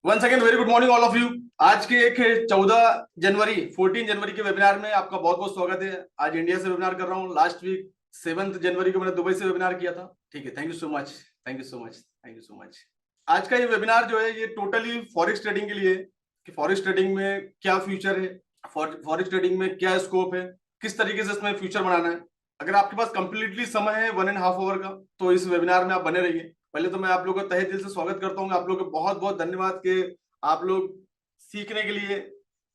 Once again very good morning all of you. आज के एक 14 जनवरी के वेबिनार में आपका बहुत बहुत स्वागत है। आज इंडिया से वेबिनार कर रहा हूँ। लास्ट वीक 7 जनवरी को मैंने दुबई से वेबिनार किया था। ठीक है, thank you so much, thank you so much, thank you so much. आज का ये वेबिनार जो है ये टोटली फॉरेक्स ट्रेडिंग के लिए है कि फॉरेक्स ट्रेडिंग में क्या फ्यूचर है, फॉरेक्स ट्रेडिंग में क्या स्कोप है, किस तरीके से इसमें फ्यूचर बनाना है। अगर आपके पास कंप्लीटली समय है 1.5 आवर का तो इस वेबिनार में आप बने रहिए। पहले तो मैं आप लोगों का तहे दिल से स्वागत करता हूँ। आप लोगों को बहुत बहुत धन्यवाद कि आप लोग सीखने के लिए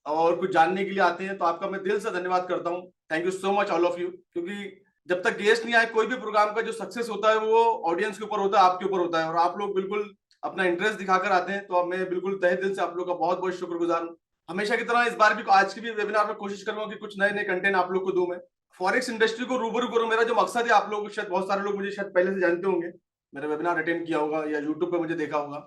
और कुछ जानने के लिए आते हैं, तो आपका मैं दिल से धन्यवाद करता हूँ। Thank you so much all of you. क्योंकि जब तक गेस्ट नहीं आए कोई भी प्रोग्राम का जो सक्सेस होता है वो ऑडियंस के ऊपर होता है, आपके ऊपर होता है। और आप लोग बिल्कुल अपना इंटरेस्ट दिखाकर आते हैं, तो अब मैं बिल्कुल तहे दिल से आप लोग का बहुत बहुत शुक्रगुजार हूँ। हमेशा की तरह इस बार भी, आज की भी वेबिनार में कोशिश करूंगा कि कुछ नए नए कंटेंट आप लोग को दूं मैं, फॉरेक्स इंडस्ट्री को रूबरू करूं। मेरा जो मकसद है, आप लोग शायद बहुत सारे लोग मुझे शायद पहले से जानते होंगे, मेरा वेबिनार अटेंड किया होगा या यूट्यूब पे मुझे देखा होगा।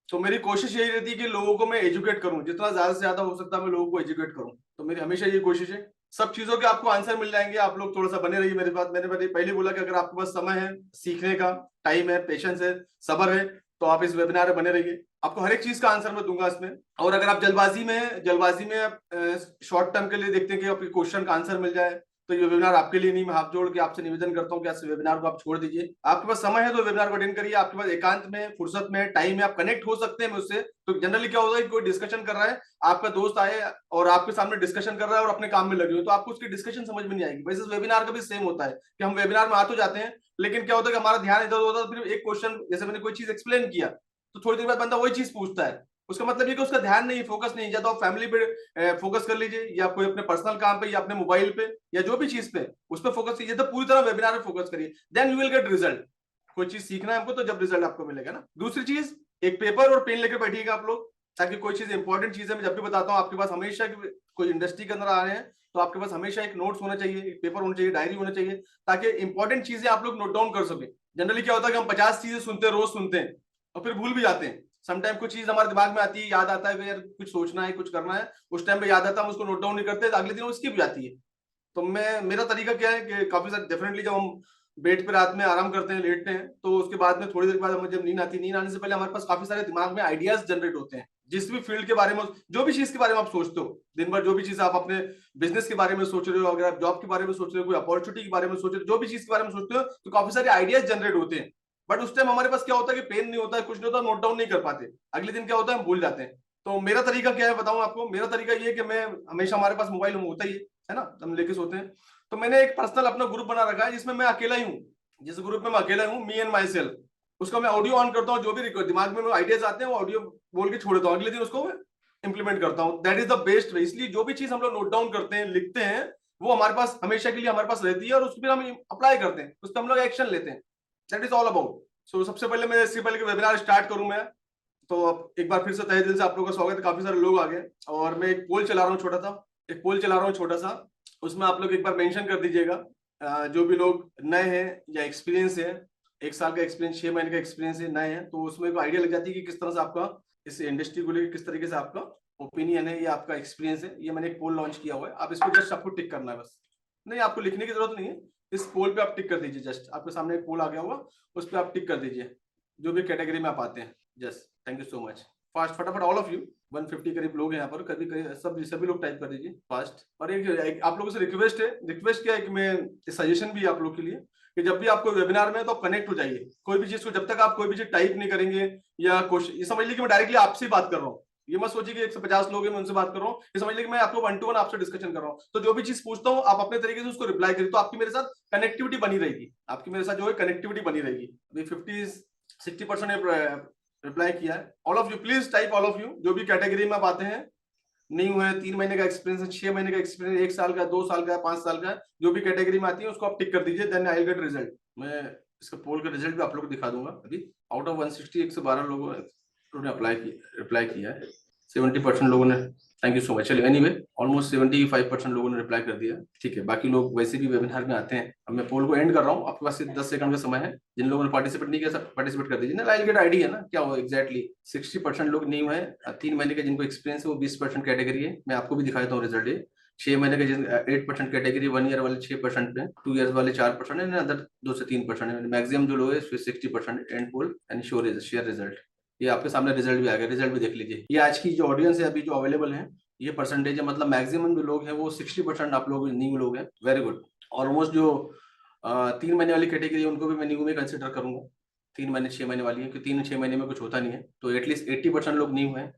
तो मेरी कोशिश यही रहती है कि लोगों को मैं एजुकेट करूं, जितना ज्यादा से ज्यादा हो सकता है मैं लोगों को एजुकेट करूं। तो मेरी हमेशा यही कोशिश है। सब चीजों के आपको आंसर मिल जाएंगे, आप लोग थोड़ा सा बने रहिए मेरे पास। मैंने पहले बोला कि अगर आपके पास समय है, सीखने का टाइम है, पेशेंस है, सब्र है, तो आप इस वेबिनार में बने रहिए। आपको हर एक चीज का आंसर मैं दूंगा इसमें। और अगर आप जल्दबाजी में शॉर्ट टर्म के लिए देखते हैं कि आपके क्वेश्चन का आंसर मिल जाए, तो ये वेबिनार आपके लिए नहीं। मैं हाथ जोड़ के आपसे निवेदन करता हूँ कि इस वेबिनार को आप छोड़ दीजिए। आपके पास समय है तो वेबिनार को अटेंड करिए। आपके पास एकांत में, फुर्सत में, टाइम में आप कनेक्ट हो सकते हैं मुझसे। तो जनरली क्या होता है कि कोई डिस्कशन कर रहा है, आपका दोस्त आए और आपके सामने डिस्कशन कर रहा है और अपने काम में लगे हुए, तो आपको उसकी डिस्कशन समझ में नहीं आएगी। वैसे वेबिनार का भी सेम होता है कि हम वेबिनार में आ तो जाते हैं, लेकिन क्या होता है कि हमारा ध्यान इधर होता है। फिर एक क्वेश्चन, जैसे मैंने कोई चीज एक्सप्लेन किया, तो थोड़ी देर बाद बंदा वही चीज पूछता है। उसका मतलब ये कि उसका ध्यान नहीं, फोकस नहीं। या तो आप फैमिली पे फोकस कर लीजिए, या कोई अपने पर्सनल काम पे, या अपने मोबाइल पे, या जो भी चीज पे, उस पर फोकस कीजिए। तो पूरी तरह वेबिनार पे फोकस करिए, then you will get result. कोई चीज सीखना है हमको तो जब रिजल्ट आपको मिलेगा ना। दूसरी चीज, एक पेपर और पेन लेकर बैठिएगा आप लोग, ताकि कोई चीज इंपॉर्टेंट चीज है मैं जब भी बताता हूँ आपके पास हमेशा, कोई इंडस्ट्री के अंदर आ रहे हैं तो आपके पास हमेशा एक नोट्स होना चाहिए, एक पेपर होना चाहिए, डायरी होना चाहिए, ताकि इंपॉर्टेंट चीजें आप लोग नोट डाउन कर सके। जनरली क्या होता है कि हम 50 चीजें सुनते हैं, रोज सुनते हैं, और फिर भूल भी जाते हैं। समटाइम कुछ चीज हमारे दिमाग में आती है, याद आता है कि यार कुछ सोचना है, कुछ करना है, उस टाइम पे याद आता है, हम उसको नोट डाउन नहीं करते, तो अगले दिन उसकी भी जाती है। तो मेरा तरीका क्या है कि काफी सारे डेफिनेटली जब हम बेड पे रात में आराम करते हैं, लेटते हैं, तो उसके बाद में थोड़ी देर बाद हमें जब नींद आती है, नींद आने से पहले हमारे पास काफी सारे दिमाग में आइडियाज जनरेट होते हैं। जिस भी फील्ड के बारे में, जो भी चीज के बारे में आप सोचते हो दिन भर, जो भी चीज आप अपने बिजनेस के बारे में सोच रहे हो, अगर आप जॉब के बारे में सोच रहे हो, कोई अपॉर्चुनिटी के बारे में सोच रहे हो, जो भी चीज के बारे में सोचते हो, तो काफी सारे आइडियाज जनरेट होते हैं। बट उस टाइम हमारे पास क्या होता है कि पेन नहीं होता है, कुछ नहीं होता, नोट डाउन नहीं कर पाते। अगले दिन क्या होता है, हम भूल जाते हैं। तो मेरा तरीका क्या है बताऊं आपको। मेरा तरीका ये है कि मैं हमेशा, हमारे पास मोबाइल होता ही है ना, हम लेके सोते हैं। तो मैंने एक पर्सनल अपना ग्रुप बना रखा है जिसमें मैं अकेला ही हूँ। जिस ग्रुप में मैं अकेला हूँ, मी एंड माई सेल्फ, उसका मैं ऑडियो ऑन करता हूँ। जो भी दिमाग में आइडियाज आते हैं वो ऑडियो बोल के छोड़ देता हूँ, अगले दिन उसको इंप्लीमेंट करता हूँ। That is the best way. इसलिए जो भी चीज हम लोग नोट डाउन करते हैं, लिखते हैं, वो हमारे पास हमेशा के लिए हमारे पास रहती है, और उसको फिर हम अप्लाई करते हैं, उस पर हम लोग एक्शन लेते हैं। That is all about. So सबसे पहले मैं, इससे पहले वेबिनार स्टार्ट करूं मैं, तो अब एक बार फिर से तहे दिल से आप लोगों का स्वागत है। काफी सारे लोग आ गए, और मैं एक पोल चला रहा हूँ छोटा सा, एक पोल चला रहा हूँ छोटा सा। उसमें आप लोग एक बार मेंशन कर दीजिएगा, जो भी लोग नए हैं या एक्सपीरियंस है, 1 साल का एक्सपीरियंस, 6 महीने का एक्सपीरियंस है, नए हैं, तो उसमें आइडिया लग जाती है कि किस तरह से आपका इस इंडस्ट्री को लेकर किस तरीके से आपका ओपिनियन है या आपका एक्सपीरियंस है। ये मैंने एक पोल लॉन्च किया हुआ है, आप इसको जस्ट आपको टिक करना है बस। नहीं, आपको लिखने की जरूरत नहीं है, इस पोल पे आप टिक कर दीजिए। जस्ट आपके सामने एक पोल आ गया होगा, उस पर आप टिक कर दीजिए, जो भी कैटेगरी में आप आते हैं। Just thank you so much. Fast, फटाफट ऑल ऑफ यू। 150 करीब लोग हैं यहाँ पर, कभी सभी लोग टाइप कर दीजिए फास्ट। और एक आप लोगों से रिक्वेस्ट है, रिक्वेस्ट क्या है कि मैं, सजेशन भी है आप लोग के लिए, कि जब भी आपको वेबिनार में, तो आप कनेक्ट हो जाइए। कोई भी चीज को, जब तक आप कोई भी चीज टाइप नहीं करेंगे, या क्वेश्चन, ये समझ लीजिए कि मैं डायरेक्टली आपसे बात कर रहा हूँ। ये मत सोचिए कि 150 लोग हैं मैं उनसे बात कर रहा हूँ। ये समझ लीजिए कि मैं आपको 1 to 1 आपसे डिस्कशन कर रहा हूँ। तो जो भी चीज पूछता हूँ, आप अपने तरीके से उसको रिप्लाई करिए, तो आपकी मेरे साथ कनेक्टिविटी बनी रहेगी। आपकी मेरे साथ जो है कनेक्टिविटी बनी रहेगी। अभी 50-60% रिप्लाई किया है। All of you please type, all of you, जो भी कैटेगरी में आप आते हैं, नहीं हुए, 3 महीने का एक्सपीरियंस है, 6 महीने का एक्सपीरियंस, 1 साल का, 2 साल का, 5 साल का, जो भी कैटेगरी में आती है उसको आप टिक कर दीजिए, देन आई गेट रिजल्ट। मैं इसका पोल का रिजल्ट भी आप लोग को दिखा दूंगा। अभी आउट ऑफ 160 112 लोगों ने अप्लाई किया, रिप्लाई किया है। 70% लोगों ने, थैंक यू सो मच। चलिए एनीवे, ऑलमोस्ट 75% लोगों ने रिप्लाई कर दिया। ठीक है, बाकी लोग वैसे भी वेबिनार में आते हैं। अब मैं पोल को एंड कर रहा हूँ, आपके पास 10 सेकंड का समय है। जिन लोगों ने पार्टिसिपेट नहीं किया, सब पार्टिसिपेट कर दीजिए ना। आई गेट आइडिया है ना क्या हो एग्जैक्टली। 60% लोग न्यू है, 3 महीने का जिनको एक्सपीरियंस है वो 20% कैटेगरी है। मैं आपको भी दिखा देता हूँ रिजल्ट। ये 6 महीने का जिन 8% कैटेगरी, 1 ईयर वाले 6% पे, 2 ईयर्स वाले 4% है, अदर 2 से 3% है। मैक्सिमम जो लोग है 60% and poll and share result. ये आपके सामने रिजल्ट भी आ गया, रिजल्ट भी देख लीजिए। ये आज की जो ऑडियंस है अभी जो अवेलेबल है, ये परसेंटेज है, मतलब मैक्सिमम जो लोग हैं वो 60% आप लोग न्यू लोग हैं। Very good. ऑलमोस्ट जो 3 महीने वाली कैटेगरी है उनको भी मैं न्यू में कंसिडर करूंगा। 3 महीने 6 महीने वाली है, क्योंकि 3-6 महीने में कुछ होता नहीं है, तो एटलीस्ट 80% लोग न्यू हैं।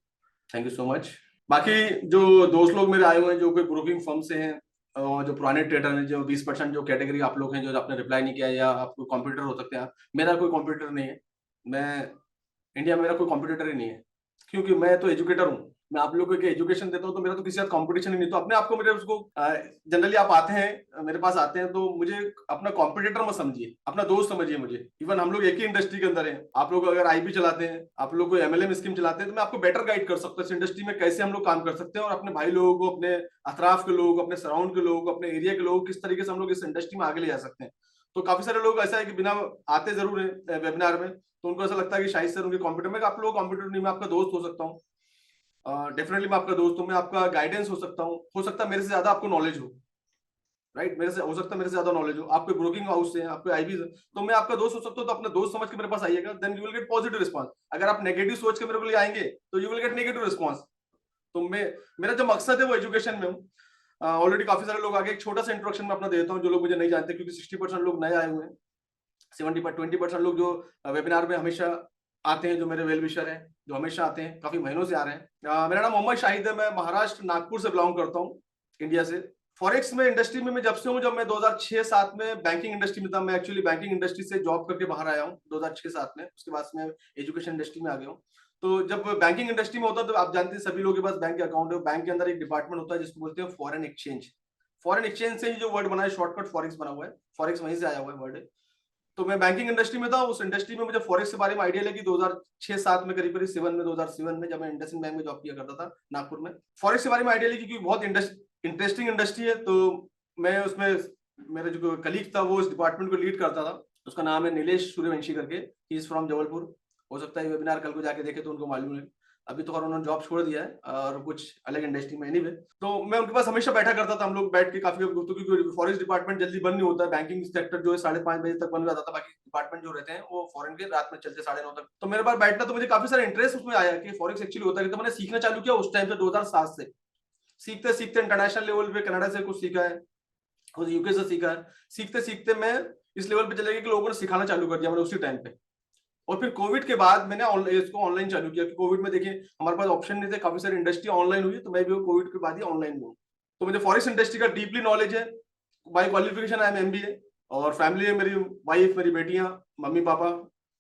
Thank you so much. बाकी जो दोस्त लोग मेरे आए हुए हैं जो कोई ब्रोकिंग फर्म से हैं, और जो पुराने ट्रेडर हैं, जो 20% जो कैटेगरी आप लोग हैं जो आपने रिप्लाई नहीं किया, या आपको कॉम्पिटिटर हो सकते हैं आप, मेरा कोई कॉम्पिटिटर नहीं है। मैं इंडिया में मेरा कोई कॉम्पिटिटर ही नहीं है, क्योंकि मैं तो एजुकेटर हूँ। मैं आप लोगों को एजुकेशन देता हूँ, तो मेरा तो किसी साथ कंपटीशन ही नहीं। तो अपने आप को मेरे उसको जनरली आप आते हैं मेरे पास आते हैं तो मुझे अपना कॉम्पिटिटर मत समझिए, अपना दोस्त समझिए मुझे। इवन हम लोग एक ही इंडस्ट्री के अंदर हैं। आप लोग अगर आईबी चलाते हैं, आप लोग कोई एमएलएम स्कीम चलाते हैं, तो मैं आपको बेटर गाइड कर सकता हूँ इस इंडस्ट्री में कैसे हम लोग काम कर सकते हैं, और अपने भाई लोगों को, अपने अतराफ के लोग, अपने सराउंड के लोग, अपने एरिया के लोग किस तरीके से हम लोग इस इंडस्ट्री में आगे ले जा सकते हैं। तो काफी सारे लोग ऐसा है कि बिना आते जरूर है वेबिनार में, तो उनको ऐसा लगता है कि शायद सर उनके कॉम्पिटिटर में, आप लोग कॉम्पिटिटर नहीं, मैं आपका दोस्त हो सकता हूँ। डेफिनेटली मैं आपका दोस्त हूँ, मैं आपका गाइडेंस हो सकता हूँ। हो सकता है मेरे से ज्यादा आपको नॉलेज हो, राइट? मेरे से हो सकता है मेरे से ज्यादा नॉलेज हो, आपके ब्रोकिंग हाउस से, आपके आईबी से, तो मैं आपका दोस्त हो सकता हूँ। तो अपना दोस्त समझ के मेरे पास आइएगा, then you will get positive response. अगर आप नेगेटिव सोच के मेरे को लिए आएंगे तो you will get negative response. तो मेरा जो मकसद है वो एजुकेशन में हूँ। ऑलरेडी काफी सारे लोग आगे, एक छोटा सा इंट्रोडक्शन में अपना देता हूँ जो लोग मुझे नहीं जानते, क्योंकि 60% लोग नए आए हुए हैं। 20% लोग जो वेबिनार में हमेशा आते हैं, जो मेरे वेल विशर हैं, जो हमेशा आते हैं, काफी महीनों से आ रहे हैं। मेरा नाम मोहम्मद शाहिद है, मैं महाराष्ट्र नागपुर से बिलोंग करता हूँ, इंडिया से। फॉरेक्स में इंडस्ट्री में मैं जब से हूँ, जब मैं 2006-7 में बैंकिंग इंडस्ट्री में था। मैं एक्चुअली बैंकिंग इंडस्ट्री से जॉब करके बाहर आया हूँ 2006-7 में। उसके बाद मैं एजुकेशन इंडस्ट्री में आ गया हूँ। तो जब बैंकिंग इंडस्ट्री में होता है तो आप जानते हैं सभी लोगों के पास बैंक के अकाउंट है। बैंक के अंदर एक डिपार्टमेंट होता है जिसको बोलते हैं फॉरेन एक्सचेंज। फॉरेन एक्सचेंज से ही जो वर्ड बना है, शॉर्टकट फॉरेक्स बना हुआ है, फॉरेक्स वहीं से आया हुआ है वर्ड है। तो मैं बैंकिंग इंडस्ट्री में था। उस इंडस्ट्री में मुझे फॉरेक्स के बारे में आइडिया लगी 2006-7 में, करीब करीब 2007 में, जब मैं इंडसइंड बैंक में जॉब किया करता था नागपुर में। फॉरेक्स के बारे में आइडिया लगी क्योंकि बहुत इंटरेस्टिंग इंडस्ट्री है। तो मैं उसमें, मेरा जो कलीग था वो इस डिपार्टमेंट को लीड करता था। उसका नाम है नीलेश सूर्यवंशी करके, ही इज फ्रॉम जबलपुर। हो सकता है वेबिनार कल को जाके देखे तो उनको मालूम है। अभी तो उन्होंने जॉब छोड़ दिया है और कुछ अलग इंडस्ट्री में। एनीवे, तो मैं उनके पास हमेशा बैठा करता था, हम लोग बैठ के काफी, क्योंकि फॉरेस्ट डिपार्टमेंट जल्दी बंद नहीं होता है। बैंकिंग सेक्टर जो है 5:30 बजे तक बंद हो जाता था, बाकी डिपार्टमेंट जो रहते हैं वो फॉरेन के रात में चलते 9:30 तक। तो मेरे पास बैठना, तो मुझे काफी सारा इंटरेस्ट उसमें आया कि फॉरेक्स एक्चुअली होता है। तो मैंने सीखना चालू किया उस टाइम से, 2007 से। सीखते सीखते इंटरनेशनल लेवल पे कनाडा से कुछ सीखा है, कुछ यूके से सीखा है। सीखते सीखते मैं इस लेवल पे चले गया कि लोगों ने सिखाना चालू कर दिया मैंने उसी टाइम पे। और फिर कोविड के बाद मैंने इसको ऑनलाइन चालू किया, कि कोविड में देखिए हमारे पास ऑप्शन नहीं थे, काफी सारी इंडस्ट्री ऑनलाइन हुई, तो मैं भी कोविड के बाद ही ऑनलाइन हुआ। तो मुझे फॉरेस्ट इंडस्ट्री का डीपली नॉलेज है। By qualification I am MBA, और फैमिली है, मेरी वाइफ, मेरी बेटियां, mummy papa,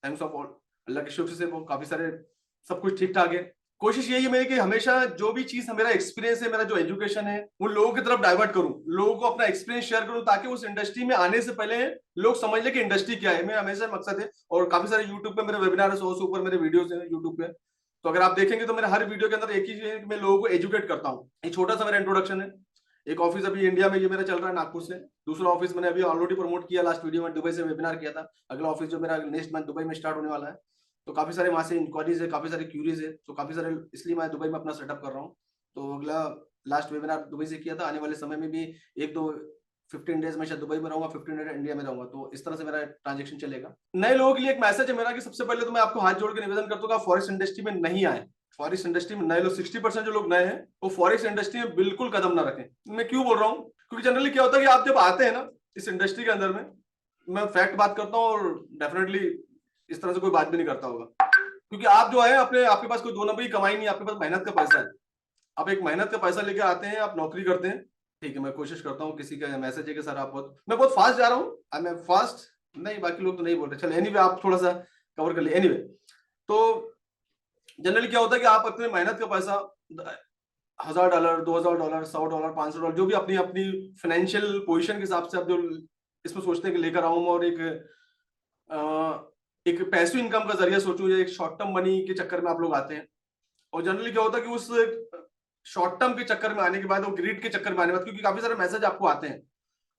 thanks of all, अल्लाह के शुक्र से वो काफी सारे, सब कुछ ठीक ठाक है। कोशिश यही है मेरी कि हमेशा जो भी चीज मेरा एक्सपीरियंस है, मेरा जो एजुकेशन है, उन लोगों की तरफ डाइवर्ट करूं, लोगों को अपना एक्सपीरियंस शेयर करूं, ताकि उस इंडस्ट्री में आने से पहले लोग समझ ले कि इंडस्ट्री क्या है। मेरा हमेशा मकसद है। और काफी सारे यूट्यूब पे मेरे वेबिनार है, 100 से ऊपर मेरे वीडियोस हैं यूट्यूब पे। तो अगर आप देखेंगे तो मेरे हर वीडियो के अंदर एक ही चीज है कि मैं लोगों को एजुकेट करता हूँ। ये छोटा सा मेरा इंट्रोडक्शन है। एक ऑफिस अभी इंडिया में ये मेरा चल रहा है नागपुर से। दूसरा ऑफिस मैंने अभी ऑलरेडी प्रमोट किया, लास्ट वीडियो में दुबई से वेबिनार किया था। अगला ऑफिस जो मेरा नेक्स्ट मंथ दुबई में स्टार्ट होने वाला है। तो काफी सारे वहां से इंक्वायरीज है, काफी सारे क्यूरीज है, तो काफी सारे, इसलिए मैं दुबई में अपना सेटअप कर रहा हूँ। तो अगला लास्ट वेबिनार दुबई से किया था। आने वाले समय में भी 15 डेज में शायद दुबई में रहूंगा, 15 डेज इंडिया में रहूंगा। तो इस तरह से मेरा ट्रांजेक्शन चलेगा। नए लोगों के लिए एक मैसेज है मेरा कि सबसे पहले तो मैं आपको हाथ जोड़ के निवेदन करता हूँ, फॉरेस्ट इंडस्ट्री में नहीं आए। फॉरेस्ट इंडस्ट्री में नए लोग, 60% जो लोग नए हैं, वो फॉरेस्ट इंडस्ट्री में बिल्कुल कदम ना रखें। मैं क्यों बोल रहा हूँ? क्योंकि जनरली क्या होता है कि आप जब आते हैं ना इस इंडस्ट्री के अंदर में, मैं फैक्ट बात करता हूँ, और डेफिनेटली इस तरह से कोई बात भी नहीं करता होगा, क्योंकि आप जो है अपने, आपके पास कोई 2 नंबर की कमाई नहीं है, आपके पास मेहनत का पैसा है। आप एक मेहनत का पैसा लेके आते हैं, आप नौकरी करते हैं। ठीक है, मैं कोशिश करता हूँ, किसी का मैसेज है कि सर आप मैं बहुत फास्ट जा रहा हूँ, मैं फास्ट नहीं, बाकी लोग तो नहीं बोल रहे। चलो एनीवे, आप थोड़ा सा कवर कर लिए। एनीवे, तो जनरली क्या होता है कि आप अपने मेहनत का पैसा, $1000, $2000, $100, $500, जो भी अपनी अपनी फाइनेंशियल पोजीशन के हिसाब से आप जो इसमें सोचते हैं कि लेकर आऊं, और एक पैसिव इनकम का जरिया सोचूं, या एक शॉर्ट टर्म मनी के चक्कर में आप लोग आते हैं। और जनरली क्या होता है कि उस शॉर्ट टर्म के चक्कर में आने के बाद, वो ग्रीड के चक्कर में आने के बाद, क्योंकि काफी सारे मैसेज आपको आते हैं,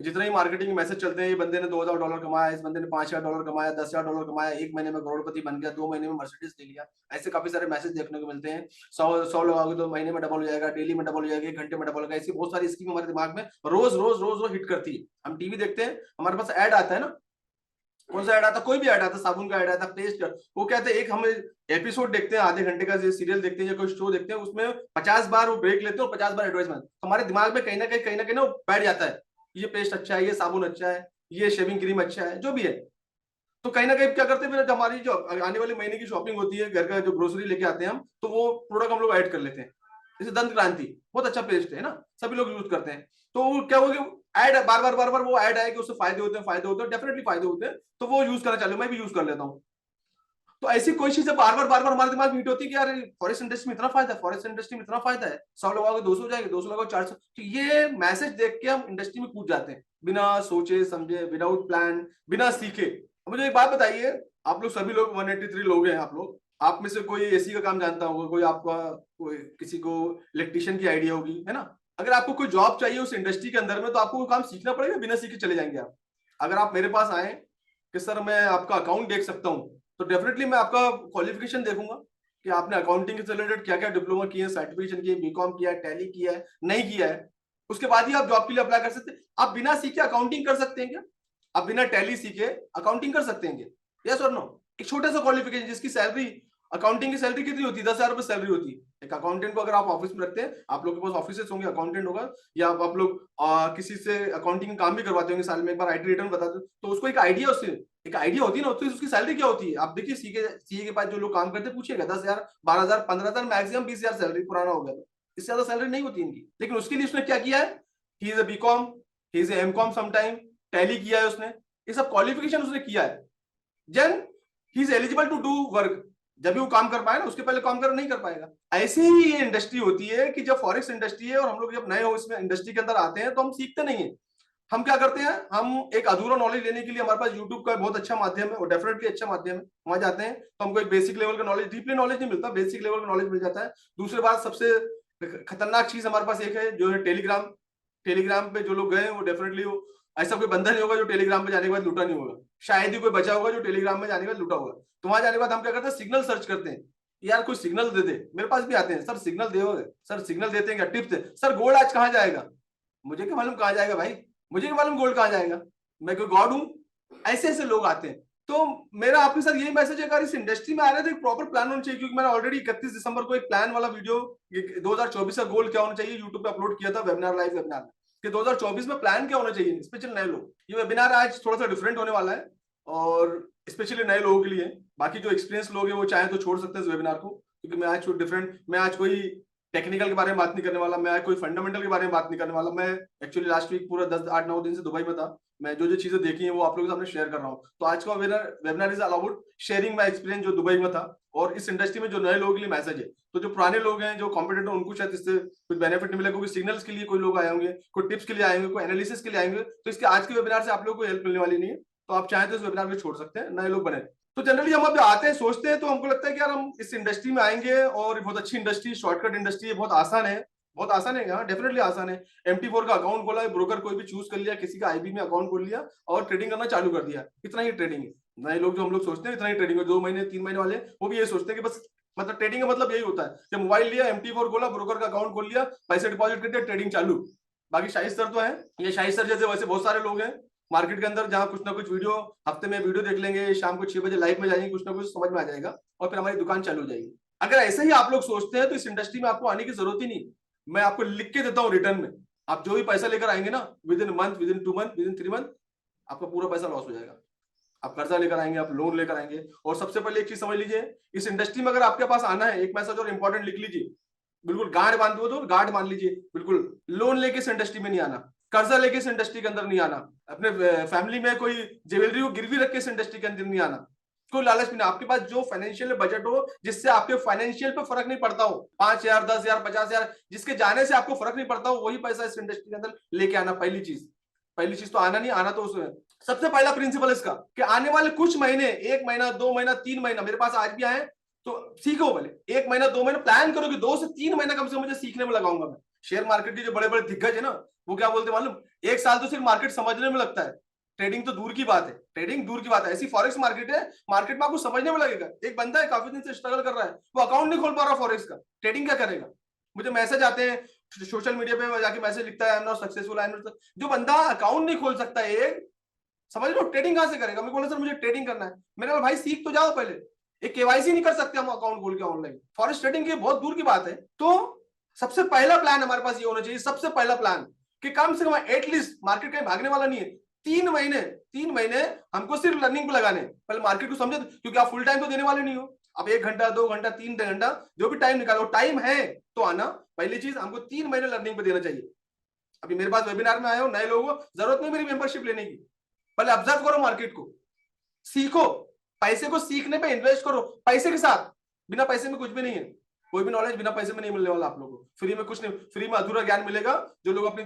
जितने ही मार्केटिंग मैसेज चलते हैं, ये बंदे ने $2000 कमाया, इस बंदे ने $5000 कमाया, $10,000 कमाया, 1 महीने में करोड़पति बन गया, 2 महीने में मर्सिडीज ले लिया। ऐसे काफी सारे मैसेज देखने को मिलते हैं। 100 लगाओगे तो महीने में डबल हो जाएगा, डेली में डबल हो जाएगा, 1 घंटे में डबल होगा। ऐसी बहुत सारी स्कीम हमारे दिमाग में रोज रोज रोज रोज हिट करती है। हम टीवी देखते हैं, हमारे पास ऐड आता है ना, कौन सा ऐड आता, कोई भी ऐड आता, साबुन का ऐड आता, पेस्ट का, वो कहते हैं एक हम एपिसोड देखते हैं आधे घंटे का सीरियल देखते हैं या कोई शो देखते हैं, उसमें 50 बार वो ब्रेक लेते हैं और 50 बार एडवर्टाइजमेंट, हमारे दिमाग में कहीं ना वो बैठ जाता है, ये पेस्ट अच्छा है, ये साबुन अच्छा है, ये शेविंग क्रीम अच्छा है, जो भी है। तो कहीं ना कहीं क्या करते हैं, फिर हमारी जो आने वाले महीने की शॉपिंग होती है, घर का जो ग्रोसरी लेके आते हैं हम, तो वो प्रोडक्ट हम लोग ऐड कर लेते हैं। जैसे दंत क्रांति बहुत अच्छा पेस्ट है ना, सभी लोग यूज करते हैं, तो क्या होगा, ऐड बार बार वो ऐड आए कि उससे फायदे होते हैं, डेफिनेटली फायदे होते हैं, तो वो यूज करना चालू, मैं भी यूज कर लेता हूँ। तो ऐसी कोई चीज बार बार हमारे दिमाग में हिट होती है कि यार फॉरेस्ट इंडस्ट्री में इतना फायदा है, फॉरेस्ट इंडस्ट्री में इतना फायदा है, 100 लगाओगे 200 जाएंगे, 200 लगाओ 400, तो ये मैसेज देख के हम इंडस्ट्री में कूद जाते हैं, बिना सोचे समझे, विदाउट प्लान, बिना सीखे। मुझे एक बात बताइए, आप लोग सभी लोग 183 लोग हैं, आप में से कोई एसी का काम जानता होगा, कोई आपका, कोई किसी को इलेक्ट्रिशियन की आइडिया होगी, है ना। अगर आपको कोई जॉब चाहिए उस इंडस्ट्री के अंदर में, तो आपको वो काम सीखना पड़ेगा, बिना सीखे चले जाएंगे आप। अगर आप मेरे पास आए कि सर मैं आपका अकाउंट देख सकता हूँ, तो डेफिनेटली मैं आपका क्वालिफिकेशन देखूंगा कि आपने अकाउंटिंग से रिलेटेड क्या क्या डिप्लोमा किया है, सर्टिफिकेशन किया, बीकॉम किया है, टैली किया है, नहीं किया है, उसके बाद ही आप जॉब के लिए अप्लाई कर सकते हैं। आप बिना सीखे अकाउंटिंग कर सकते हैं क्या? आप बिना टैली सीखे अकाउंटिंग कर सकते हैं क्या? यस और नो? एक छोटा सा क्वालिफिकेशन जिसकी सैलरी, अकाउंटिंग की सैलरी कितनी होती है? 10,000 रुपए सैलरी होती है। एक अकाउंटेंट को अगर आप ऑफिस में रखते हैं, आप लोग के पास ऑफिस होंगे, अकाउंटेंट होगा, या आप लोग किसी से अकाउंटिंग काम भी करवाते होंगे, साल में एक बार आईटी रिटर्न बताते, तो उसको एक आइडिया, उससे एक आइडिया होती है ना, तो उसकी सैलरी क्या होती है आप देखिए, सीए के पास जो लोग काम करते हैं पूछिएगा, 10,000, 12,000, 15,000, मैक्सिमम 20,000 सैलरी, पुराना हो गया तो इससे ज्यादा सैलरी नहीं होती इनकी। लेकिन उसके लिए उसने क्या किया है, he is a B Com, he is M Com, sometime Tally किया है उसने, ये सब क्वालिफिकेशन उसने किया है, then he is eligible to do work. जब भी वो काम कर पाए ना, उसके पहले काम कर नहीं कर पाएगा। ऐसी ही ये इंडस्ट्री होती है कि जब फॉरेक्स इंडस्ट्री है और हम लोग जब नए हो इसमें इंडस्ट्री के अंदर आते हैं, तो हम सीखते नहीं है। हम क्या करते हैं, हम एक अधूरा नॉलेज लेने के लिए, हमारे पास यूट्यूब का बहुत अच्छा माध्यम है, और डेफिनेटली अच्छा माध्यम है, वहां जाते हैं तो हमको एक बेसिक लेवल का नॉलेज, डीपली नॉलेज नहीं मिलता, बेसिक लेवल का नॉलेज मिल जाता है। दूसरी बात, सबसे खतरनाक चीज हमारे पास एक है, जो है टेलीग्राम। टेलीग्राम पे जो लोग गए वो डेफिनेटली, ऐसा कोई बंदा नहीं होगा जो टेलीग्राम पे जाने के बाद लूटा नहीं होगा, शायद ही कोई बचा होगा जो टेलीग्राम में जाने के बाद लूटा होगा। तो वहां जाने के बाद हम क्या करते हैं, सिग्नल सर्च करते हैं, यार कोई सिग्नल दे दे। मेरे पास भी आते हैं, सर सिग्नल दोगे, सर सिग्नल देते हैं क्या, टिप्स है, सर गोल्ड आज कहाँ जाएगा, मुझे क्या मालूम कहाँ जाएगा भाई, मुझे क्या मालूम गोल्ड कहाँ जाएगा, मैं कोई गॉड हूं? ऐसे ऐसे लोग आते हैं। तो मेरा आपके साथ यही मैसेज है, अगर इस इंडस्ट्री में आ रहे हैं तो एक प्रॉपर प्लान होना चाहिए, क्योंकि मैंने ऑलरेडी 31 दिसंबर को एक प्लान वाला वीडियो, 2024 का गोल क्या होना चाहिए, यूट्यूब पे अपलोड किया था, वेबिनार, लाइव वेबिनार, कि 2024 में प्लान क्या होना चाहिए, स्पेशली नए लोग। ये वेबिनार आज थोड़ा सा डिफरेंट होने वाला है, और स्पेशली नए लोगों के लिए। बाकी जो एक्सपीरियंस लोग हैं वो चाहे तो छोड़ सकते हैं इस वेबिनार को, क्योंकि मैं आज कोई टेक्निकल के बारे में बात नहीं करने वाला, मैं आज कोई फंडामेंटल के बारे में बात नहीं करने वाला। मैं एक्चुअली लास्ट वीक पूरा 10-8-9 दिन से दुबई में था, मैं जो जो चीजें देखी हैं वो आप लोगों के सामने शेयर कर रहा हूँ। तो आज का webinar is all about sharing my experience जो दुबई में था, और इस इंडस्ट्री में जो नए लोगों के लिए मैसेज है। तो जो पुराने लोग हैं, जो कॉम्पिटेंट हैं, उनको शायद इससे कुछ बेनिफिट नहीं मिलेगा, क्योंकि सिग्नल्स के लिए कोई लोग आए होंगे, कोई टिप्स के लिए आएंगे, कोई एनालिसिस के लिए आएंगे, तो इसके आज के वेबिनार से आप लोगों को हेल्प मिलने वाली नहीं है। तो आप चाहें तो इस वेबिनार को छोड़ सकते हैं, नए लोग बने। तो जनरली हम अब आते हैं, सोचते हैं, तो हमको लगता है कि यार हम इस इंडस्ट्री में आएंगे और बहुत अच्छी इंडस्ट्री, शॉर्टकट इंडस्ट्री है, बहुत आसान है, बहुत आसान है, हाँ डेफिनेटली आसान है। MT4 का अकाउंट खोला, ब्रोकर कोई भी चूज कर लिया, किसी का IB में अकाउंट खोल लिया और ट्रेडिंग करना चालू कर दिया, इतना ही ट्रेडिंग है। नए लोग जो हम लोग सोचते हैं इतना ही ट्रेडिंग है, 2 महीने 3 महीने वाले वो भी ये सोचते हैं कि बस, मतलब ट्रेडिंग का मतलब यही होता है कि मोबाइल लिया, MT4 खोला, ब्रोकर का अकाउंट खोल लिया, पैसे डिपॉजिट कर दिया, ट्रेडिंग चालू। बाकी शाहिद सर तो है, ये शाहिद सर जैसे वैसे बहुत सारे लोग हैं मार्केट के अंदर, जहां कुछ ना कुछ वीडियो, हफ्ते में वीडियो देख लेंगे, शाम को 6 बजे लाइव में जाएंगे, कुछ ना कुछ समझ में आ जाएगा और फिर हमारी दुकान चालू हो जाएगी। अगर ऐसे ही आप लोग सोचते हैं तो इस इंडस्ट्री में आपको आने की जरूरत ही नहीं। मैं आपको लिख के देता हूँ रिटर्न में, आप जो भी पैसा लेकर आएंगे ना, with in month, with in 2 month, with in 3 month, आपका पूरा पैसा लॉस हो जाएगा। आप कर्जा लेकर आएंगे, आप लोन लेकर आएंगे। और सबसे पहले एक चीज समझ लीजिए, इस इंडस्ट्री में अगर आपके पास आना है, एक मैसेज और इंपॉर्टेंट लिख लीजिए, बिल्कुल गांड बांध दो, तो गांड मान लीजिए, बिल्कुल लोन लेके इस इंडस्ट्री में नहीं आना, कर्जा लेके इस इंडस्ट्री के अंदर नहीं आना, अपने फैमिली में कोई ज्वेलरी को गिरवी रख के इस इंडस्ट्री के अंदर नहीं आना, कोई लालच भी ना। आपके पास जो फाइनेंशियल बजट हो, जिससे आपके फाइनेंशियल पे फर्क नहीं पड़ता हो, 5,000, 10,000, 50,000, जिसके जाने से आपको फर्क नहीं पड़ता हो, वही पैसा इस इंडस्ट्री के अंदर लेके आना। पहली चीज तो आना नहीं, आना तो उसमें सबसे पहला प्रिंसिपल इसका, कि आने वाले कुछ महीने, 1 महीना, 2 महीना, 3 महीना, मेरे पास आज भी आए तो सीखो पहले, 1 महीना 2 महीना प्लान करो कि 2 से 3 महीना कम से कम मुझे सीखने में लगाऊंगा मैं। शेयर मार्केट के जो बड़े बड़े दिग्गज है ना, वो क्या बोलते हैं मालूम, 1 साल तो सिर्फ मार्केट समझने में लगता है, ट्रेडिंग तो दूर की बात है, ट्रेडिंग दूर की बात है। ऐसी फॉरेक्स मार्केट है, मार्केट में आपको समझने में लगेगा। एक बंदा है काफी दिन से स्ट्रगल कर रहा है, वो अकाउंट नहीं खोल पा रहा फॉरेक्स का, ट्रेडिंग क्या करेगा? मुझे मैसेज आते हैं सोशल मीडिया पे, जाके मैसेज लिखता है, I am not successful, I am not. जो बंदा अकाउंट नहीं खोल सकता, एक समझ लो, ट्रेडिंग कहां से करेगा? मेरे को बोला सर मुझे ट्रेडिंग करना है। मैंने बोला भाई सीख तो जाओ पहले, एक केवाईसी नहीं कर सकते हम अकाउंट खोल के ऑनलाइन, फॉरेक्स ट्रेडिंग की बहुत दूर की बात है। तो सबसे पहला प्लान हमारे पास ये होना चाहिए, सबसे पहला प्लान कि कम से कम एटलीस्ट, मार्केट कहीं भागने वाला नहीं है, 3 महीने हमको सिर्फ लर्निंग पे लगाने। पहले मार्केट को समझे, क्योंकि आप फुल टाइम तो देने वाले नहीं हो। अब 1 घंटा 2 घंटा 3 घंटा जो भी टाइम निकालो, टाइम है तो आना। पहली चीज हमको 3 महीने लर्निंग पे देना चाहिए। अभी मेरे पास वेबिनार में आए हो नए लोगों को, जरूरत नहीं मेरी मेंबरशिप लेने की, पहले ऑब्जर्व करो मार्केट को, सीखो, पैसे को सीखने पे इन्वेस्ट करो, पैसे के साथ। बिना पैसे में कुछ भी नहीं है, कोई भी नॉलेज बिना पैसे में नहीं मिलने वाला आप लोगों को। फ्री में कुछ नहीं, फ्री में अधूरा ज्ञान मिलेगा। जो लोग अपनी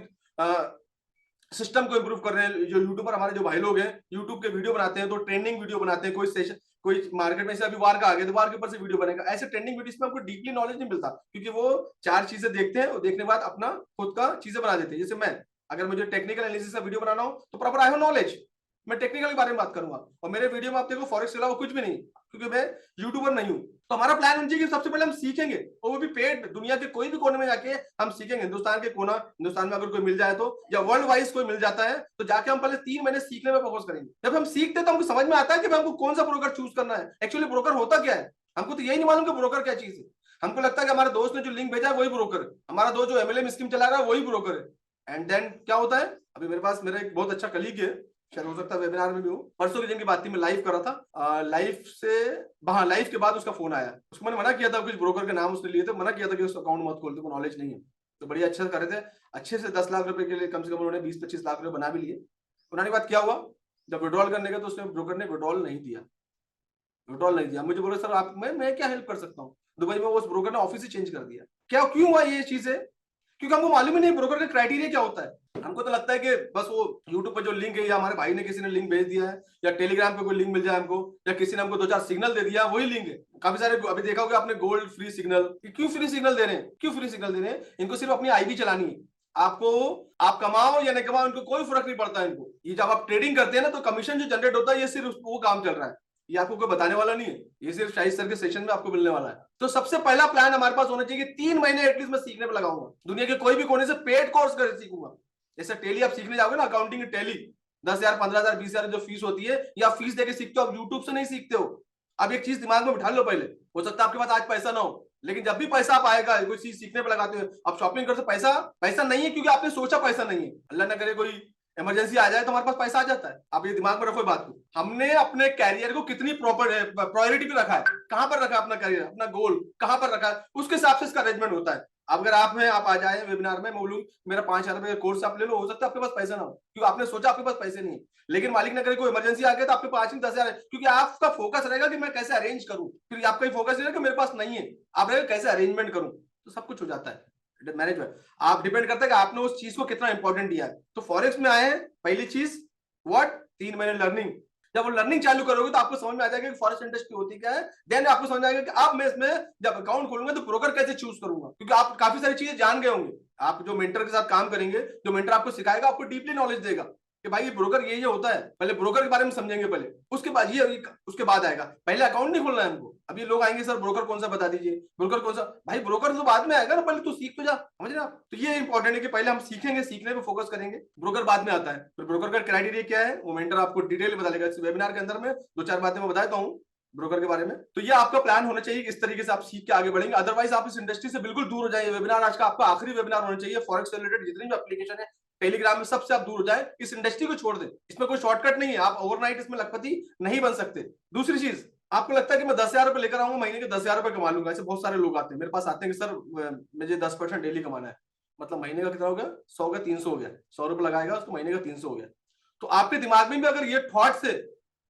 सिस्टम को इंप्रूव कर रहे हैं, जो यूट्यूबर हमारे जो भाई लोग हैं, यूट्यूब के वीडियो बनाते हैं, तो ट्रेंडिंग वीडियो बनाते हैं, कोई सेशन, कोई मार्केट में से अभी वार का आ गया तो वार के ऊपर से वीडियो बनेगा। ऐसे ट्रेंडिंग वीडियोस में आपको डीपली नॉलेज नहीं मिलता, क्योंकि वो 4 चीजें देखते हैं और देखने के बाद अपना खुद का चीजें बना देते हैं। जैसे मैं, अगर मुझे टेक्निकल एनालिसिस का वीडियो बनाना हो तो प्रॉपर आई हैव नॉलेज, मैं टेक्निकल के बारे में बात करूंगा। और मेरे वीडियो में आप देखो फॉरेक्स के अलावा कुछ भी नहीं, क्योंकि मैं यूट्यूबर नहीं हूं। तो हमारा प्लान होना चाहिए कि सबसे पहले हम सीखेंगे, और वो भी पेड, दुनिया के कोई भी कोने में जाके हम सीखेंगे। हिंदुस्तान के कोना, हिंदुस्तान में अगर कोई मिल जाए तो, या वर्ल्ड वाइज कोई मिल जाता है तो जाके हम पहले 3 महीने सीखने में फोकस करेंगे। जब हम सीखते हैं तो हमको समझ में आता है कि हमको कौन सा ब्रोकर चूज करना है। एक्चुअली ब्रोकर होता क्या है, हमको तो यही नहीं मालूम कि ब्रोकर क्या चीज है। हमको लगता है कि हमारे दोस्त ने जो लिंक भेजा है वही ब्रोकर है, हमारा दोस्त जो एमएलएम स्कीम चला रहा है वही ब्रोकर है। एंड देन क्या होता है, अभी मेरे पास मेरा एक बहुत अच्छा कलीग है, शायद हो सकता है वेबिनार में भी हो, परसों के दिन की बात थी, मैं लाइव कर रहा था, लाइव से, हाँ लाइव के बाद उसका फोन आया। उसको मैंने मना किया था, कुछ ब्रोकर के नाम उसने लिए थे, मना किया था कि उस अकाउंट मत खोलते, को नॉलेज नहीं है। तो बड़ी अच्छा कर रहे थे, अच्छे से 10 लाख रुपए के लिए कम से कम उन्होंने 20-25 लाख रुपए बना भी लिए। उन्होंने बात क्या हुआ, जब विड्रॉल करने का तो उसने ब्रोकर ने विड्रॉल नहीं दिया, विड्रॉल नहीं दिया। मुझे बोला सर आप, मैं क्या हेल्प कर सकता हूँ? दुबई में उस ब्रोकर ने ऑफिस ही चेंज कर दिया। क्या, क्यों हुआ ये चीज है? क्योंकि हमको मालूम ही नहीं ब्रोकर का क्राइटेरिया क्या होता है। हमको तो लगता है कि बस वो यूट्यूब पर जो लिंक है, या हमारे भाई ने किसी ने लिंक भेज दिया है, या टेलीग्राम पे कोई लिंक मिल जाए हमको, या किसी ने हमको 2-4 सिग्नल दे दिया, वही लिंक है। काफी सारे अभी देखा होगा आपने, गोल्ड फ्री सिग्नल। क्यों फ्री सिग्नल दे रहे हैं? क्यों फ्री सिग्नल दे रहे हैं? इनको सिर्फ अपनी आईडी चलानी है। आपको, आप कमाओ या नहीं कमाओ, इनको कोई फर्क नहीं पड़ता है इनको। ये जब आप ट्रेडिंग करते हैं ना, तो कमीशन जो जनरेट होता है, ये सिर्फ वो काम चल रहा है, ये आपको कोई बताने वाला नहीं है, ये सिर्फ शाहिद सर के सेशन में आपको मिलने वाला है। तो सबसे पहला प्लान हमारे पास होना चाहिए कि 3 महीने एटलीस्ट मैं सीखने पे लगाऊंगा, दुनिया के कोई भी कोने से पेड कोर्स कर सीखूंगा। जैसे टेली आप सीखने जाओगे ना, अकाउंटिंग की टेली, 10,000 15,000 20,000 जो फीस होती है, या फीस देके सीखते हो, आप यूट्यूब से नहीं सीखते हो। अब एक चीज दिमाग में बिठा लो, पहले हो सकता है आपके पास आज पैसा ना हो, लेकिन जब भी पैसा आप आएगा, कोई चीज सीखने पे लगाते हो, आप शॉपिंग करते, पैसा पैसा नहीं है क्योंकि आपने सोचा पैसा नहीं है। अल्लाह ना करे कोई इमरजेंसी आ जाए तो हमारे पास पैसा आ जाता है। आप ये दिमाग में रखो बात को, हमने अपने कैरियर को कितनी प्रॉपर प्रायोरिटी पे रखा है, कहां पर रखा अपना कैरियर, अपना गोल कहां पर रखा है, उसके हिसाब से इसका अरेंजमेंट होता है। अगर आप हैं, आप आ जाए वेबिनार में, मैं बोलूं मेरा 5,000 रुपए का कोर्स आप ले लो, हो सकता है आपके पास पैसा ना हो, क्योंकि आपने सोचा आपके पास पैसे नहीं है। लेकिन मालिक ने करे कोई इमरजेंसी आ गया तो आपके 5-10,000 है, क्योंकि आपका फोकस रहेगा कि मैं कैसे अरेंज करूं, फिर आपका फोकस रहेगा कि मेरे पास नहीं है, आप रहेगा कैसे अरेंजमेंट करूं, तो सब कुछ हो जाता है। मैनेजमेंट आप डिपेंड करता है कि आपने उस चीज को कितना इंपॉर्टेंट दिया है। तो फॉरेक्स में आए हैं, पहली चीज व्हाट, 3 महीने लर्निंग। जब वो लर्निंग चालू करोगे तो आपको समझ में आ जाएगा कि फॉरेक्स इंडस्ट्री होती क्या है। देन आपको समझ आएगा कि अब मैं इसमें जब अकाउंट खोलूंगा तो ब्रोकर कैसे चूज करूंगा, क्योंकि आप काफी सारी चीजें जान गए होंगे। आप जो मेंटर के साथ काम करेंगे, जो मेंटर आपको सिखाएगा, आपको डीपली नॉलेज देगा कि भाई ये ब्रोकर ये होता है। पहले ब्रोकर के बारे में समझेंगे पहले, उसके बाद ये, उसके बाद आएगा। पहले अकाउंट नहीं खोलना है हमको। अभी लोग आएंगे सर ब्रोकर कौन सा बता दीजिए, ब्रोकर कौन सा, भाई ब्रोकर तो बाद में आएगा ना, पहले तू सीख तो जा, समझ रहे आप? तो ये इंपॉर्टेंट है कि पहले हम सीखेंगे, सीखने पे फोकस करेंगे, ब्रोकर बाद में आता है। फिर ब्रोकर का क्राइटेरिया क्या है वो मेंटर आपको डिटेल में बता देगा। इस वेबिनार के अंदर में 2-4 बातें मैं बताता हूँ ब्रोकर के बारे में। तो ये आपका प्लान होना चाहिए, इस तरीके से आप सीख के आगे बढ़ेंगे, अदरवाइज आप इस इंडस्ट्री से बिल्कुल दूर हो जाएंगे। वेबिनार आज का आपका आखिरी वेबिनार होना चाहिए, फॉरेक्स से रिलेटेड जितनी भी एप्लीकेशन है टेलीग्राम में, सबसे आप दूर हो जाए, इस इंडस्ट्री को छोड़ दें। इसमें कोई शॉर्टकट नहीं है, आप ओवरनाइट इसमें लखपति नहीं बन सकते। दूसरी चीज, आपको लगता है कि मैं 10,000 रुपए लेकर आऊंगा, महीने के 10,000 रुपए कमा लूंगा। ऐसे बहुत सारे लोग आते हैं मेरे पास, आते हैं कि सर मुझे 10% डेली कमाना है, मतलब महीने का कितना हो गया, 100 का 300 हो गया, 100 रुपए लगाएगा उसको, महीने का 300 हो गया। तो आपके दिमाग में भी अगर ये थॉट से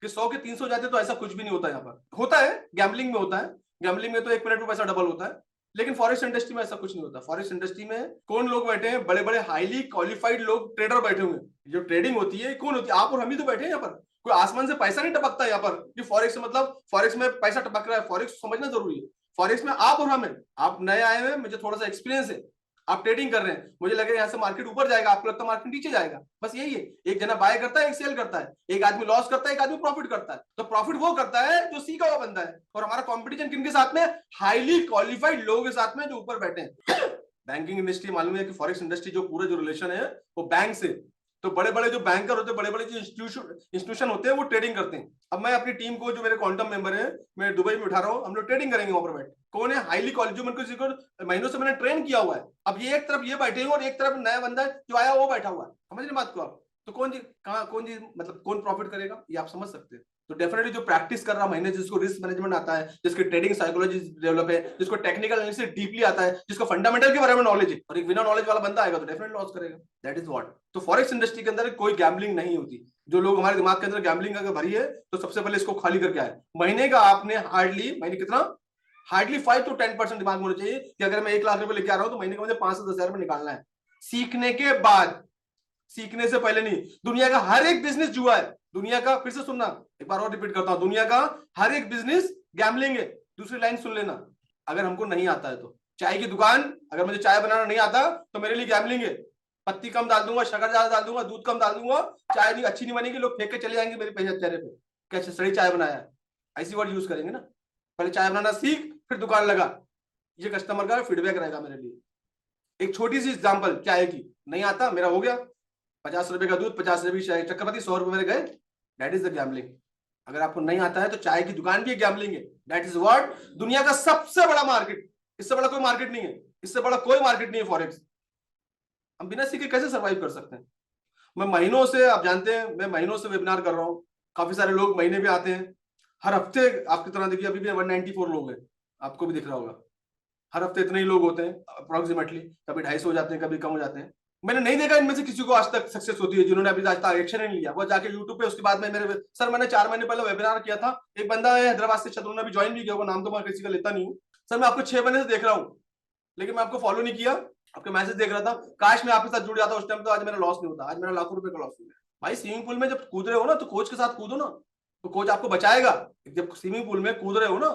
कि 100 के 300 जाते, तो ऐसा कुछ भी नहीं होता। यहाँ पर होता है, गैम्बलिंग में होता है, गैम्बलिंग में तो 1 मिनट में पैसा डबल होता है, लेकिन फॉरेक्स इंडस्ट्री में ऐसा कुछ नहीं होता। फॉरेक्स इंडस्ट्री में कौन लोग बैठे हैं, बड़े बड़े हाईली क्वालिफाइड लोग, ट्रेडर बैठे हुए हैं। जो ट्रेडिंग होती है कौन होती है, आप और हम ही तो बैठे हैं यहाँ पर। कोई आसमान से पैसा नहीं टपकता यहाँ पर कि फॉरेक्स मतलब फॉरेक्स में पैसा टपक रहा है। फॉरेक्स समझना जरूरी है, फॉरेक्स में आप और हम हैं। आप नए आए हैं, मुझे थोड़ा सा एक्सपीरियंस है, आप ट्रेडिंग कर रहे हैं, मुझे लगे यहाँ से मार्केट ऊपर जाएगा, आपको लगता है मार्केट नीचे जाएगा, बस यही है। एक जना बाय करता है, एक सेल करता है, एक आदमी लॉस करता है, एक आदमी प्रॉफिट करता है। तो प्रॉफिट वो करता है जो सीखा हुआ बंदा है। और हमारा कंपटीशन किनके साथ में, हाईली क्वालिफाइड लोगों के साथ में जो ऊपर बैठे हैं। बैंकिंग इंडस्ट्री मालूम है कि फॉरेक्स इंडस्ट्री जो पूरा जो रिलेशन है वो बैंक से, तो बड़े बड़े जो बैंकर होते हैं, बड़े बड़े जो इंस्टीट्यूशन होते हैं, वो ट्रेडिंग करते हैं। अब मैं अपनी टीम को, जो मेरे क्वांटम मेंबर है, मैं दुबई में उठा रहा हूँ, हम लोग ट्रेडिंग करेंगे वहां पर बैठ। कौन है हाईली क्वालिटी, जो महीनों से मैंने ट्रेन किया हुआ है। अब ये एक तरफ ये बैठे हैं और एक तरफ नया बंदा जो आया वो बैठा हुआ है। समझ रहे बात को आप? तो कौन जी कहाँ, कौन जी मतलब कौन प्रॉफिट करेगा, ये आप समझ सकते हैं। तो डेफिनेटली जो प्रैक्टिस कर रहा महीने, जिसको रिस्क मैनेजमेंट आता है, जिसकी ट्रेडिंग साइकोलॉजी डेवलप है, जिसको टेक्निकल एनालिसिस डीपली आता है, जिसको फंडामेंटल के बारे में नॉलेज है, और एक बिना नॉलेज वाला बंदा आएगा तो डेफिनेटली लॉस करेगा। That is what. तो फॉरेक्स इंडस्ट्री के अंदर कोई गैम्बलिंग नहीं होती। जो लोग हमारे दिमाग के अंदर गैम्बलिंग अगर भरी है, तो सबसे पहले इसको खाली करके आए। महीने का आपने महीने कितना, हार्डली 5 to 10% दिमाग में होना चाहिए कि अगर मैं 1 लाख रुपए लेके आ रहा हूं तो महीने का मुझे 5 से 10 हजार रुपए निकालना है। सीखने के बाद, सीखने से पहले नहीं। दुनिया का हर एक बिजनेस जुआ है। दुनिया का, फिर से सुनना, एक बार और रिपीट करता हूं, दुनिया का हर एक बिजनेस गैम्बलिंग है। दूसरी लाइन सुन लेना, अगर हमको नहीं आता है तो। चाय की दुकान, अगर मुझे चाय बनाना नहीं आता तो मेरे लिए गैम्बलिंग है। पत्ती कम डाल दूंगा, शक्कर ज्यादा डाल दूंगा, दूध कम डाल दूंगा, चाय नहीं अच्छी नहीं बनेगी, लोग फेंक के चले जाएंगे मेरे चेहरे पे, कैसे सड़ी चाय बनाया है। ऐसी वर्ड यूज करेंगे ना। पहले चाय बनाना सीख, फिर दुकान लगा। ये कस्टमर का फीडबैक रहेगा मेरे लिए। एक छोटी सी एग्जांपल चाय की, नहीं आता, मेरा हो गया 50 रुपए का दूध, 50 रुपए की चाय चक्रवर्ती, 100 रुपए मेरे गए। That is the gambling. अगर आपको नहीं आता है तो चाय की दुकान भी एक गैम्बलिंग है। That is what. दुनिया का सबसे बड़ा मार्केट, इससे बड़ा कोई मार्केट नहीं है, इससे बड़ा कोई मार्केट नहीं है फॉरेक्स। हम बिना सीखे कैसे सर्वाइव कर सकते हैं? मैं महीनों से, आप जानते हैं, मैं महीनों से वेबिनार कर रहा हूँ। काफी सारे लोग महीने में आते हैं, हर हफ्ते आपकी तरह। देखिए अभी भी 194 लोग हैं, आपको भी दिख रहा होगा। हर हफ्ते इतने ही लोग होते हैं अप्रोक्सीमेटली, कभी 250 हो जाते हैं, कभी कम हो जाते हैं। मैंने नहीं देखा इनमें से किसी को आज तक सक्सेस होती है जिन्होंने अभी आज तक एक्शन नहीं लिया। वो जाके यूट्यूब पे, उसके बाद में मेरे सर, मैंने 4 महीने पहले वेबिनार किया था, एक बंदा है हैदराबाद से, शत्रुघ्न, अभी ज्वाइन भी किया, वो नाम तो मैं किसी का लेता नहीं हूँ। सर मैं आपको 6 महीने से देख रहा हूँ, लेकिन मैं आपको फॉलो नहीं किया, आपके मैसेज देख रहा था। काश मैं आपके साथ जुड़ जाता उस टाइम, तो आज मेरा लॉस नहीं होता, आज मेरा लाखों रुपए का लॉस हो गया। भाई स्विमिंग पूल में जब कूद रहे हो ना, तो कोच के साथ कूदो ना, तो कोच आपको बचाएगा। जब स्विमिंग पूल में कूद रहे हो ना,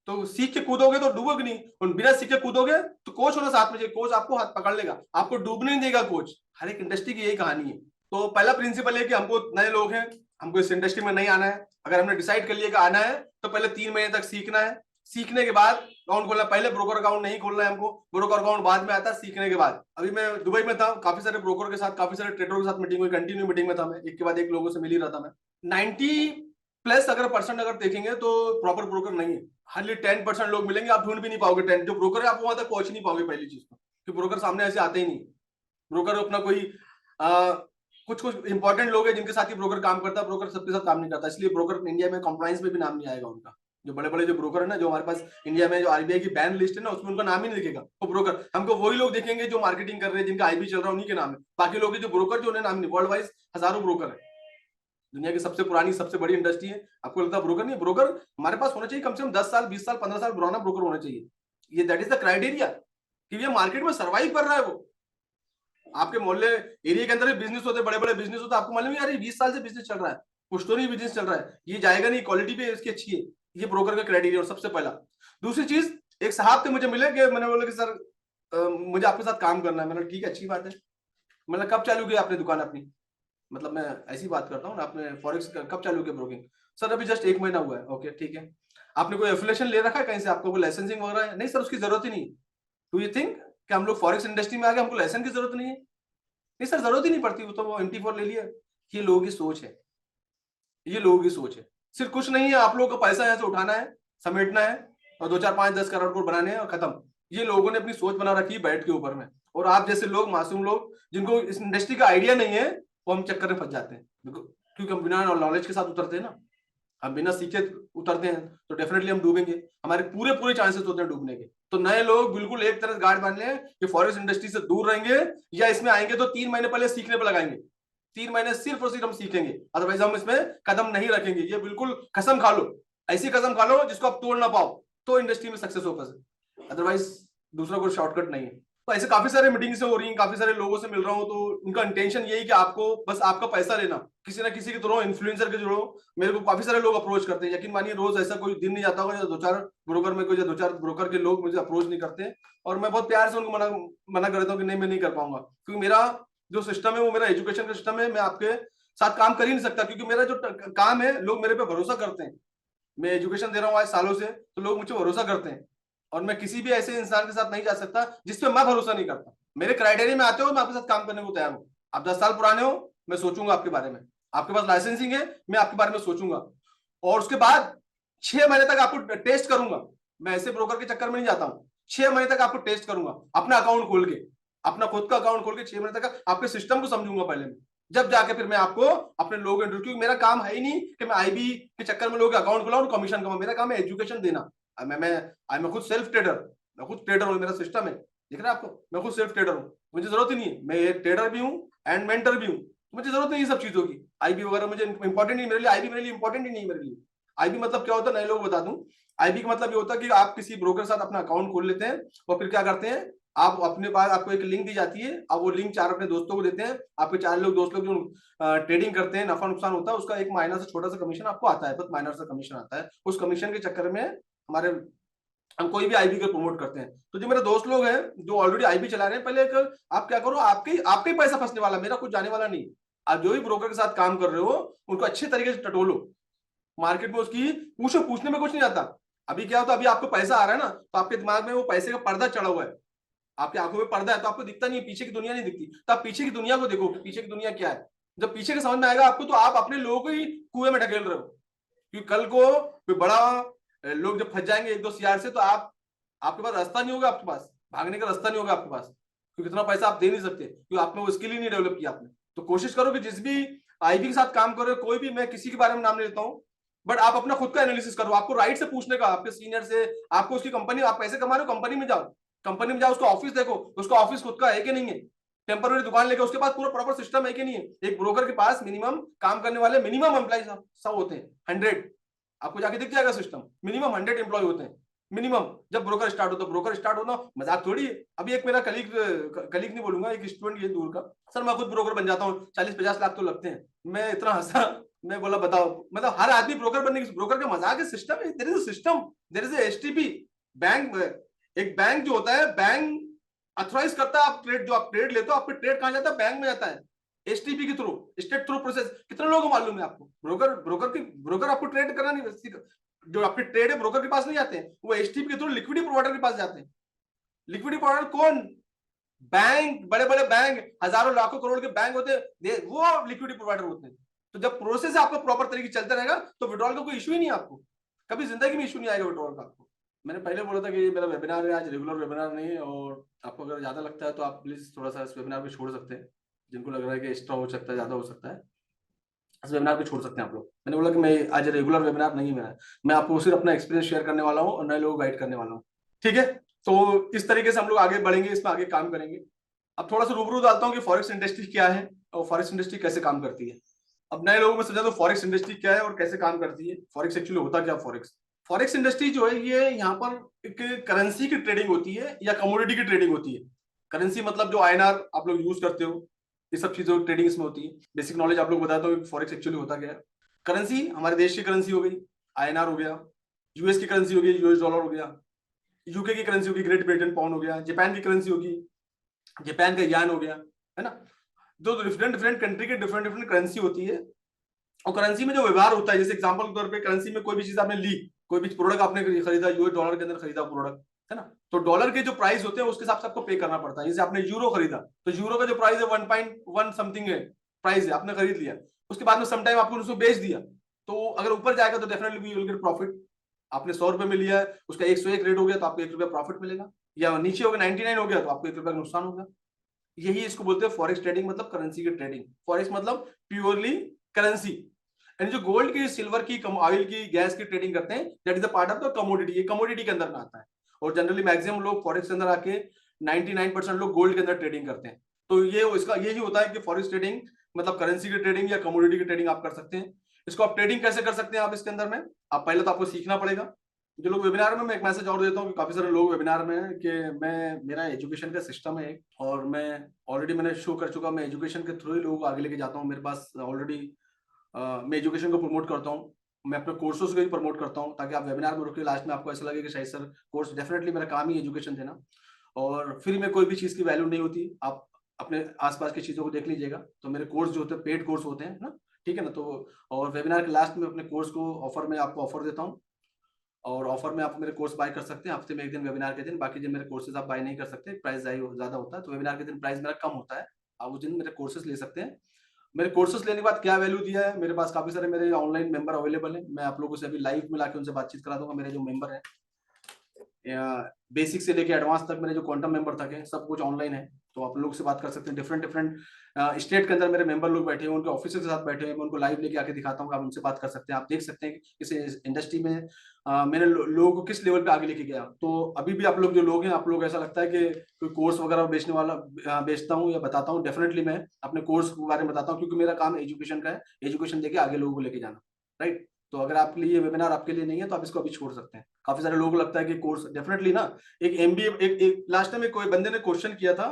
तो सीख के कूदोगे तो डूबोगे नहीं, और बिना सीख के कूदोगे तो कोच होना साथ में, कोच आपको हाथ पकड़ लेगा, आपको डूबने नहीं देगा कोच। हर एक इंडस्ट्री की यही कहानी है। तो पहला प्रिंसिपल है कि हमको, नए लोग हैं, हमको इस इंडस्ट्री में नहीं आना है। अगर हमने डिसाइड कर लिया कि आना है, तो पहले 3 महीने तक सीखना है। सीखने के बाद अकाउंट खोलना। पहले ब्रोकर अकाउंट नहीं खोलना है हमको, ब्रोकर अकाउंट बाद में आता है सीखने के बाद। अभी मैं दुबई में था, काफी सारे ब्रोकर के साथ, काफी सारे ट्रेडरों के साथ मीटिंग हुई, कंटिन्यू मीटिंग में था मैं, एक के बाद एक लोगों से मिल ही रहा था मैं। 90+ अगर परसेंट अगर देखेंगे तो प्रॉपर ब्रोकर नहीं है। हार्डली 10% लोग मिलेंगे, आप ढूंढ भी नहीं पाओगे 10 जो ब्रोकर है, आप वहां तक पहुंच नहीं पाओगे पहली चीज तो, कि ब्रोकर सामने ऐसे आते ही नहीं। ब्रोकर अपना कोई कुछ कुछ इंपॉर्टेंट लोग हैं जिनके साथ ही ब्रोकर काम करता है, ब्रोकर सबके साथ काम नहीं करता, इसलिए ब्रोकर इंडिया में कंप्लायंस में भी नाम नहीं आएगा उनका। जो बड़े बड़े जो ब्रोकर है ना, जो हमारे पास इंडिया में जो आरबीआई की बैन लिस्ट है ना, उसमें उनका नाम ही नहीं दिखेगा। वो ब्रोकर, हमको वही लोग देखेंगे जो मार्केटिंग कर रहे हैं, जिनका आईबी चल रहा है, उन्हीं के नाम है। बाकी लोग जो ब्रोकर, जो उन्हें नाम नहीं। वर्ल्ड वाइज हजारों ब्रोकर है, दुनिया की सबसे पुरानी, सबसे बड़ी इंडस्ट्री है। आपको लगता है ब्रोकर नहीं? ब्रोकर हमारे पास होना चाहिए कम से कम 10 साल, 20 साल, 15 साल पुराना ब्रोकर होना चाहिए। ये दैट इज द क्राइटेरिया कि ये मार्केट में सर्वाइव कर रहा है। वो आपके मोहल्ले एरिया के अंदर भी बिजनेस होते हैं, बड़े बड़े बिजनेस होते हैं, आपको मालूम है यार ये 20 साल से बिजनेस चल रहा है, कुछ तो नहीं बिजनेस चल रहा है, ये जाएगा नहीं, क्वालिटी भी इसकी अच्छी है। ये ब्रोकर का क्राइटेरिया और सबसे पहला। दूसरी चीज, एक साहब थे मुझे मिले, कि मैंने बोला कि सर मुझे आपके साथ काम करना है। मैंने ठीक है, अच्छी बात है। मतलब कब चालू किया आपने दुकान अपनी? मतलब मैं ऐसी बात करता हूँ ना, आपने फॉरेक्स कब चालू किया ब्रोकिंग? सर अभी जस्ट 1 महीना हुआ है। ओके ठीक है। आपने कोई एफिलिएशन ले रखा है कहीं से? आपको कोई लाइसेंसिंग वगैरह है? नहीं सर, उसकी जरूरत ही नहीं। डू यू थिंक कि हम लोग फॉरेक्स इंडस्ट्री में आ गए, हमको लाइसेंस की जरूरत नहीं है? नहीं सर, जरूरत ही नहीं पड़ती, वो तो वो MT4 ले लिया। ये लोगों की सोच है, ये लोगों की सोच है। सिर्फ कुछ नहीं है, आप लोगों का पैसा यहाँ से उठाना है, समेटना है, और 2 4 5 10 करोड़ को बनाने हैं और खत्म। ये लोगों ने अपनी सोच बना रखी है बैठ के ऊपर में। और आप जैसे लोग, मासूम लोग, जिनको इस इंडस्ट्री का आइडिया नहीं है, वो हम चक्कर में फंस जाते हैं, क्योंकि हम बिना नॉलेज के साथ उतरते हैं ना। हम बिना सीखे उतरते हैं तो डेफिनेटली हम डूबेंगे, हमारे पूरे पूरे चांसेस होते हैं डूबने के। तो नए लोग बिल्कुल एक तरह गार्ड बांध लें कि फॉरेस्ट इंडस्ट्री से दूर रहेंगे, या इसमें आएंगे तो 3 महीने पहले सीखने पर लगाएंगे। 3 महीने सिर्फ और सिर्फ हम सीखेंगे, अदरवाइज हम इसमें कदम नहीं रखेंगे। ये बिल्कुल कसम खा लो, ऐसी कसम खा लो जिसको आप तोड़ ना पाओ, तो इंडस्ट्री में सक्सेस हो पाए, अदरवाइज दूसरा कोई शॉर्टकट नहीं है। तो ऐसे काफी सारे मीटिंग्स हो रही हैं, काफी सारे लोगों से मिल रहा हूँ, तो उनका इंटेंशन यही कि आपको बस आपका पैसा लेना, किसी ना किसी के थ्रू, इन्फ्लुएंसर के थ्रू। मेरे को काफी सारे लोग अप्रोच करते हैं, यकीन मानिए रोज ऐसा कोई दिन नहीं जाता होगा या 2 4 ब्रोकर में कोई, या 2 4 ब्रोकर के लोग मुझे अप्रोच नहीं करते हैं। और मैं बहुत प्यार से उनको मना कर देता हूँ कि नहीं, मैं नहीं कर पाऊंगा, क्योंकि मेरा जो सिस्टम है वो मेरा एजुकेशन का सिस्टम है। मैं आपके साथ काम कर ही नहीं सकता, क्योंकि मेरा जो काम है, लोग मेरे पे भरोसा करते हैं। मैं एजुकेशन दे रहा हूँ आज सालों से, तो लोग मुझे भरोसा करते हैं। और मैं किसी भी ऐसे इंसान के साथ नहीं जा सकता जिसपे मैं भरोसा नहीं करता। मेरे क्राइटेरिया में आते हो, मैं आपके साथ काम करने को तैयार हूँ। आप 10 साल पुराने हो, मैं सोचूंगा आपके बारे में, आपके पास लाइसेंसिंग है, मैं आपके बारे में सोचूंगा, और उसके बाद 6 महीने तक आपको टेस्ट करूंगा। मैं ऐसे ब्रोकर के चक्कर में नहीं जाता हूं। 6 महीने तक आपको टेस्ट करूंगा, अपना अकाउंट खोल के, अपना खुद का अकाउंट खोल के 6 महीने तक आपके सिस्टम को समझूंगा पहले मैं, जब जाके फिर मैं आपको अपने लोग इंट्रोड्यूस, क्योंकि मेरा काम है ही नहीं कि मैं आईबी के चक्कर में लोग अकाउंट खुलाऊं कमीशन कमाऊं। मेरा काम है एजुकेशन देना। मैं खुद सेल्फ ट्रेडर, मैं खुद ट्रेडर हूं, मेरा सिस्टम है, दिख रहा है आपको, मैं खुद सेल्फ ट्रेडर हूं, मुझे जरूरत ही नहीं है, मैं एक ट्रेडर भी हूं एंड मेंटर भी हूं, मुझे जरूरत नहीं है सब चीजों की। आईबी वगैरह मुझे इंपॉर्टेंट नहीं, मेरे लिए आईबी मेरे लिए इंपॉर्टेंट ही नहीं मेरे लिए। आईबी मतलब क्या होता है, नए लोग बता दूं, आईबी का मतलब ये होता है कि आप किसी ब्रोकर के साथ अपना अकाउंट खोल लेते हैं और फिर क्या करते हैं, आप अपने पास आपको एक लिंक दी जाती है, आप वो लिंक 4 अपने दोस्तों को देते हैं, आपके 4 लोग दोस्त लोग जो ट्रेडिंग करते हैं, नफा नुकसान होता है उसका एक माइनर से छोटा सा कमीशन आपको आता है, बस माइनर सा कमीशन आता है। उस कमीशन के चक्कर में हमारे हम कोई भी आईबी को प्रमोट करते हैं। तो जो मेरे दोस्त लोग हैं जो ऑलरेडी आईबी चला रहे हैं, पहले एक आप क्या करो, आपके आपके ही पैसा फंसने वाला, मेरा कुछ जाने वाला नहीं। आप जो भी ब्रोकर के साथ काम कर रहे हो उनको अच्छे तरीके से टटोलो, मार्केट में उसकी पूछो, पूछने में कुछ नहीं आता। अभी क्या होता है, अभी आपको पैसा आ रहा है ना, तो आपके दिमाग में वो पैसे का पर्दा चढ़ा हुआ है, आपकी आंखों में पर्दा है, तो आपको दिखता नहीं है, पीछे की दुनिया नहीं दिखती। तो आप पीछे की दुनिया को देखो कि पीछे की दुनिया क्या है। जब पीछे के समझ में आएगा आपको, तो आप अपने लोगों को ही कुएं में ढकेल रहे हो, क्योंकि कल को कोई बड़ा लोग जब फंस जाएंगे 1-2 CR से, तो आपके पास रास्ता नहीं होगा, आपके पास भागने का रास्ता नहीं होगा आपके पास, क्योंकि इतना पैसा आप दे नहीं सकते, क्योंकि आपने वो स्किल ही नहीं डेवलप किया आपने। तो कोशिश करो कि जिस भी आईबी के साथ काम करो, कोई भी, मैं किसी के बारे में नाम नहीं लेता हूँ, बट आप अपना खुद का एनालिसिस करो, आपको राइट से पूछने का, आपके सीनियर से, आपको उसकी कंपनी, आप पैसे कमा रहे हो कंपनी में जाओ, कंपनी में जाओ, उसका ऑफिस देखो, उसका ऑफिस खुद का है कि नहीं है, टेम्पररी दुकान लेके उसके पास पूरा प्रॉपर सिस्टम है कि नहीं है। एक ब्रोकर के पास मिनिमम काम करने वाले मिनिमम एम्प्लॉय सब होते हैं 100, आपको जाके दिख जाएगा सिस्टम, मिनिमम 100 एम्प्लॉय होते हैं मिनिमम, जब ब्रोकर स्टार्ट होता है। ब्रोकर स्टार्ट होना मजाक थोड़ी है। अभी एक मेरा कलीग नहीं बोलूंगा, एक स्टूडेंट ये दूर का, सर मैं खुद ब्रोकर बन जाता हूँ, 40-50 लाख तो लगते हैं। मैं इतना हंसा, मैं बोला बताओ, मतलब हर आदमी ब्रोकर बनने की, ब्रोकर का मजाक है, सिस्टम है, there is a system, there is a STP bank. एक बैंक जो होता है, बैंक अथोराइज करता है, आप ट्रेड, जो आप ट्रेड लेते हो, आपका ट्रेड कहां जाता है, बैंक में जाता है, एसटीपी के थ्रू, स्टेट थ्रू प्रोसेस। कितने लोगों को मालूम है आपको, ब्रोकर आपको ट्रेड करना नहीं, जो आपके ट्रेड है ब्रोकर के पास नहीं जाते हैं, वो एसटीपी के थ्रू लिक्विडिटी प्रोवाइडर के पास जाते हैं। लिक्विडिटी प्रोवाइडर कौन, बैंक, बड़े बड़े बैंक, हजारों लाखों करोड़ के बैंक होते हैं, वो लिक्विडिटी प्रोवाइडर होते हैं। तो जब प्रोसेस आपका प्रॉपर तरीके से चलता रहेगा, तो विड्रॉल का कोई इशू ही नहीं है आपको, कभी जिंदगी में इशू नहीं आएगा विड्रॉल का आपको। मैंने पहले बोला था कि ये मेरा वेबिनार है, आज रेगुलर वेबिनार नहीं है, और आपको अगर ज्यादा लगता है तो आप प्लीज थोड़ा सा इस वेबिनार को छोड़ सकते हैं, जिनको लग रहा है कि एक्स्ट्रा हो सकता है, ज्यादा हो सकता है, इस वेबिनार को छोड़ सकते हैं आप लोग। मैंने बोला कि मैं आज रेगुलर वेबिनार नहीं है मेरा, मैं आपको सिर्फ अपना एक्सपीरियंस शेयर करने वाला हूँ और नए लोगों को गाइड करने वाला हूँ, ठीक है। तो इस तरीके से हम लोग आगे बढ़ेंगे, इसमें आगे काम करेंगे। अब थोड़ा सा रूबरू डालता हूँ कि फॉरेक्स इंडस्ट्री क्या है और फॉरेक्स इंडस्ट्री कैसे काम करती है। अब नए लोगों में समझा दो फॉरेक्स इंडस्ट्री क्या है और कैसे काम करती है, फॉरेक्स एक्चुअली होता क्या। फॉरेक्स फॉरेक्स इंडस्ट्री जो है, ये यहाँ पर एक करेंसी की ट्रेडिंग होती है या कमोडिटी की ट्रेडिंग होती है। करेंसी मतलब जो आईएनआर आप लोग यूज करते हो, ये सब चीजों की ट्रेडिंग इसमें होती है। बेसिक नॉलेज आप लोग बताता हूँ फॉरेक्स एक्चुअली होता क्या है। करेंसी हमारे देश की करेंसी हो गई, आईएनआर हो गया, यूएस की करेंसी हो गई, यूएस डॉलर हो गया, यूके की करेंसी होगी, ग्रेट ब्रिटेन पाउंड हो गया, जापान की करेंसी होगी, जापान का यान हो गया, है ना। दो डिफरेंट डिफरेंट कंट्री के डिफरेंट डिफरेंट करेंसी होती है, और करेंसी में जो व्यवहार होता है, जैसे एग्जांपल के तौर पे करेंसी में कोई भी चीज आपने ली, कोई भी प्रोडक्ट आपने खरीदा, यूएस डॉलर के अंदर खरीदा प्रोडक्ट, है ना, तो डॉलर के जो प्राइस होते हैं उसके हिसाब से आपको पे करना पड़ता है। जैसे आपने यूरो खरीदा, तो यूरो का जो प्राइस है 1.1 समथिंग है, प्राइस है, आपने खरीद लिया, उसके बाद में सम टाइम आपको उसको बेच दिया, तो अगर ऊपर जाएगा तो definitely you will gate profit. आपने 100 रुपए में लिया है, उसका 101 रेट हो गया तो आपको 1 रुपया प्रॉफिट मिलेगा, या नीचे हो गया 99 हो गया तो आपको 1 रुपया नुकसान होगा। यही इसको बोलते हैं फॉरेक्स ट्रेडिंग, मतलब करेंसी की ट्रेडिंग। फॉरेक्स मतलब प्योरली करेंसी। एंड जो गोल्ड की, सिल्वर की, ऑयल की, गैस की ट्रेडिंग करते हैं, that is the part of the commodity, ये कमोडिटी के अंदर में आता है। और जनरली मैक्सिमम लोग फॉरेक्स के अंदर आके 99% लोग गोल्ड के अंदर ट्रेडिंग करते हैं। तो ये इसका यही होता है कि फॉरेक्स ट्रेडिंग मतलब करेंसी की ट्रेडिंग या कमोडिटी की ट्रेडिंग आप कर सकते हैं। इसको आप ट्रेडिंग कैसे कर सकते हैं, आप इसके अंदर में, आप पहले तो आपको सीखना पड़ेगा। जो लोग वेबिनार में, मैं एक मैसेज और देता हूँ कि काफी सारे लोग वेबिनार में कि मेरा एजुकेशन का सिस्टम है और मैं ऑलरेडी मैंने शो कर चुका, मैं एजुकेशन के थ्रू ही लोगों को आगे लेके जाता हूँ, मेरे पास ऑलरेडी मैं एजुकेशन को प्रमोट करता हूँ, मैं अपने कोर्सेज को भी प्रमोट करता हूँ, ताकि आप वेबिनार में रुके लास्ट में आपको ऐसा लगे कि शायद सर कोर्स, डेफिनेटली मेरा काम ही एजुकेशन देना, और फ्री में कोई भी चीज़ की वैल्यू नहीं होती। आप अपने आसपास की चीज़ों को देख लीजिएगा, तो मेरे कोर्स जो होते हैं पेड कोर्स होते हैं ना, ठीक है ना। तो और वेबिनार के लास्ट में अपने कोर्स को ऑफर में आपको ऑफर देता हूँ, और ऑफर में आप मेरे कोर्स बाय कर सकते हैं हफ्ते में एक दिन वेबिनार के दिन, बाकी दिन मेरे कोर्सेज आप बाय नहीं कर सकते, प्राइस ज़्यादा होता है, तो वेबिनार के दिन प्राइस मेरा कम होता है, आप उस दिन मेरे कोर्सेज ले सकते हैं। मेरे कोर्सेस लेने के बाद क्या वैल्यू दिया है, मेरे पास काफी सारे मेरे ऑनलाइन मेंबर अवेलेबल है, मैं आप लोगों से अभी लाइव मिला के उनसे बातचीत करा दूंगा। मेरे जो मेंबर है बेसिक से लेके एडवांस तक, मेरे जो क्वांटम मेंबर तक है, सब कुछ ऑनलाइन है। तो आप लोग से बात कर सकते हैं। डिफरेंट डिफरेंट स्टेट के अंदर मेरे मेंबर लोग बैठे हैं, उनके ऑफिस के साथ बैठे हैं, मैं उनको लाइव लेके आके दिखाता हूँ, आप उनसे बात कर सकते हैं। आप देख सकते हैं कि इस इंडस्ट्री में मैंने लोगों को किस लेवल पे आगे लेके गया। तो अभी भी आप लोग जो लोग हैं, आप लोग ऐसा लगता है कि कोई कोर्स वगैरह बेचने वाला बेचता हूँ या बताता हूँ, डेफिनेटली मैं अपने कोर्स के बारे में बताता हूँ, क्योंकि मेरा काम एजुकेशन का है, एजुकेशन देके आगे लोगों को लेके जाना, राइट। तो अगर आपके लिए ये वेबिनार आपके लिए नहीं है तो आप इसको अभी छोड़ सकते हैं। काफी सारे लोगों को लगता है कि कोर्स डेफिनेटली ना, एक एमबीए एक लास्ट टाइम कोई बंदे ने क्वेश्चन किया था,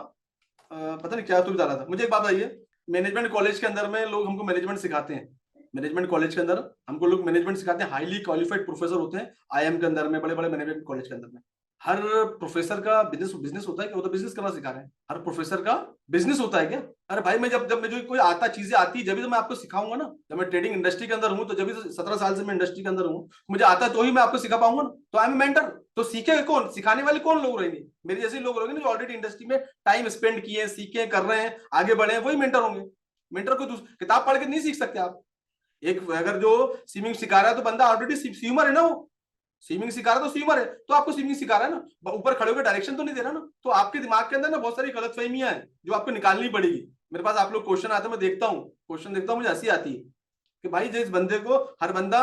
पता नहीं क्या तो बता रहा था मुझे। एक बात बताइए, मैनेजमेंट कॉलेज के अंदर में लोग हमको मैनेजमेंट सिखाते हैं, मैनेजमेंट कॉलेज के अंदर हमको लोग मैनेजमेंट सिखाते हैं, हाईली क्वालिफाइड प्रोफेसर होते हैं आईएम के अंदर में, बड़े बड़े मैनेजमेंट कॉलेज के अंदर में। हर प्रोफेसर का बिजनेस बिजनेस होता है क्या? वो तो बिजनेस करना सिखा रहे हैं। हर प्रोफेसर का बिजनेस होता है क्या? अरे भाई, मैं जब जब मुझे कोई आता चीजें आती है जब भी तो मैं आपको सिखाऊंगा ना। जब मैं ट्रेडिंग इंडस्ट्री के अंदर हूं तो जब भी 17 साल से मैं इंडस्ट्री के अंदर हूं, मुझे आता है तो ही मैं आपको सिखा पाऊंगा ना। तो आई एम मेंटर। तो सीखेगा कौन? सिखाने वाले कौन लोग रहेंगे? मेरे जैसे लोग रहेंगे जो ऑलरेडी इंडस्ट्री में टाइम स्पेंड किए, सीखे, कर रहे हैं, आगे बढ़े हैं, वही मेंटर होंगे। मेंटर को किताब पढ़ के नहीं सीख सकते आप। एक अगर जो स्विमिंग सिखा रहा है तो बंदा ऑलरेडी स्विमर है ना, वो स्विमिंग सिखा रहा है तो स्विमर है, तो आपको स्विमिंग सिखा रहा है ना, ऊपर खड़े होकर डायरेक्शन तो नहीं दे रहा ना। तो आपके दिमाग के अंदर ना बहुत सारी गलतफहमियां हैं जो आपको निकालनी पड़ेगी। मेरे पास आप लोग क्वेश्चन आते हैं, मैं देखता हूँ क्वेश्चन, देखता हूँ, मुझे हंसी आती है कि भाई जिस बंदे को, हर बंदा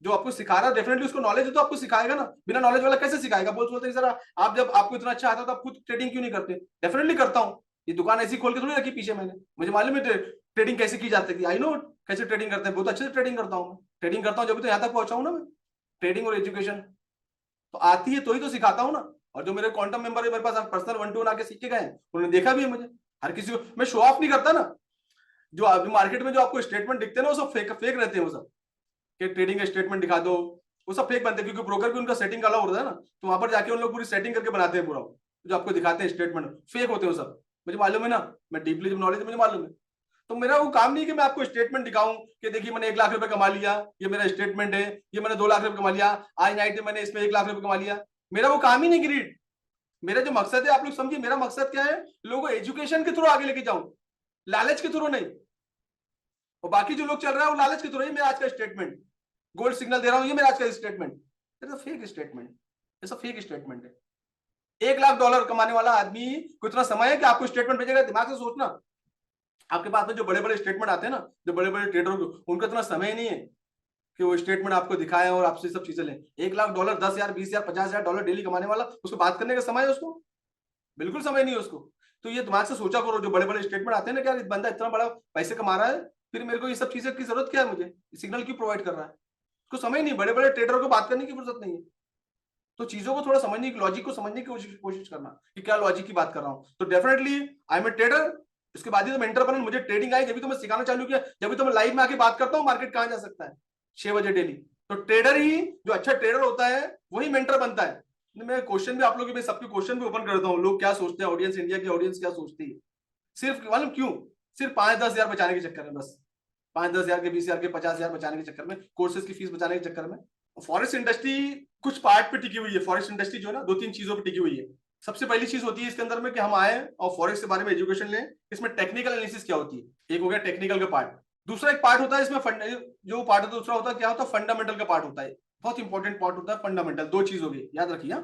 जो आपको सिखा रहा है डेफिनेटली उसको नॉलेज है तो आपको सिखाएगा ना। बिना नॉलेज वाला कैसे सिखाएगा? बोलते हैं सर आप जब आपको इतना अच्छा आता है तो आप खुद ट्रेडिंग क्यों नहीं करते? डेफिनेटली करता हूँ। ये दुकान ऐसी खोल के थोड़ी रखी पीछे मैंने, मुझे मालूम है ट्रेडिंग कैसे की जाती है। आई नो कैसे ट्रेडिंग करते हैं, बहुत अच्छे से ट्रेडिंग करता हूँ। ट्रेडिंग करता हूँ जब तो यहाँ तक पहुंचा हूँ ना मैं। ट्रेडिंग और एजुकेशन तो आती है तो ही तो सिखाता हूँ ना। और जो मेरे क्वांटम मेंबर है मेरे पास पर्सनल 1-to-1 आके सीख के गए, उन्होंने देखा भी है मुझे। हर किसी को मैं शो ऑफ नहीं करता ना। जो अभी मार्केट में जो आपको स्टेटमेंट दिखते हैं ना, वो सब फेक फेक रहते हैं। वो सब कि ट्रेडिंग का स्टेटमेंट दिखा दो, वो सब फेक बनते हैं, क्योंकि ब्रोकर भी उनका सेटिंग अलग होता है ना। तो वहां पर जाके उन लोग पूरी सेटिंग करके बनाते हैं पूरा, जो आपको दिखाते हैं स्टेटमेंट फेक होते हैं वो सब। मुझे मालूम है ना, मैं डीपली जब नॉलेज मुझे मालूम है। तो मेरा वो काम नहीं कि मैं आपको स्टेटमेंट दिखाऊं कि देखिए मैंने 1 लाख रुपए कमा लिया, ये मेरा स्टेटमेंट है, ये मैंने 2 लाख रुपए कमा लिया, आज नाइट में मैंने इसमें 1 लाख रुपए कमा लिया। मेरा वो काम ही नहीं ग्रीड। मेरा जो मकसद है आप लोग समझिए, मेरा मकसद क्या है, लोगों को एजुकेशन के थ्रू आगे लेके जाऊं, लालच के थ्रू नहीं। और बाकी जो लोग चल रहा है वो लालच के थ्रू। मेरा आज का स्टेटमेंट गोल्ड सिग्नल दे रहा हूं, ये मेरा आज का स्टेटमेंट, फेक स्टेटमेंट, ऐसा फेक स्टेटमेंट है। $1 लाख कमाने वाला आदमी को इतना समय है कि आपको स्टेटमेंट भेजेगा? दिमाग से सोचना। आपके पास में जो बड़े बड़े स्टेटमेंट आते हैं ना, जो बड़े बड़े ट्रेडर, उनका इतना समय नहीं है कि वो स्टेटमेंट आपको दिखाए और आपसे सब चीजें लें। $1 लाख 10,000 20,000 $50,000 डेली कमाने वाला, उसको बात करने का समय है उसको? बिल्कुल समय नहीं है उसको। तो ये दिमाग से सोचा करो, जो बड़े बड़े स्टेटमेंट आते हैं ना, क्या बंदा इतना बड़ा पैसे कमा रहा है, फिर मेरे को ये सब चीजें की जरूरत क्या है? मुझे सिग्नल क्यों प्रोवाइड कर रहा है? उसको समय नहीं, बड़े बड़े ट्रेडरों को बात करने की जरूरत नहीं है। तो चीजों को थोड़ा समझने की, लॉजिक को समझने की कोशिश करना कि क्या लॉजिक की बात कर रहा हूं। तो definitely I am a trader. उसके बाद ही तो मेंटर बना, मुझे ट्रेडिंग आई जब भी तो मैं सिखाना चालू किया, जब भी तो मैं लाइव में आके बात करता हूँ मार्केट कहां जा सकता है 6 बजे डेली। तो ट्रेडर ही, जो अच्छा ट्रेडर होता है वही मेंटर बनता है। मैं क्वेश्चन भी आप लोगों के, सबके क्वेश्चन भी ओपन करता हूँ, लोग क्या सोचते हैं, ऑडियंस, इंडिया की ऑडियंस क्या सोचती है। सिर्फ मालूम क्यों? सिर्फ 5-10 हजार बचाने के चक्कर में, बस 5-10 हजार के, 20 हजार के, 50 हजार बचाने के चक्कर में, कोर्सेज की फीस बचाने के चक्कर में। फॉरेस्ट इंडस्ट्री कुछ पार्ट पे टिकी हुई है। फॉरेस्ट इंडस्ट्री जो है ना, 2-3 चीजों पे टिकी हुई है। सबसे पहली चीज होती है इसके अंदर में कि हम आए और फॉरेस्ट के बारे में एजुकेशन लें। इसमें टेक्निकल एनालिसिस क्या होती है, एक हो गया टेक्निकल का पार्ट। दूसरा एक पार्ट होता है इसमें जो पार्ट होता है, दूसरा होता है क्या होता है, फंडामेंटल का पार्ट होता है। बहुत इंपॉर्टेंट पार्ट होता है फंडामेंटल। 2 चीज होगी, याद रखिए।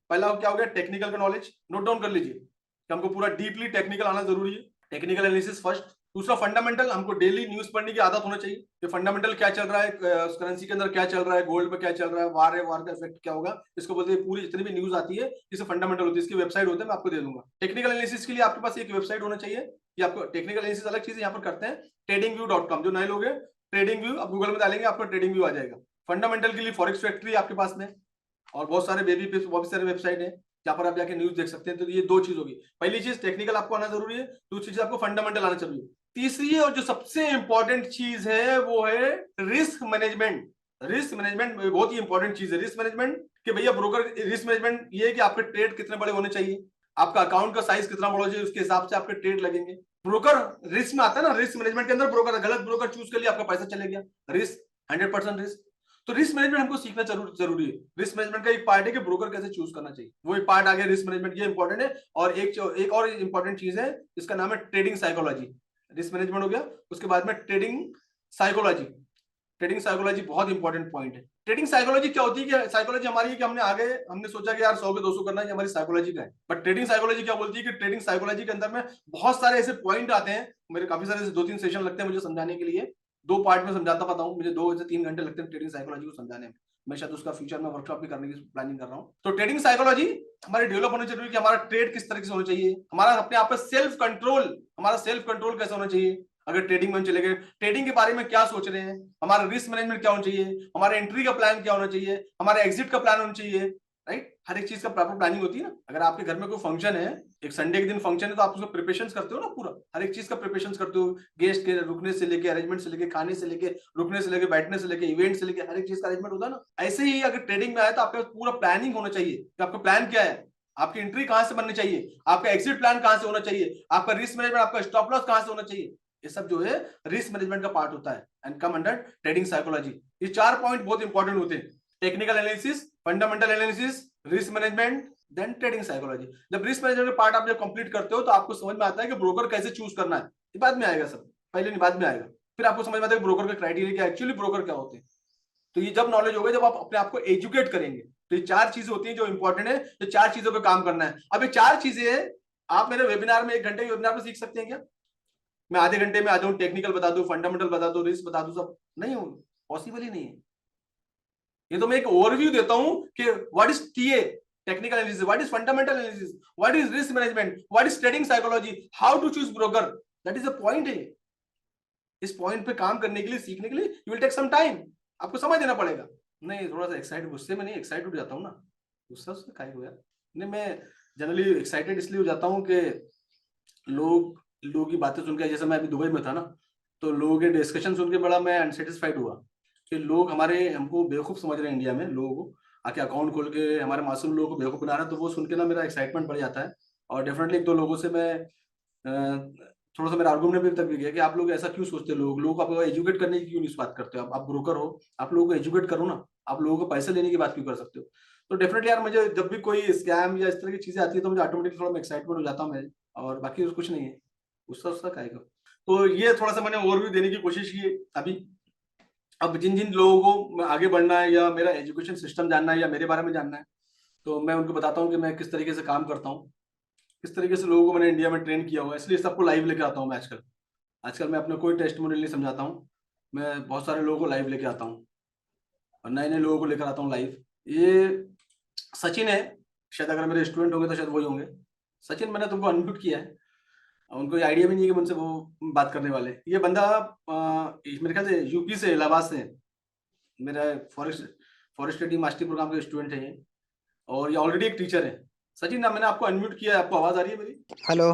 पहला क्या हो गया, टेक्निकल का नॉलेज, नोट डाउन कर लीजिए कि हमको पूरा डीपली टेक्निकल आना जरूरी है। Technical analysis first. दूसरा फंडामेंटल, हमको डेली न्यूज पढ़ने की आदत होना चाहिए कि फंडामेंटल क्या चल रहा है, करेंसी के अंदर क्या चल रहा है, गोल्ड पे क्या चल रहा है, वार है, वार का इफेक्ट क्या होगा, इसको बोलते हैं। पूरी जितनी भी न्यूज आती है जिसे फंडामेंटल होती है, इसकी वेबसाइट होती है, मैं आपको दे दूंगा। टेक्निकल एनालिसिस के लिए आपके पास एक वेबसाइट होना चाहिए। ये आपको टेक्निकल एनालिसिस अलग चीज यहाँ पर करते हैं, tradingview.com। जो नए लोग हैं, ट्रेडिंग व्यू आप गूगल में डालेंगे, आपको ट्रेडिंग व्यू आ जाएगा। फंडामेंटल के लिए फॉरेक्स फैक्ट्री आपके पास में, और बहुत सारे बेबी पे बहुत सारे वेबसाइट है जहां पर आप जाके न्यूज देख सकते हैं। तो ये 2 चीज होगी। पहली चीज टेक्निकल आपको आना जरूरी है, दूसरी चीज आपको फंडामेंटल आना चाहिए। तीसरी और जो सबसे इंपॉर्टेंट चीज है वो है रिस्क मैनेजमेंट। रिस्क मैनेजमेंट बहुत ही इंपॉर्टेंट चीज है। रिस्क मैनेजमेंट कि भैया ब्रोकर, रिस्क मैनेजमेंट ये है कि आपके ट्रेड कितने बड़े होने चाहिए, आपका अकाउंट का साइज कितना बड़ा चाहिए, उसके हिसाब से आपके ट्रेड लगेंगे। ब्रोकर रिस्क में आता है ना, रिस्क मैनेजमेंट के अंदर ब्रोकर, गलत ब्रोकर चूज कर लिया, आपका पैसा चले गया, रिस्क 100% रिस्क। तो रिस्क मैनेजमेंट हमको सीखना जरूरी है। रिस्क मैनेजमेंट का एक पार्ट है कि ब्रोकर कैसे चूज करना चाहिए, वो एक पार्ट आ गया रिस्क मैनेजमेंट, ये इंपॉर्टेंट है। और एक और इंपॉर्टेंट चीज है, इसका नाम है ट्रेडिंग साइकोलॉजी। रिस्क मैनेजमेंट हो गया। उसके बाद में ट्रेडिंग साइकोलॉजी। ट्रेडिंग साइकोलॉजी बहुत इंपॉर्टेंट पॉइंट है। ट्रेडिंग साइकोलॉजी क्या होती है कि साइकोलॉजी हमारी है कि हमने सोचा कि यार 100 पे 200 करना है, हमारी साइकोलॉजी का है। बट ट्रेडिंग साइकोलॉजी क्या बोलती है कि ट्रेडिंग साइकोलॉजी के अंदर में बहुत सारे ऐसे पॉइंट आते हैं। मेरे काफी सारे 2-3 सेशन लगते हैं मुझे समझाने के लिए। 2 पार्ट में समझाता पाता हूँ, मुझे 2 से 3 घंटे लगते हैं ट्रेडिंग साइकोलॉजी को समझाने में। मैं शायद उसका फ्यूचर में वर्कशॉप भी करने की प्लानिंग कर रहा हूँ। तो ट्रेडिंग साइकोलॉजी हमारी डेवलप होनी चाहिए कि हमारा ट्रेड किस तरीके से होना चाहिए, हमारा अपने आप पर सेल्फ कंट्रोल, हमारा सेल्फ कंट्रोल कैसे होना चाहिए अगर ट्रेडिंग में हम चले गए। ट्रेडिंग के बारे में क्या सोच रहे हैं, हमारा रिस्क मैनेजमेंट क्या होना चाहिए, हमारे एंट्री का प्लान क्या होना चाहिए, हमारे एग्जिट का प्लान होना चाहिए, राइट। हर एक चीज का प्रॉपर प्लानिंग होती है ना। अगर आपके घर में कोई फंक्शन है, एक संडे के दिन फंक्शन है, तो आप उसका प्रिपरेशन करते हो ना, पूरा हर एक चीज का प्रिपरेशन करते हो। गेस्ट के रुकने से लेके, अरेंजमेंट से लेके, खाने से लेके, रुकने से लेके, बैठने से लेके, इवेंट से लेके, हर एक चीज का अरेंजमेंट होता है ना। ऐसे ही अगर ट्रेडिंग में आए तो आपके पास पूरा प्लानिंग होना चाहिए कि आपका प्लान क्या है, आपकी एंट्री कहां से बननी चाहिए, आपका एग्जिट प्लान कहां से होना चाहिए, आपका रिस्क मैनेजमेंट, आपका स्टॉप लॉस कहां से होना चाहिए। ये सब जो है रिस्क मैनेजमेंट का पार्ट होता है and come under trading psychology. ये 4 पॉइंट बहुत इंपॉर्टेंट होते हैं। Technical analysis, fundamental analysis, risk management, then trading psychology. जब रिस्क मैनेजमेंट पार्ट आप जब कंप्लीट करते हो तो आपको समझ में आता है कि ब्रोकर कैसे चूज करना है। ये बाद में आएगा, सब पहले नहीं, बाद में आएगा। फिर आपको समझ में आता है कि ब्रोकर के क्राइटेरिया क्या, एक्चुअली ब्रोकर क्या होते हैं। तो ये जब नॉलेज होगा, जब आप अपने आप को एजुकेट करेंगे, तो ये 4 चीजें होती हैं जो इंपॉर्टेंट है। ये 4 चीजों पे काम करना है। अब ये 4 चीजें आप मेरे वेबिनार में, 1 घंटे के वेबिनार में सीख सकते हैं क्या? मैं आधे घंटे में आ जाऊं, टेक्निकल बता दूं, फंडामेंटल बता दूं, रिस्क बता दूं, सब नहीं हो, पॉसिबल ही नहीं है। ये तो मैं एक ओवरव्यू देता हूं कि what is TA, technical analysis, what is fundamental analysis, what is risk management, what is trading psychology, how to choose broker. That is the point है। इस पॉइंट पे काम करने के लिए, सीखने के लिए you will take some time, आपको समय देना पड़ेगा। नहीं, थोड़ा सा एक्साइटेड, गुस्से में नहीं, एक्साइटेड हो जाता हूँ ना। गुस्सा उससे काहे हो यार। नहीं, मैं जनरली एक्साइटेड इसलिए हो जाता हूँ कि लोगों की बातें सुन के, जैसे मैं अभी दुबई में था ना, तो लोगों के डिस्कशन सुन के बड़ा मैं अनसेटिस्फाइड हुआ कि लोग हमको बेवकूफ समझ रहे हैं। इंडिया में लोगों को आके अकाउंट खोल के हमारे मासूम लोगों को बेवकूफ बना रहा है। तो वो सुन के ना मेरा एक्साइटमेंट बढ़ जाता है। और डेफिनेटली 1-2 लोगों से मैं थोड़ा सा मेरा आर्गुमेंट भी तक भी गया कि आप लोग ऐसा क्यों सोचते हो, लोगों को आप एजुकेट करने की क्यों नहीं बात करते हो। आप ब्रोकर हो, आप लोगों को एजुकेट करो ना, आप लोगों को पैसे लेने की बात क्यों कर सकते हो। तो डेफिनेटली यार, मुझे जब भी कोई स्कैम या इस तरह की चीजें आती है तो मुझे ऑटोमेटिकली थोड़ा एक्साइटमेंट हो जाता हूँ मैं। और बाकी कुछ नहीं है, गुस्सा उस्सा काहे का। तो ये थोड़ा सा मैंने ओवरव्यू देने की कोशिश की अभी। अब जिन जिन लोगों को आगे बढ़ना है या मेरा एजुकेशन सिस्टम जानना है या मेरे बारे में जानना है, तो मैं उनको बताता हूँ कि मैं किस तरीके से काम करता हूँ, किस तरीके से लोगों को मैंने इंडिया में ट्रेन किया हुआ है। इसलिए सबको लाइव लेके आता हूँ मैं आजकल। आजकल मैं अपना कोई टेस्टिमोनियल नहीं समझाता हूँ, मैं बहुत सारे लोगों को लाइव लेके आता हूँ और नए नए लोगों को लेकर आता हूँ लाइव। ये सचिन है, शायद अगर मेरे स्टूडेंट होंगे तो शायद वही होंगे। सचिन, मैंने तुमको अनम्यूट किया है, उनको ये आइडिया भी नहीं है कि मुझसे वो बात करने वाले। ये बंदा मेरे ख्याल से यूपी से, इलाहाबाद से है। मेरा फॉरेस्ट ट्रेडिंग मास्टरी प्रोग्राम का स्टूडेंट है ये, और ये ऑलरेडी एक टीचर है। सचिन ना, मैंने आपको अनम्यूट किया है, आपको आवाज आ रही है मेरी? हेलो।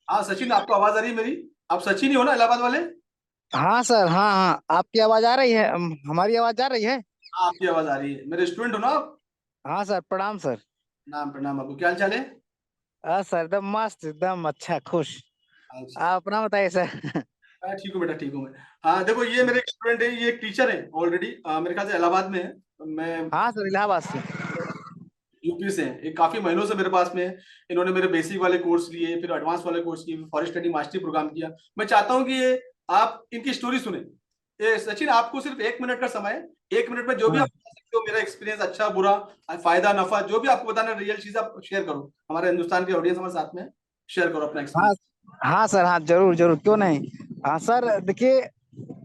हाँ सचिन, आपको आवाज आ रही है मेरी? आप सचिन ही हो ना, इलाहाबाद वाले? हाँ सर, हाँ हाँ, आपकी आवाज आ रही है, हमारी आवाज आ रही है। हाँ, आपकी आवाज आ रही है। मेरे स्टूडेंट हो ना आप? हाँ सर, प्रणाम सर। नाम प्रणाम। आपको क्या हाल चाल है? हाँ सर, एकदम मस्त, एकदम अच्छा, खुश। अच्छा। आप अपना बताइए सर। हाँ, ठीक हूँ बेटा, ठीक हूँ मैं। हाँ देखो, ये मेरे एक स्टूडेंट है, ये एक टीचर है ऑलरेडी, मेरे ख्याल से इलाहाबाद में है। मैं हाँ सर, इलाहाबाद से। यूपी से हैं, ये काफी महीनों से मेरे पास में है। इन्होंने मेरे बेसिक वाले कोर्स लिए, फिर एडवांस वाले कोर्स किए, फॉरेस्ट स्टडी मास्टरी प्रोग्राम किया। मैं चाहता हूँ कि ये आप इनकी स्टोरी सुने। ये सचिन, आपको सिर्फ 1 मिनट का समय है। 1 मिनट में जो भी आप हाँ बता सकते हो, मेरा एक्सपीरियंस अच्छा बुरा, फायदा नफा, जो भी आपको बताना, रियल चीज आप शेयर करो। हमारे हिंदुस्तान की ऑडियंस हमारे साथ में है, शेयर करो अपना हाँ। एक्सपीरियंस। हाँ सर, हाँ जरूर जरूर, क्यों नहीं। हाँ सर, देखिए,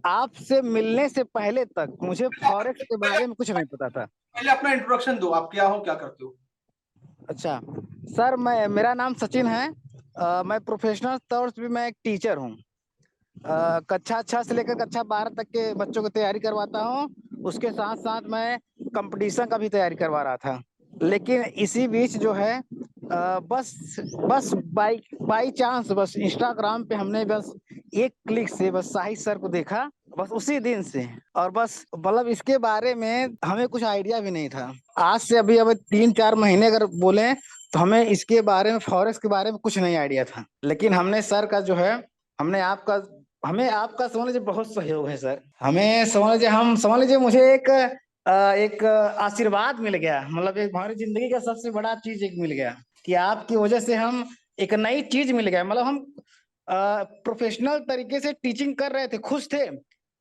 आपसे मिलने से पहले तक मुझे फॉरेक्स के बारे में कुछ नहीं पता था। पहले अपना इंट्रोडक्शन दो, आप क्या हो, क्या करते हो? अच्छा सर, मेरा नाम सचिन है। मैं प्रोफेशनल तौर से भी मैं एक टीचर हूँ। कक्षा 6 से लेकर कक्षा 12 तक के बच्चों को तैयारी करवाता हूँ। उसके साथ साथ मैं कंपटीशन का भी तैयारी करवा रहा था। लेकिन इसी बीच जो है, बस बस बाई बाई चांस, बस इंस्टाग्राम पे हमने बस एक क्लिक से बस साहिद सर को देखा, बस उसी दिन से। और बस मतलब इसके बारे में हमें कुछ आइडिया भी नहीं था। आज से अभी अब 3-4 महीने अगर बोले तो हमें इसके बारे में, फॉरेक्स के बारे में कुछ नहीं आइडिया था। लेकिन हमने सर का जो है, हमने आपका हमें आपका समझ लीजिए बहुत सहयोग है सर। हमें समझ लीजिए, हम समझ लीजिए, मुझे एक आशीर्वाद मिल गया। मतलब एक हमारी जिंदगी का सबसे बड़ा चीज एक मिल गया कि आपकी वजह से हम एक नई चीज मिल गया। मतलब हम प्रोफेशनल तरीके से टीचिंग कर रहे थे, खुश थे।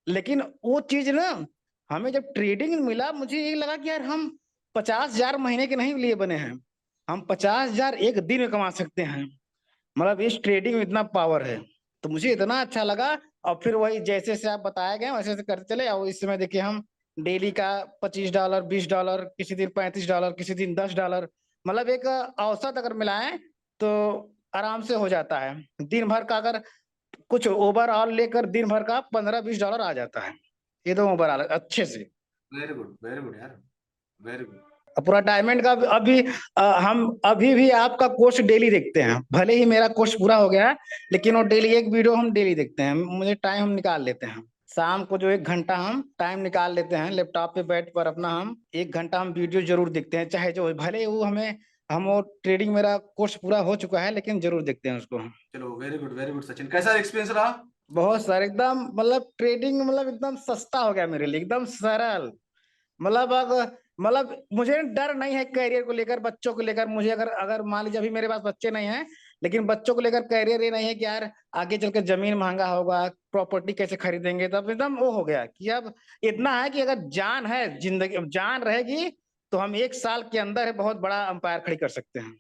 लेकिन वो चीज ना, हमें जब ट्रेडिंग मिला, मुझे ये लगा कि यार हम 50,000 महीने के नहीं लिए बने हैं, हम 50,000 एक दिन में कमा सकते हैं। मतलब इस ट्रेडिंग में इतना पावर है, तो मुझे इतना अच्छा लगा। और फिर वही जैसे से आप बताए गए वैसे वैसे करते चले। और इस समय देखिए हम डेली का $25, $20, किसी दिन $35, किसी दिन $10, मतलब एक औसत अगर मिलाएं तो आराम से हो जाता है। दिन भर का अगर कुछ ओवरऑल लेकर दिन भर का $15-20 आ जाता है, ये तो ओवरऑल अच्छे से। वेरी गुड यार, वेरी गुड। पूरा डायमंड का अभी हम अभी भी आपका कोर्स डेली देखते हैं। भले ही मेरा कोर्स पूरा हो गया है, लेकिन वो डेली एक वीडियो हम डेली देखते हैं। मुझे टाइम हम निकाल लेते हैं, शाम को जो 1 घंटा हम टाइम निकाल लेते हैं लैपटॉप पे बैठ कर अपना, हम 1 घंटा हम वीडियो जरूर देखते हैं, चाहे जो हो। भले वो हमें हम वो ट्रेडिंग मेरा कोर्स पूरा हो चुका है, लेकिन जरूर देखते हैं उसको हम। चलो वेरी गुड सचिन, कैसा एक्सपीरियंस रहा? बहुत सारे एकदम, मतलब ट्रेडिंग मतलब एकदम सस्ता हो गया मेरे लिए, एकदम सरल। मतलब अगर, मतलब मुझे डर नहीं है करियर को लेकर, बच्चों को लेकर। मुझे अगर अगर मान लीजिए अभी मेरे पास बच्चे नहीं हैं, लेकिन बच्चों को लेकर करियर ये नहीं है कि यार आगे चल के जमीन महंगा होगा, प्रॉपर्टी कैसे खरीदेंगे। तब एकदम वो हो गया कि अब इतना है कि अगर जान है, जिंदगी जान रहेगी, तो हम 1 साल के अंदर बहुत बड़ा अंपायर खड़ी कर सकते हैं।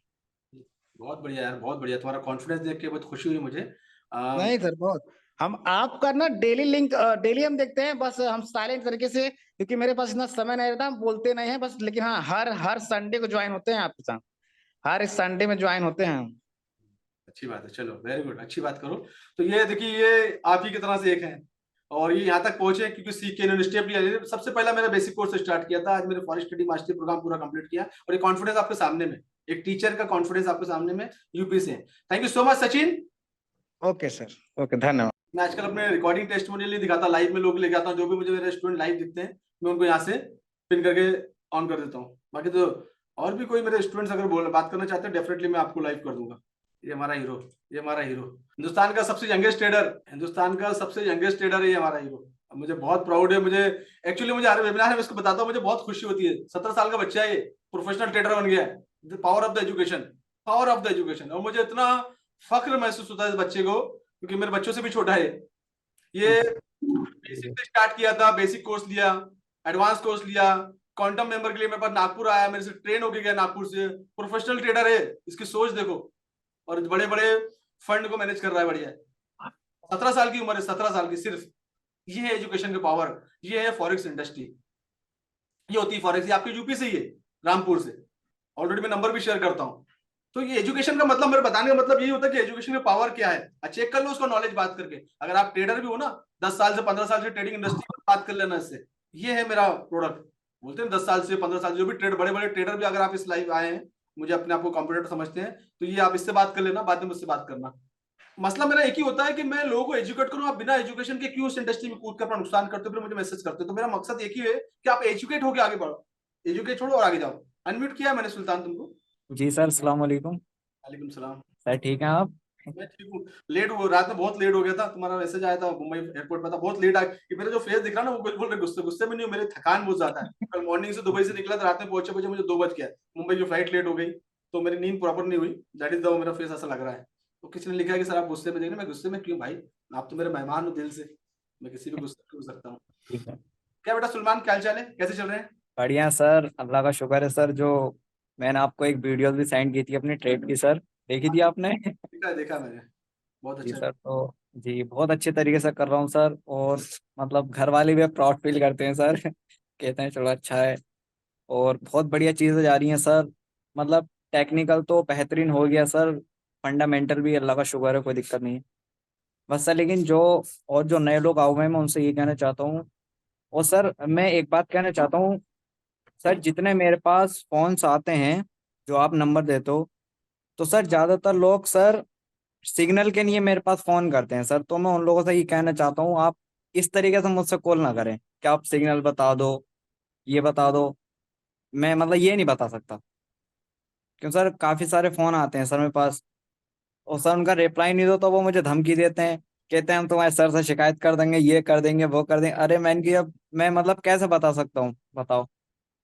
बहुत बढ़िया यार, बहुत बढ़िया। तुम्हारा कॉन्फिडेंस देख के बहुत खुशी हुई मुझे। नहीं सर, बहुत। हम आपका ना डेली लिंक डेली हम देखते हैं, बस हम साइलेंट तरीके से, क्योंकि मेरे पास इतना समय नहीं रहता, हम बोलते नहीं है बस। लेकिन हाँ, हर हर संडे को ज्वाइन होते हैं आपके साथ, हर संडे में ज्वाइन होते हैं हम। अच्छी बात है, चलो वेरी गुड, अच्छी बात करो। तो ये देखिए, ये आप ही की तरह से एक हैं, और ये यहाँ तक पहुंचे क्योंकि सीख के इन्होंने स्टेप लिया। सबसे पहला मेरा बेसिक कोर्स स्टार्ट किया था, आज मैंने फॉरेन स्टडी मास्टरी प्रोग्राम पूरा कंप्लीट किया, और ये कॉन्फिडेंस आपके सामने में, एक टीचर का कॉन्फिडेंस आपके सामने में, यूपी से। Thank you so much Sachin. Okay sir, okay, धन्यवाद। मैं आजकल अपने रिकॉर्डिंग टेस्टिमोनियल नहीं दिखाता, लाइव में लोग लेके आता हूँ। जो भी मुझे मेरे स्टूडेंट लाइव दिखते हैं, मैं उनको यहाँ से पिन करके ऑन कर देता हूँ। बाकी तो और भी कोई मेरे स्टूडेंट्स अगर बात करना चाहते हैं, डेफिनेटली मैं आपको लाइव कर दूंगा। ये हमारा हीरो, ये हमारा हीरो, हिंदुस्तान का सबसे यंगेस्ट ट्रेडर, हिंदुस्तान का सबसे यंगेस्ट ट्रेडर है ये हमारा हीरो। मुझे बहुत प्राउड है। मुझे एक्चुअली, मुझे हर वेबिनार में इसको बताता हूँ, मुझे बहुत खुशी होती है। 17 साल का बच्चा है ये, प्रोफेशनल ट्रेडर बन गया है। Power of the education, power of the education. और मुझे इतना फख्र महसूस होता है इस बच्चे को, क्योंकि मेरे बच्चों से भी छोटा है ये। बेसिक से स्टार्ट किया था, बेसिक कोर्स लिया, एडवांस कोर्स लिया, क्वांटम मेंबर के लिए मेरे पास नागपुर आया, मेरे से ट्रेन होके गया नागपुर से। प्रोफेशनल ट्रेडर है, इसकी सोच देखो, और बड़े बड़े फंड को मैनेज कर रहा है, बढ़िया है। 17 साल की उम्र है, 17 साल की सिर्फ। ये है एजुकेशन का पावर, ये है फॉरेक्स इंडस्ट्री। ये होती है फॉरेक्स, ये आपके यूपी से ही है, रामपुर से। ऑलरेडी मैं नंबर भी शेयर करता हूँ। तो ये एजुकेशन का मतलब, मेरे बताने का मतलब यही होता है कि एजुकेशन का पावर क्या है। चेक कर लो उसका नॉलेज बात करके। अगर आप ट्रेडर भी हो ना, 10 साल से 15 साल से ट्रेडिंग इंडस्ट्री में, बात कर लेना इससे। ये है मेरा प्रोडक्ट। बोलते हैं 10 साल से 15 साल जो भी ट्रेड, बड़े बड़े ट्रेडर भी अगर आप इस लाइव आए हैं, मुझे अपने आप को कॉम्पिटिटर समझते हैं, तो ये आप इससे बात कर लेना, बाद में मुझसे बात करना। मसला मेरा एक ही होता है कि मैं लोगों को एजुकेट करूं। आप बिना एजुकेशन के क्यों उस इंडस्ट्री में कूद कर अपना नुकसान करते हो, फिर मुझे मैसेज करते हो। तो मेरा मकसद एक ही है कि आप एजुकेट होकर आगे बढ़ो, एजुकेट छोड़ो और आगे जाओ। अनम्यूट किया मैंने सुल्तान तुमको। जी सर, अस्सलाम वालेकुम। वालेकुम सलाम। सर ठीक हैं आप? मैं ठीक हूँ। लेट हो, रात में बहुत लेट हो गया था, तुम्हारा मैसेज आया था, मुंबई एयरपोर्ट पे था, बहुत लेट आ कि मेरा जो फेस दिख रहा ना, वो बिल्कुल गुस्से गुस्से में नहीं हूँ, मेरे थकान बहुत ज्यादा है। कल मॉर्निंग से दुबई से निकला था, रात में पहुंचे पहुंचे मुझे 2 बज गया। मुंबई की फ्लाइट लेट हो गई, तो मेरी नींद प्रॉपर नहीं हुई। दैट इज द, मेरा फेस ऐसा लग रहा है। तो किसी ने लिखा है कि सर आप गुस्से में देखना। मैं गुस्से में क्यों भाई, आप तो मेरे मेहमान हो दिल से, मैं किसी भी गुस्से में हो सकता हूँ। ठीक है। क्या बेटा सलमान, क्या हाल चाल है, कैसे चल रहे हैं? बढ़िया सर, अल्लाह का शुक्र है सर। जो मैंने आपको एक वीडियो भी सेंड की थी अपनी ट्रेड की सर, देखी थी आपने? देखा मैंने, बहुत जी अच्छा है। सर, तो जी बहुत अच्छे तरीके से कर रहा हूँ सर। और मतलब घर वाले भी प्राउड फील करते हैं सर कहते हैं चलो अच्छा है। और बहुत बढ़िया चीज़ें जा रही हैं सर। मतलब टेक्निकल तो बेहतरीन हो गया सर, फंडामेंटल भी अल्लाह का शुक्र है, कोई दिक्कत नहीं है बस सर। लेकिन जो और जो नए लोग आए हुए हैं, मैं उनसे ये कहना चाहता हूँ। और सर मैं एक बात कहना चाहता हूँ सर, जितने मेरे पास फोन्स आते हैं जो आप नंबर देते हो, तो सर ज्यादातर लोग सर सिग्नल के लिए मेरे पास फोन करते हैं सर। तो मैं उन लोगों से ये कहना चाहता हूँ, आप इस तरीके से मुझसे कॉल ना करें कि आप सिग्नल बता दो, ये बता दो। मैं मतलब ये नहीं बता सकता, क्यों सर काफी सारे फोन आते हैं सर मेरे पास, और सर उनका रिप्लाई नहीं दो तो वो मुझे धमकी देते हैं, कहते हैं हम तुम्हारे सर से शिकायत कर देंगे, ये कर देंगे, वो कर देंगे। अरे मैंने कि अब मैं मतलब कैसे बता सकता हूँ, बताओ।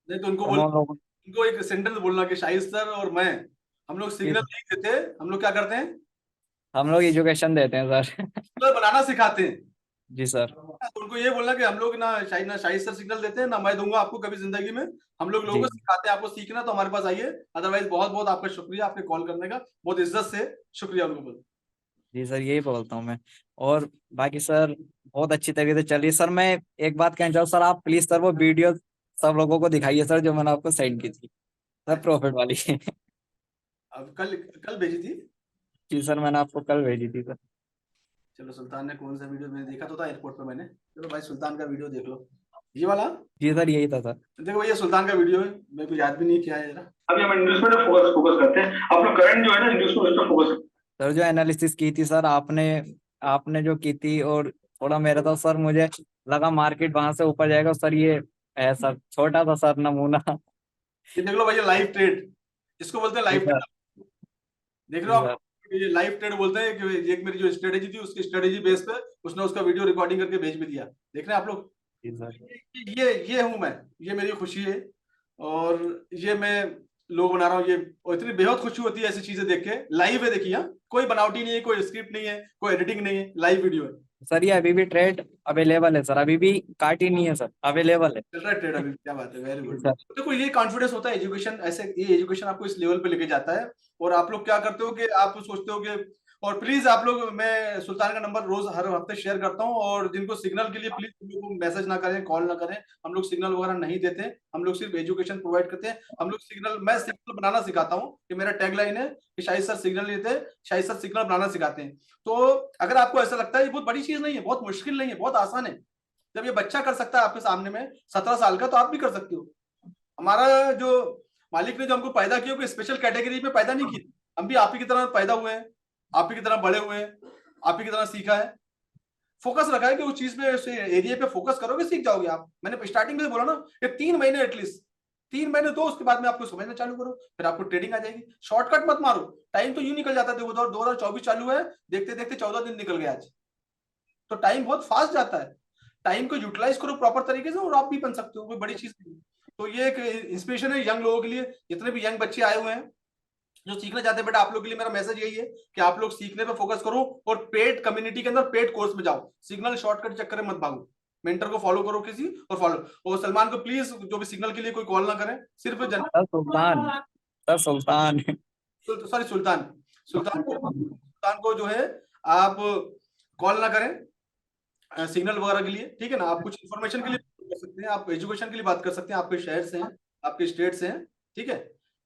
नहीं तो उनको तो बोल, मैं उन लोगों उनको एक सेंटेंस बोलना कि शाहिद सर और मैं, हम लोग जी सिग्नल नहीं देते। हम लोग क्या करते हैं, हम लोग एजुकेशन देते हैं सर। सिग्नल बनाना सिखाते हैं। जी सर। तो उनको ये बोलना कि हम लोग ना शाहिद सर सिग्नल देते हैं ना मैं दूंगा आपको कभी जिंदगी में। हम लोग लोगों जी को सिखाते हैं, आपको सीखना तो हमारे पास आइए। अदरवाइज बहुत बहुत आपका शुक्रिया आपके कॉल करने का, बहुत इज्जत से शुक्रिया उनको बोल। जी सर, यही बोलता हूँ मैं। और बाकी सर बहुत अच्छी तरीके से चल रही है सर। मैं एक बात कहना चाहूँ सर, आप प्लीज सर वो वीडियो सब लोगों को दिखाइए सर, जो मैंने आपको सेंड की थी सर, प्रॉफिट वाली। अब कल कल भेजी थी। जी सर, मैंने आपको कल भेजी थी सर। चलो सुल्तान ने कौन सा वीडियो मैंने देखा तो था एयरपोर्ट पे मैंने। चलो भाई सुल्तान का वीडियो देख लो, ये वाला। जी सर, यही था सर। देखो ये सुल्तान का वीडियो है, मेरे को याद भी नहीं किया है जरा। अभी हम इंडस्ट्री में फोकस फोकस करते हैं। आप लोग करंट जो है ना इंडस्ट्री में उस पर फोकस। सर जो एनालिसिस की थी सर आपने आपने जो की थी, और थोड़ा मेरा तो सर मुझे लगा मार्केट वहां से ऊपर जाएगा सर। ये है सर छोटा सा सर नमूना। ये देख लो भैया लाइव ट्रेड, इसको बोलते हैं जी लाइव सर। ट्रेड। देख जी रहे हो सर। आप, ये लाइव ट्रेड बोलते हैं कि एक मेरी जो स्ट्रेटेजी थी उसकी स्ट्रेटेजी बेस पे उसने उसका वीडियो रिकॉर्डिंग करके भेज भी दिया। देख रहे हैं आप लोग। जी सर। ये हूं मैं, ये मेरी खुशी है। और ये मैं लोग बना रहा हूँ ये, और इतनी बेहद खुशी होती है ऐसी चीजें देख के। लाइव है देखिए, हाँ? कोई बनावटी नहीं है, कोई स्क्रिप्ट नहीं है, कोई एडिटिंग नहीं है, लाइव वीडियो है। सर ये अभी भी ट्रेड अवेलेबल है सर, अभी भी काटी नहीं है सर, अवेलेबल है। चल रहा है ट्रेड अभी, क्या बात है, वेरी जी गुड। सर। देखो ये कॉन्फिडेंस होता है एजुकेशन, ऐसे ये एजुकेशन आपको इस लेवल पे लेके जाता है। और आप लोग क्या करते हो कि आप सोचते हो कि, और प्लीज आप लोग, मैं सुल्तान का नंबर रोज हर हफ्ते शेयर करता हूँ, और जिनको सिग्नल के लिए प्लीज लोग मैसेज ना करें, कॉल ना करें। हम लोग सिग्नल वगैरह नहीं देते, हम लोग सिर्फ एजुकेशन प्रोवाइड करते हैं। हम लोग सिग्नल, मैं सिग्नल बनाना सिखाता हूँ, कि मेरा टैगलाइन है कि शाहिद सर सिग्नल लेते, शाहिद सर सिग्नल बनाना सिखाते हैं। तो अगर आपको ऐसा लगता है ये बहुत बड़ी चीज नहीं है, बहुत मुश्किल नहीं है, बहुत आसान है। जब ये बच्चा कर सकता है आपके सामने में 17 साल का, तो आप भी कर सकते हो। हमारा जो मालिक ने जो हमको पैदा किया, कोई स्पेशल कैटेगरी में पैदा नहीं किया। हम भी आप ही की तरह पैदा हुए हैं, आप ही की तरह बड़े हुए हैं, आप ही की तरह सीखा है। फोकस रखा है कि उस चीज पे, उस एरिया पे फोकस करोगे सीख जाओगे आप। मैंने स्टार्टिंग में बोला ना, ये 3 महीने एटलीस्ट, 3 महीने दो, उसके बाद में आपको समझना चालू करो, फिर आपको ट्रेडिंग आ जाएगी। शॉर्टकट मत मारो, टाइम तो यूं निकल जाता है। 2024 चालू है, देखते देखते 14 दिन निकल गए आज। तो टाइम बहुत फास्ट जाता है। टाइम को यूटिलाइज करो प्रॉपर तरीके से, और आप भी बन सकते हो, कोई बड़ी चीज नहीं। तो ये एक इंस्पिरेशन है यंग लोगों के लिए, जितने भी यंग बच्चे आए हुए हैं जो सीखना चाहते हैं। बेटा आप लोग के लिए मेरा मैसेज यही है कि आप लोग सीखने पे फोकस करो, और पेड कम्युनिटी के अंदर पेड कोर्स में जाओ। सिग्नल शॉर्टकट चक्कर में मत भागो, मेंटर को फॉलो करो किसी, और फॉलो। और सलमान को प्लीज जो भी सिग्नल के लिए कोई कॉल ना करें, सिर्फ सर सुल्तान, सर सुल्तान। सॉरी सुल्तान, सुल्तान को जो है आप कॉल ना करें सिग्नल वगैरह के लिए, ठीक है ना। आप कुछ इन्फॉर्मेशन के लिए कर सकते हैं, आप एजुकेशन के लिए बात कर सकते हैं, आपके शहर से हैं, आपके स्टेट से हैं, ठीक है।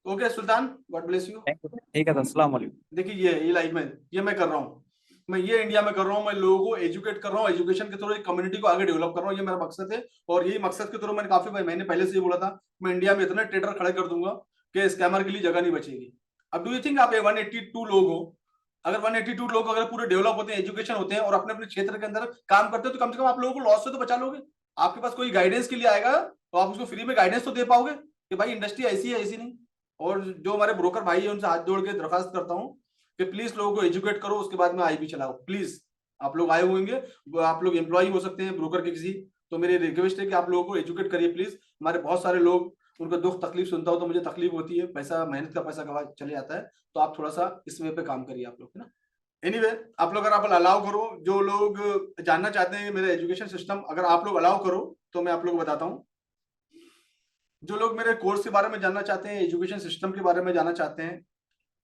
Okay Sultan, God bless you. ठीक है सर, अस्सलाम वालेकुम। देखिए ये लाइफ में ये मैं कर रहा हूँ, मैं ये इंडिया में कर रहा हूँ, मैं लोगों को एजुकेट कर रहा हूँ, एजुकेशन के थ्रू एक कम्युनिटी को आगे डेवलप कर रहा हूँ, ये मेरा मकसद है। और यही मकसद के थ्रू मैंने काफी महीने पहले से ये बोला था, मैं इंडिया में इतने ट्रेडर खड़े कर दूंगा कि स्कैमर के लिए जगह नहीं बचेगी। अब डू यू थिंक आप 182 लोग हो, अगर 182 लोग अगर पूरे डेवलप होते हैं, एजुकेशन होते हैं, और अपने अपने क्षेत्र के अंदर काम करते हो, तो कम से कम आप लोगों को लॉस से तो बचा लोगे। आपके पास कोई गाइडेंस के लिए आएगा तो आप उसको फ्री में गाइडेंस तो दे पाओगे कि भाई इंडस्ट्री ऐसी है ऐसी नहीं। और जो हमारे ब्रोकर भाई है उनसे हाथ जोड़ के दरखास्त करता हूँ कि प्लीज लोगों को एजुकेट करो, उसके बाद में आईपी चलाओ प्लीज। आप लोग आए होंगे, आप लोग एम्प्लॉय हो सकते हैं ब्रोकर के किसी, तो मेरी रिक्वेस्ट है कि आप लोगों को एजुकेट करिए प्लीज। हमारे बहुत सारे लोग, उनका दुख तकलीफ सुनता हो तो मुझे तकलीफ होती है, पैसा, मेहनत का पैसा गवा चले जाता है। तो आप थोड़ा सा इस वे पे काम करिए आप लोग, है ना। एनीवे आप लोग अगर आप अलाउ करो, जो लोग जानना चाहते हैं मेरा एजुकेशन सिस्टम, अगर आप लोग अलाउ करो तो मैं आप लोग को बताता हूँ। जो लोग मेरे कोर्स के बारे में जानना चाहते हैं, एजुकेशन सिस्टम के बारे में जानना चाहते हैं,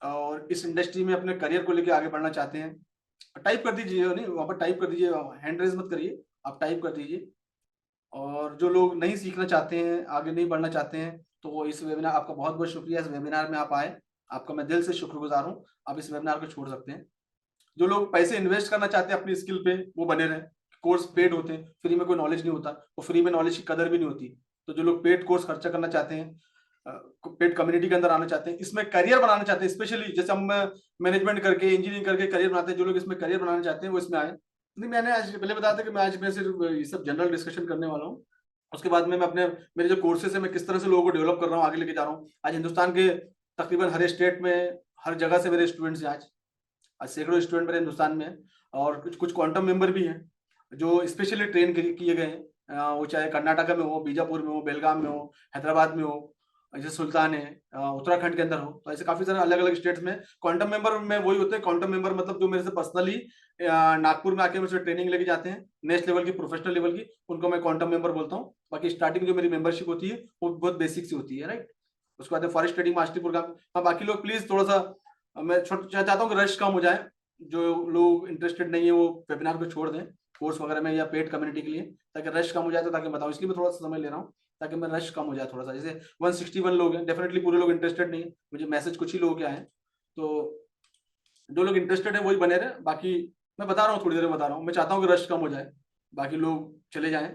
और इस इंडस्ट्री में अपने करियर को लेकर आगे बढ़ना चाहते हैं, टाइप कर दीजिए, नहीं वहां पर टाइप कर दीजिए, हैंड रेज मत करिए, आप टाइप कर दीजिए। और जो लोग नहीं सीखना चाहते हैं, आगे नहीं बढ़ना चाहते हैं, तो वो इस वेबिनार, आपका बहुत बहुत शुक्रिया, इस वेबिनार में आप आए, आपका मैं दिल से शुक्रगुजार हूँ। आप इस वेबिनार को छोड़ सकते हैं। जो लोग पैसे इन्वेस्ट करना चाहते हैं अपनी स्किल पे, वो बने रहे। कोर्स पेड होते हैं, फ्री में कोई नॉलेज नहीं होता, वो फ्री में नॉलेज की कदर भी नहीं होती। तो जो लोग पेड कोर्स खर्चा करना चाहते हैं, पेड कम्युनिटी के अंदर आना चाहते हैं, इसमें करियर बनाना चाहते हैं, स्पेशली जैसे हम मैनेजमेंट करके इंजीनियरिंग करके करियर बनाते हैं, जो लोग इसमें करियर बनाना चाहते हैं वो इसमें आए। नहीं मैंने आज पहले बताया था कि मैं सिर्फ ये सब जनरल डिस्कशन करने वाला हूँ। उसके बाद में मैं अपने, मेरे जो कोर्सेज है, मैं किस तरह से लोगों को डेवलप कर रहा हूँ, आगे लेके जा रहा हूँ। आज हिंदुस्तान के तकरीबन हर स्टेट में, हर जगह से मेरे स्टूडेंट्स हैं। आज सैकड़ों स्टूडेंट मेरे हिंदुस्तान में हैं, और कुछ कुछ क्वांटम मेंबर भी हैं जो स्पेशली ट्रेन किए गए हैं। वो चाहे कर्नाटका में हो, बीजापुर में हो, बेलगाम में हो, हैदराबाद में हो, जैसे सुल्तान है, उत्तराखंड के अंदर हो, तो ऐसे काफी सारे अलग अलग स्टेट्स में क्वांटम मेंबर में वही होते हैं। क्वांटम मेंबर मतलब जो मेरे से पर्सनली नागपुर में आके मेरे से ट्रेनिंग लेके जाते हैं नेक्स्ट लेवल की, प्रोफेशनल लेवल की, उनको मैं क्वांटम मेंबर बोलता हूँ। बाकी स्टार्टिंग जो मेरी मेंबरशिप होती है वो बहुत बेसिक सी होती है, राइट। उसके बाद फॉरेस्ट ट्रेडिंग मास्टरी प्रोग्राम। हाँ, बाकी लोग प्लीज थोड़ा सा, मैं चाहता हूँ कि रश कम हो जाए। जो लोग इंटरेस्टेड नहीं है वो वेबिनार को छोड़ दें कोर्स वगैरह में या पेड कम्युनिटी के लिए, ताकि रश कम हो जाए। तो ताकि बताऊँ, इसलिए मैं थोड़ा सा समय ले रहा हूँ ताकि मैं रश कम हो जाए थोड़ा सा। जैसे 161 लोग हैं, डेफिनेटली पूरे लोग इंटरेस्टेड नहीं है, मुझे मैसेज कुछ ही लोग के आए हैं। तो जो लोग इंटरेस्टेड है वही बने रहे। बाकी मैं बता रहा हूँ, थोड़ी देर में बता रहा हूँ, मैं चाहता हूँ कि रश कम हो जाए, बाकी लोग चले जाएं।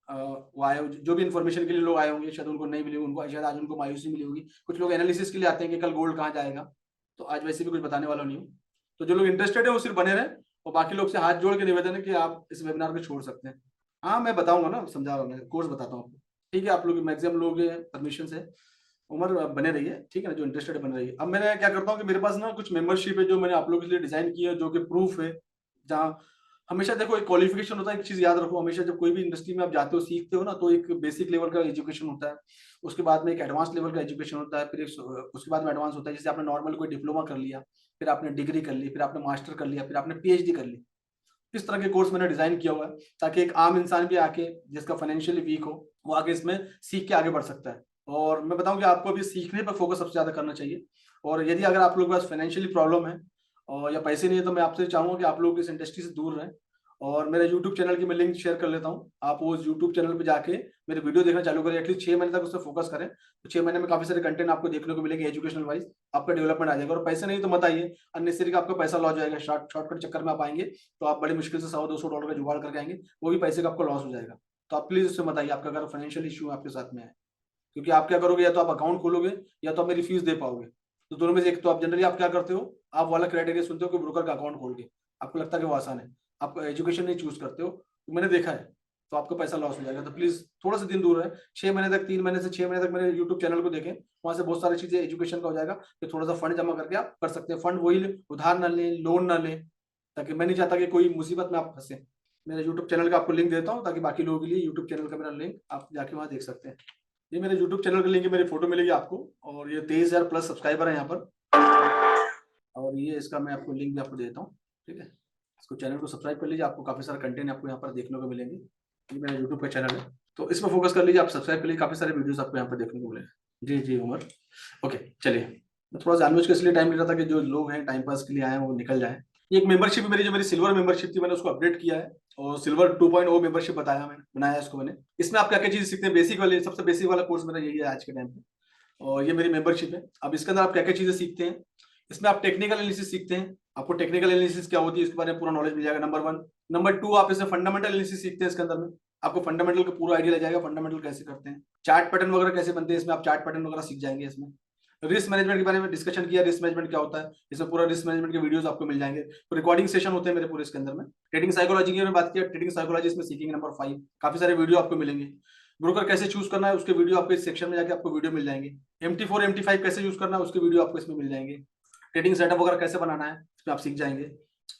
वो आए जो भी इन्फॉर्मेशन के लिए लोग आए होंगे, शायद उनको नहीं मिली, उनको शायद आज उनको मायूसी मिली होगी। कुछ लोग एनालिसिस के लिए आते हैं कि कल गोल्ड कहाँ जाएगा, तो आज वैसे भी कुछ बताने वाला नहीं हूँ। तो जो लोग इंटरेस्टेड है वो सिर्फ बने रहे, और बाकी लोग से हाथ जोड़ के निवेदन है कि आप इस वेबिनार को छोड़ सकते हैं। हाँ, मैं बताऊंगा ना, समझा रहा हूँ, मैं कोर्स बताता हूँ आपको, ठीक है। आप लोग मैक्सिमम लोग परमिशन से उम्र बने रही है, ठीक है ना, जो इंटरेस्टेड बने रही है। अब मैं क्या करता हूँ कि मेरे पास ना कुछ मेंबरशिप है जो मैंने आप लोगों के लिए डिजाइन की है, जो कि प्रूफ है। जहाँ हमेशा देखो, एक क्वालिफिकेशन होता है, एक चीज याद रखो हमेशा, जब कोई भी इंडस्ट्री में आप जाते हो, सीखते हो ना, तो एक बेसिक लेवल का एजुकेशन होता है, उसके बाद में एक एडवांस लेवल का एजुकेशन होता है, फिर उसके बाद में एडवांस होता है। जैसे आपने नॉर्मल कोई डिप्लोमा कर लिया, फिर आपने डिग्री कर ली, फिर आपने मास्टर कर लिया, फिर आपने पीएचडी कर ली। इस तरह के कोर्स मैंने डिजाइन किया हुआ है ताकि एक आम इंसान भी आके, जिसका फाइनेंशियली वीक हो, वो आगे इसमें सीख के आगे बढ़ सकता है। और मैं बताऊं कि आपको अभी सीखने पर फोकस सबसे ज्यादा करना चाहिए। और यदि अगर आप लोगों के पास फाइनेंशियली प्रॉब्लम है और या पैसे नहीं है, तो मैं आपसे चाहूंगा कि आप लोग इस इंडस्ट्री से दूर रहें। और मेरे यूट्यूब चैनल की मैं लिंक शेयर कर लेता हूँ, आप वो यूट्यूब चैनल पे जाके मेरे वीडियो देखना चालू करें, एटलीस्ट 6 महीने तक उस पर फोकस करें। तो 6 महीने में काफी सारे कंटेंट आपको देखने को मिलेंगे, एजुकेशनल वाइज आपका डेवलपमेंट आ जाएगा। और पैसे नहीं तो मत आइए, अननेसेसरी का आपका पैसा लॉस जाएगा। शॉर्टकट चक्कर में आप आएंगे तो आप बड़ी मुश्किल से $100-200 का जुगाड़ करके आएंगे, वो भी पैसे का आपको लॉस हो जाएगा। तो आप प्लीज उससे मत आइए, आपका अगर फाइनेंशियल इशू आपके साथ में है। क्योंकि आप क्या करोगे, या तो आप अकाउंट खोलोगे या तो आप मेरी फीस दे पाओगे। तो दोनों में से एक, तो आप जनरली आप क्या करते हो, आप वाला क्राइटेरिया सुनते हो कि ब्रोकर का अकाउंट खोल के, आपको लगता है कि वो आसान है, आप एजुकेशन नहीं चूज करते हो, तो मैंने देखा है, तो आपका पैसा लॉस हो जाएगा। तो प्लीज थोड़ा सा दिन दूर रहे, 6 महीने तक, 3 महीने से 6 महीने तक मेरे यूट्यूब चैनल को देखें, वहां से बहुत सारी चीजें एजुकेशन का हो जाएगा। फिर थोड़ा सा फंड जमा करके आप कर सकते हैं। फंड वही उधार ना लें, लोन ना लें, ताकि मैं नहीं चाहता कि कोई मुसीबत में आप फंसे। मेरे यूट्यूब चैनल का आपको लिंक देता हूँ, ताकि बाकी लोगों के लिए यूट्यूब चैनल का मेरा लिंक आप जाके वहां देख सकते हैं। ये मेरे YouTube चैनल का लिंक है, मेरी फोटो मिलेगी आपको, और ये 23,000 प्लस सब्सक्राइबर है यहाँ पर। और ये इसका मैं आपको लिंक भी आपको देता हूँ, ठीक है। इसको चैनल को सब्सक्राइब कर लीजिए, आपको काफी सारे कंटेंट आपको यहाँ पर देखने को मिलेंगे। ये मेरा यूट्यूब का चैनल है, तो इस पर फोकस कर लीजिए, आप सब्सक्राइब कर लीजिए, काफी सारे वीडियोस आपको यहाँ पर देखने को मिलेंगे। जी जी उमर, ओके चलिए। मैं थोड़ा जानबूझ के इसलिए टाइम ले रहा था कि जो लोग हैं टाइम पास के लिए आए हैं वो निकल जाए। ये एक मेंबरशिप मेरी, जो मेरी सिल्वर मेंबरशिप थी, मैंने उसको अपडेट किया है, और सिल्वर 2.0 मेंबरशिप बताया, मैंने बनाया इसको मैंने। इसमें आप क्या क्या चीज सीखते हैं, बेसिक वाले, सबसे बेसिक वाला कोर्स मेरा यही है आज के टाइम पे। और ये मेरी मेंबरशिप है। अब इसके अंदर आप क्या क्या चीजें सीखते हैं, इसमें आप टेक्निकल एनालिसिस सीखते हैं, आपको टेक्निकल एनालिसिस क्या होती है इसके बारे में पूरा नॉलेज मिल जाएगा, नंबर 1। नंबर 2, आप इसमें फंडामेंटल एनालिसिस सीखते हैं, इसके अंदर में आपको फंडामेंटल का पूरा आइडिया लग जाएगा, फंडामेंटल कैसे करते हैं, चार्ट पैटर्न वगैरह कैसे बनते हैं, इसमें आप चार्ट पैटर्न वगैरह सीख जाएंगे। इसमें रिस्क मैनेजमेंट के बारे में डिस्कशन किया, रिस्क मैनेजमेंट क्या होता है, इसमें पूरा रिस्क मैनेजमेंट के वीडियोस आपको मिल जाएंगे। तो रिकॉर्डिंग सेशन होते हैं मेरे पूरे इसके अंदर में। ट्रेडिंग साइकोलॉजी की बात किया, ट्रेडिंग साइकोलॉजी इसमें सीखेंगे, नंबर 5। काफी सारे वीडियो आपको मिलेंगे। ब्रोकर कैसे चूज करना है उसके वीडियो आपको इस सेक्शन में जाके आपको वीडियो मिल जाएंगे। MT4 MT5 कैसे यूज करना है उसके वीडियो आपको इसमें मिल जाएंगे। ट्रेडिंग सेटअप वगैरह कैसे बनाना है इसमें आप सीख जाएंगे।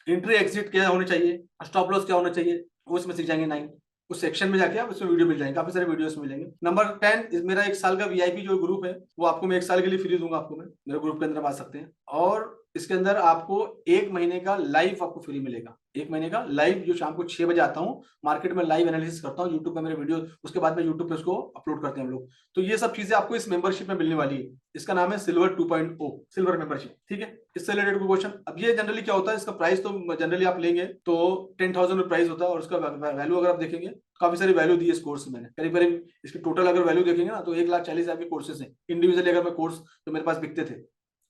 एंट्री एग्जिट क्या होने चाहिए, स्टॉप लॉस क्या होना चाहिए, वो इसमें सीख जाएंगे 9। उस सेक्शन में जाके आप उसमें वीडियो मिल जाएंगे, काफी सारे वीडियोस मिलेंगे। नंबर 10, मेरा 1 साल का VIP जो ग्रुप है, वो आपको मैं 1 साल के लिए फ्री दूंगा, आपको मैं मेरे ग्रुप के अंदर आ सकते हैं। और इसके अंदर आपको 1 महीने का लाइव आपको फ्री मिलेगा। 1 महीने का लाइव, जो शाम को 6 बजे आता हूँ मार्केट में, लाइव एनालिसिस करता हूँ यूट्यूब पे मेरे वीडियो, उसके बाद में यूट्यूब पे उसको अपलोड करते हैं हम लोग। तो ये सब चीजें आपको इस मेंबरशिप में मिलने वाली है। इसका नाम है सिल्वर 2.0, सिल्वर मेंबरशिप, ठीक है। इससे रिलेटेड कोई क्वेश्चन? अब ये जनरली क्या होता है, इसका प्राइस तो जनरली आप लेंगे तो 10,000 प्राइस होता है, और उसका वैल्यू अगर आप देखेंगे, काफी सारी वैल्यू दी है इस कोर्स में मैंने, करीब करीब इसकी टोटल अगर वैल्यू देखेंगे ना, तो 1,40,000 के कोर्सेज हैं। इंडिविजुअली अगर मैं कोर्स जो मेरे पास बिकते थे,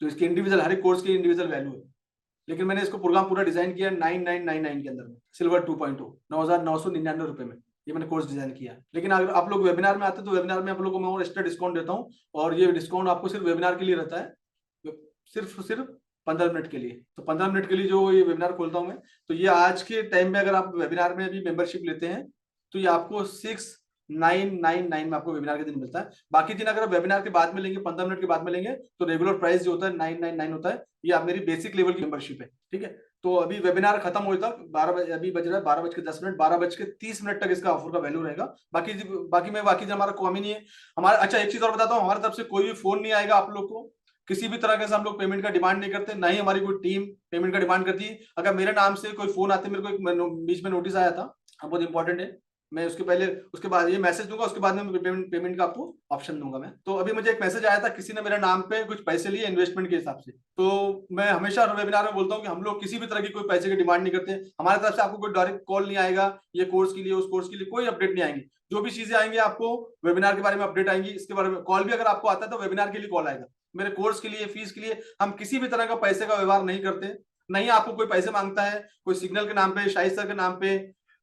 तो इसके इंडिविजुअल, हर एक कोर्स की इंडिविजुअल वैल्यू है। लेकिन मैंने इसको प्रोग्राम पूरा डिजाइन किया 9999 के अंदर में, सिल्वर 2.0, 9,999 रुपए में ये मैंने कोर्स डिजाइन किया। लेकिन अगर आप लोग वेबिनार में आते हैं तो वेबिनार में आप लोगों को मैं और एक्स्ट्रा डिस्काउंट देता हूँ, और ये डिस्काउंट आपको सिर्फ वेबिनार के लिए रहता है, सिर्फ 15 मिनट के लिए। तो 15 मिनट के लिए जो ये वेबिनार खोलता हूँ मैं, तो ये आज के टाइम में अगर आप वेबिनार में भी मेंबरशिप लेते हैं तो ये आपको 6,999 में आपको वेबिनार के दिन मिलता है। बाकी दिन अगर आप वेबिनार के बाद में लेंगे, 15 मिनट के बाद में लेंगे, तो रेगुलर प्राइस जो होता है 999 होता है। ये आप मेरी बेसिक लेवल की मेंबरशिप है, ठीक है। तो अभी वेबिनार खत्म होने तक 12 बजे, अभी बज रहा है 12:10, 12:30 तक इसका ऑफर का वैल्यू रहेगा। बाकी हमारा काम ही नहीं है हमारा। अच्छा, एक चीज और बताता हूँ, हमारी तरफ से कोई भी फोन नहीं आएगा आप लोग को, किसी भी तरह के से हम लोग पेमेंट का डिमांड नहीं करते, ना ही हमारी कोई टीम पेमेंट का डिमांड करती है। अगर मेरे नाम से कोई फोन आते, मेरे को एक बीच में नोटिस आया था, बहुत इंपॉर्टेंट है, मैं उसके बाद ये मैसेज दूंगा, उसके बाद में पेमेंट का आपको ऑप्शन दूंगा मैं। तो अभी मुझे एक मैसेज आया था, किसी ने मेरे नाम पे कुछ पैसे लिए इन्वेस्टमेंट के हिसाब से। तो मैं हमेशा वेबिनार में बोलता हूँ कि हम लोग किसी भी तरह की कोई पैसे की डिमांड नहीं करते। हमारी तरफ से आपको कोई डायरेक्ट कॉल नहीं आएगा, ये कोर्स के लिए उस कोर्स के लिए कोई अपडेट नहीं आएंगी। जो भी चीजें आएंगी आपको वेबिनार के बारे में अपडेट आएंगी, इसके बारे में कॉल भी अगर आपको आता है तो वेबिनार के लिए कॉल आएगा। मेरे कोर्स के लिए, फीस के लिए हम किसी भी तरह का पैसे का व्यवहार नहीं करते। नहीं आपको कोई पैसे मांगता है, कोई सिग्नल के नाम पे, शाहिद सर के नाम पे,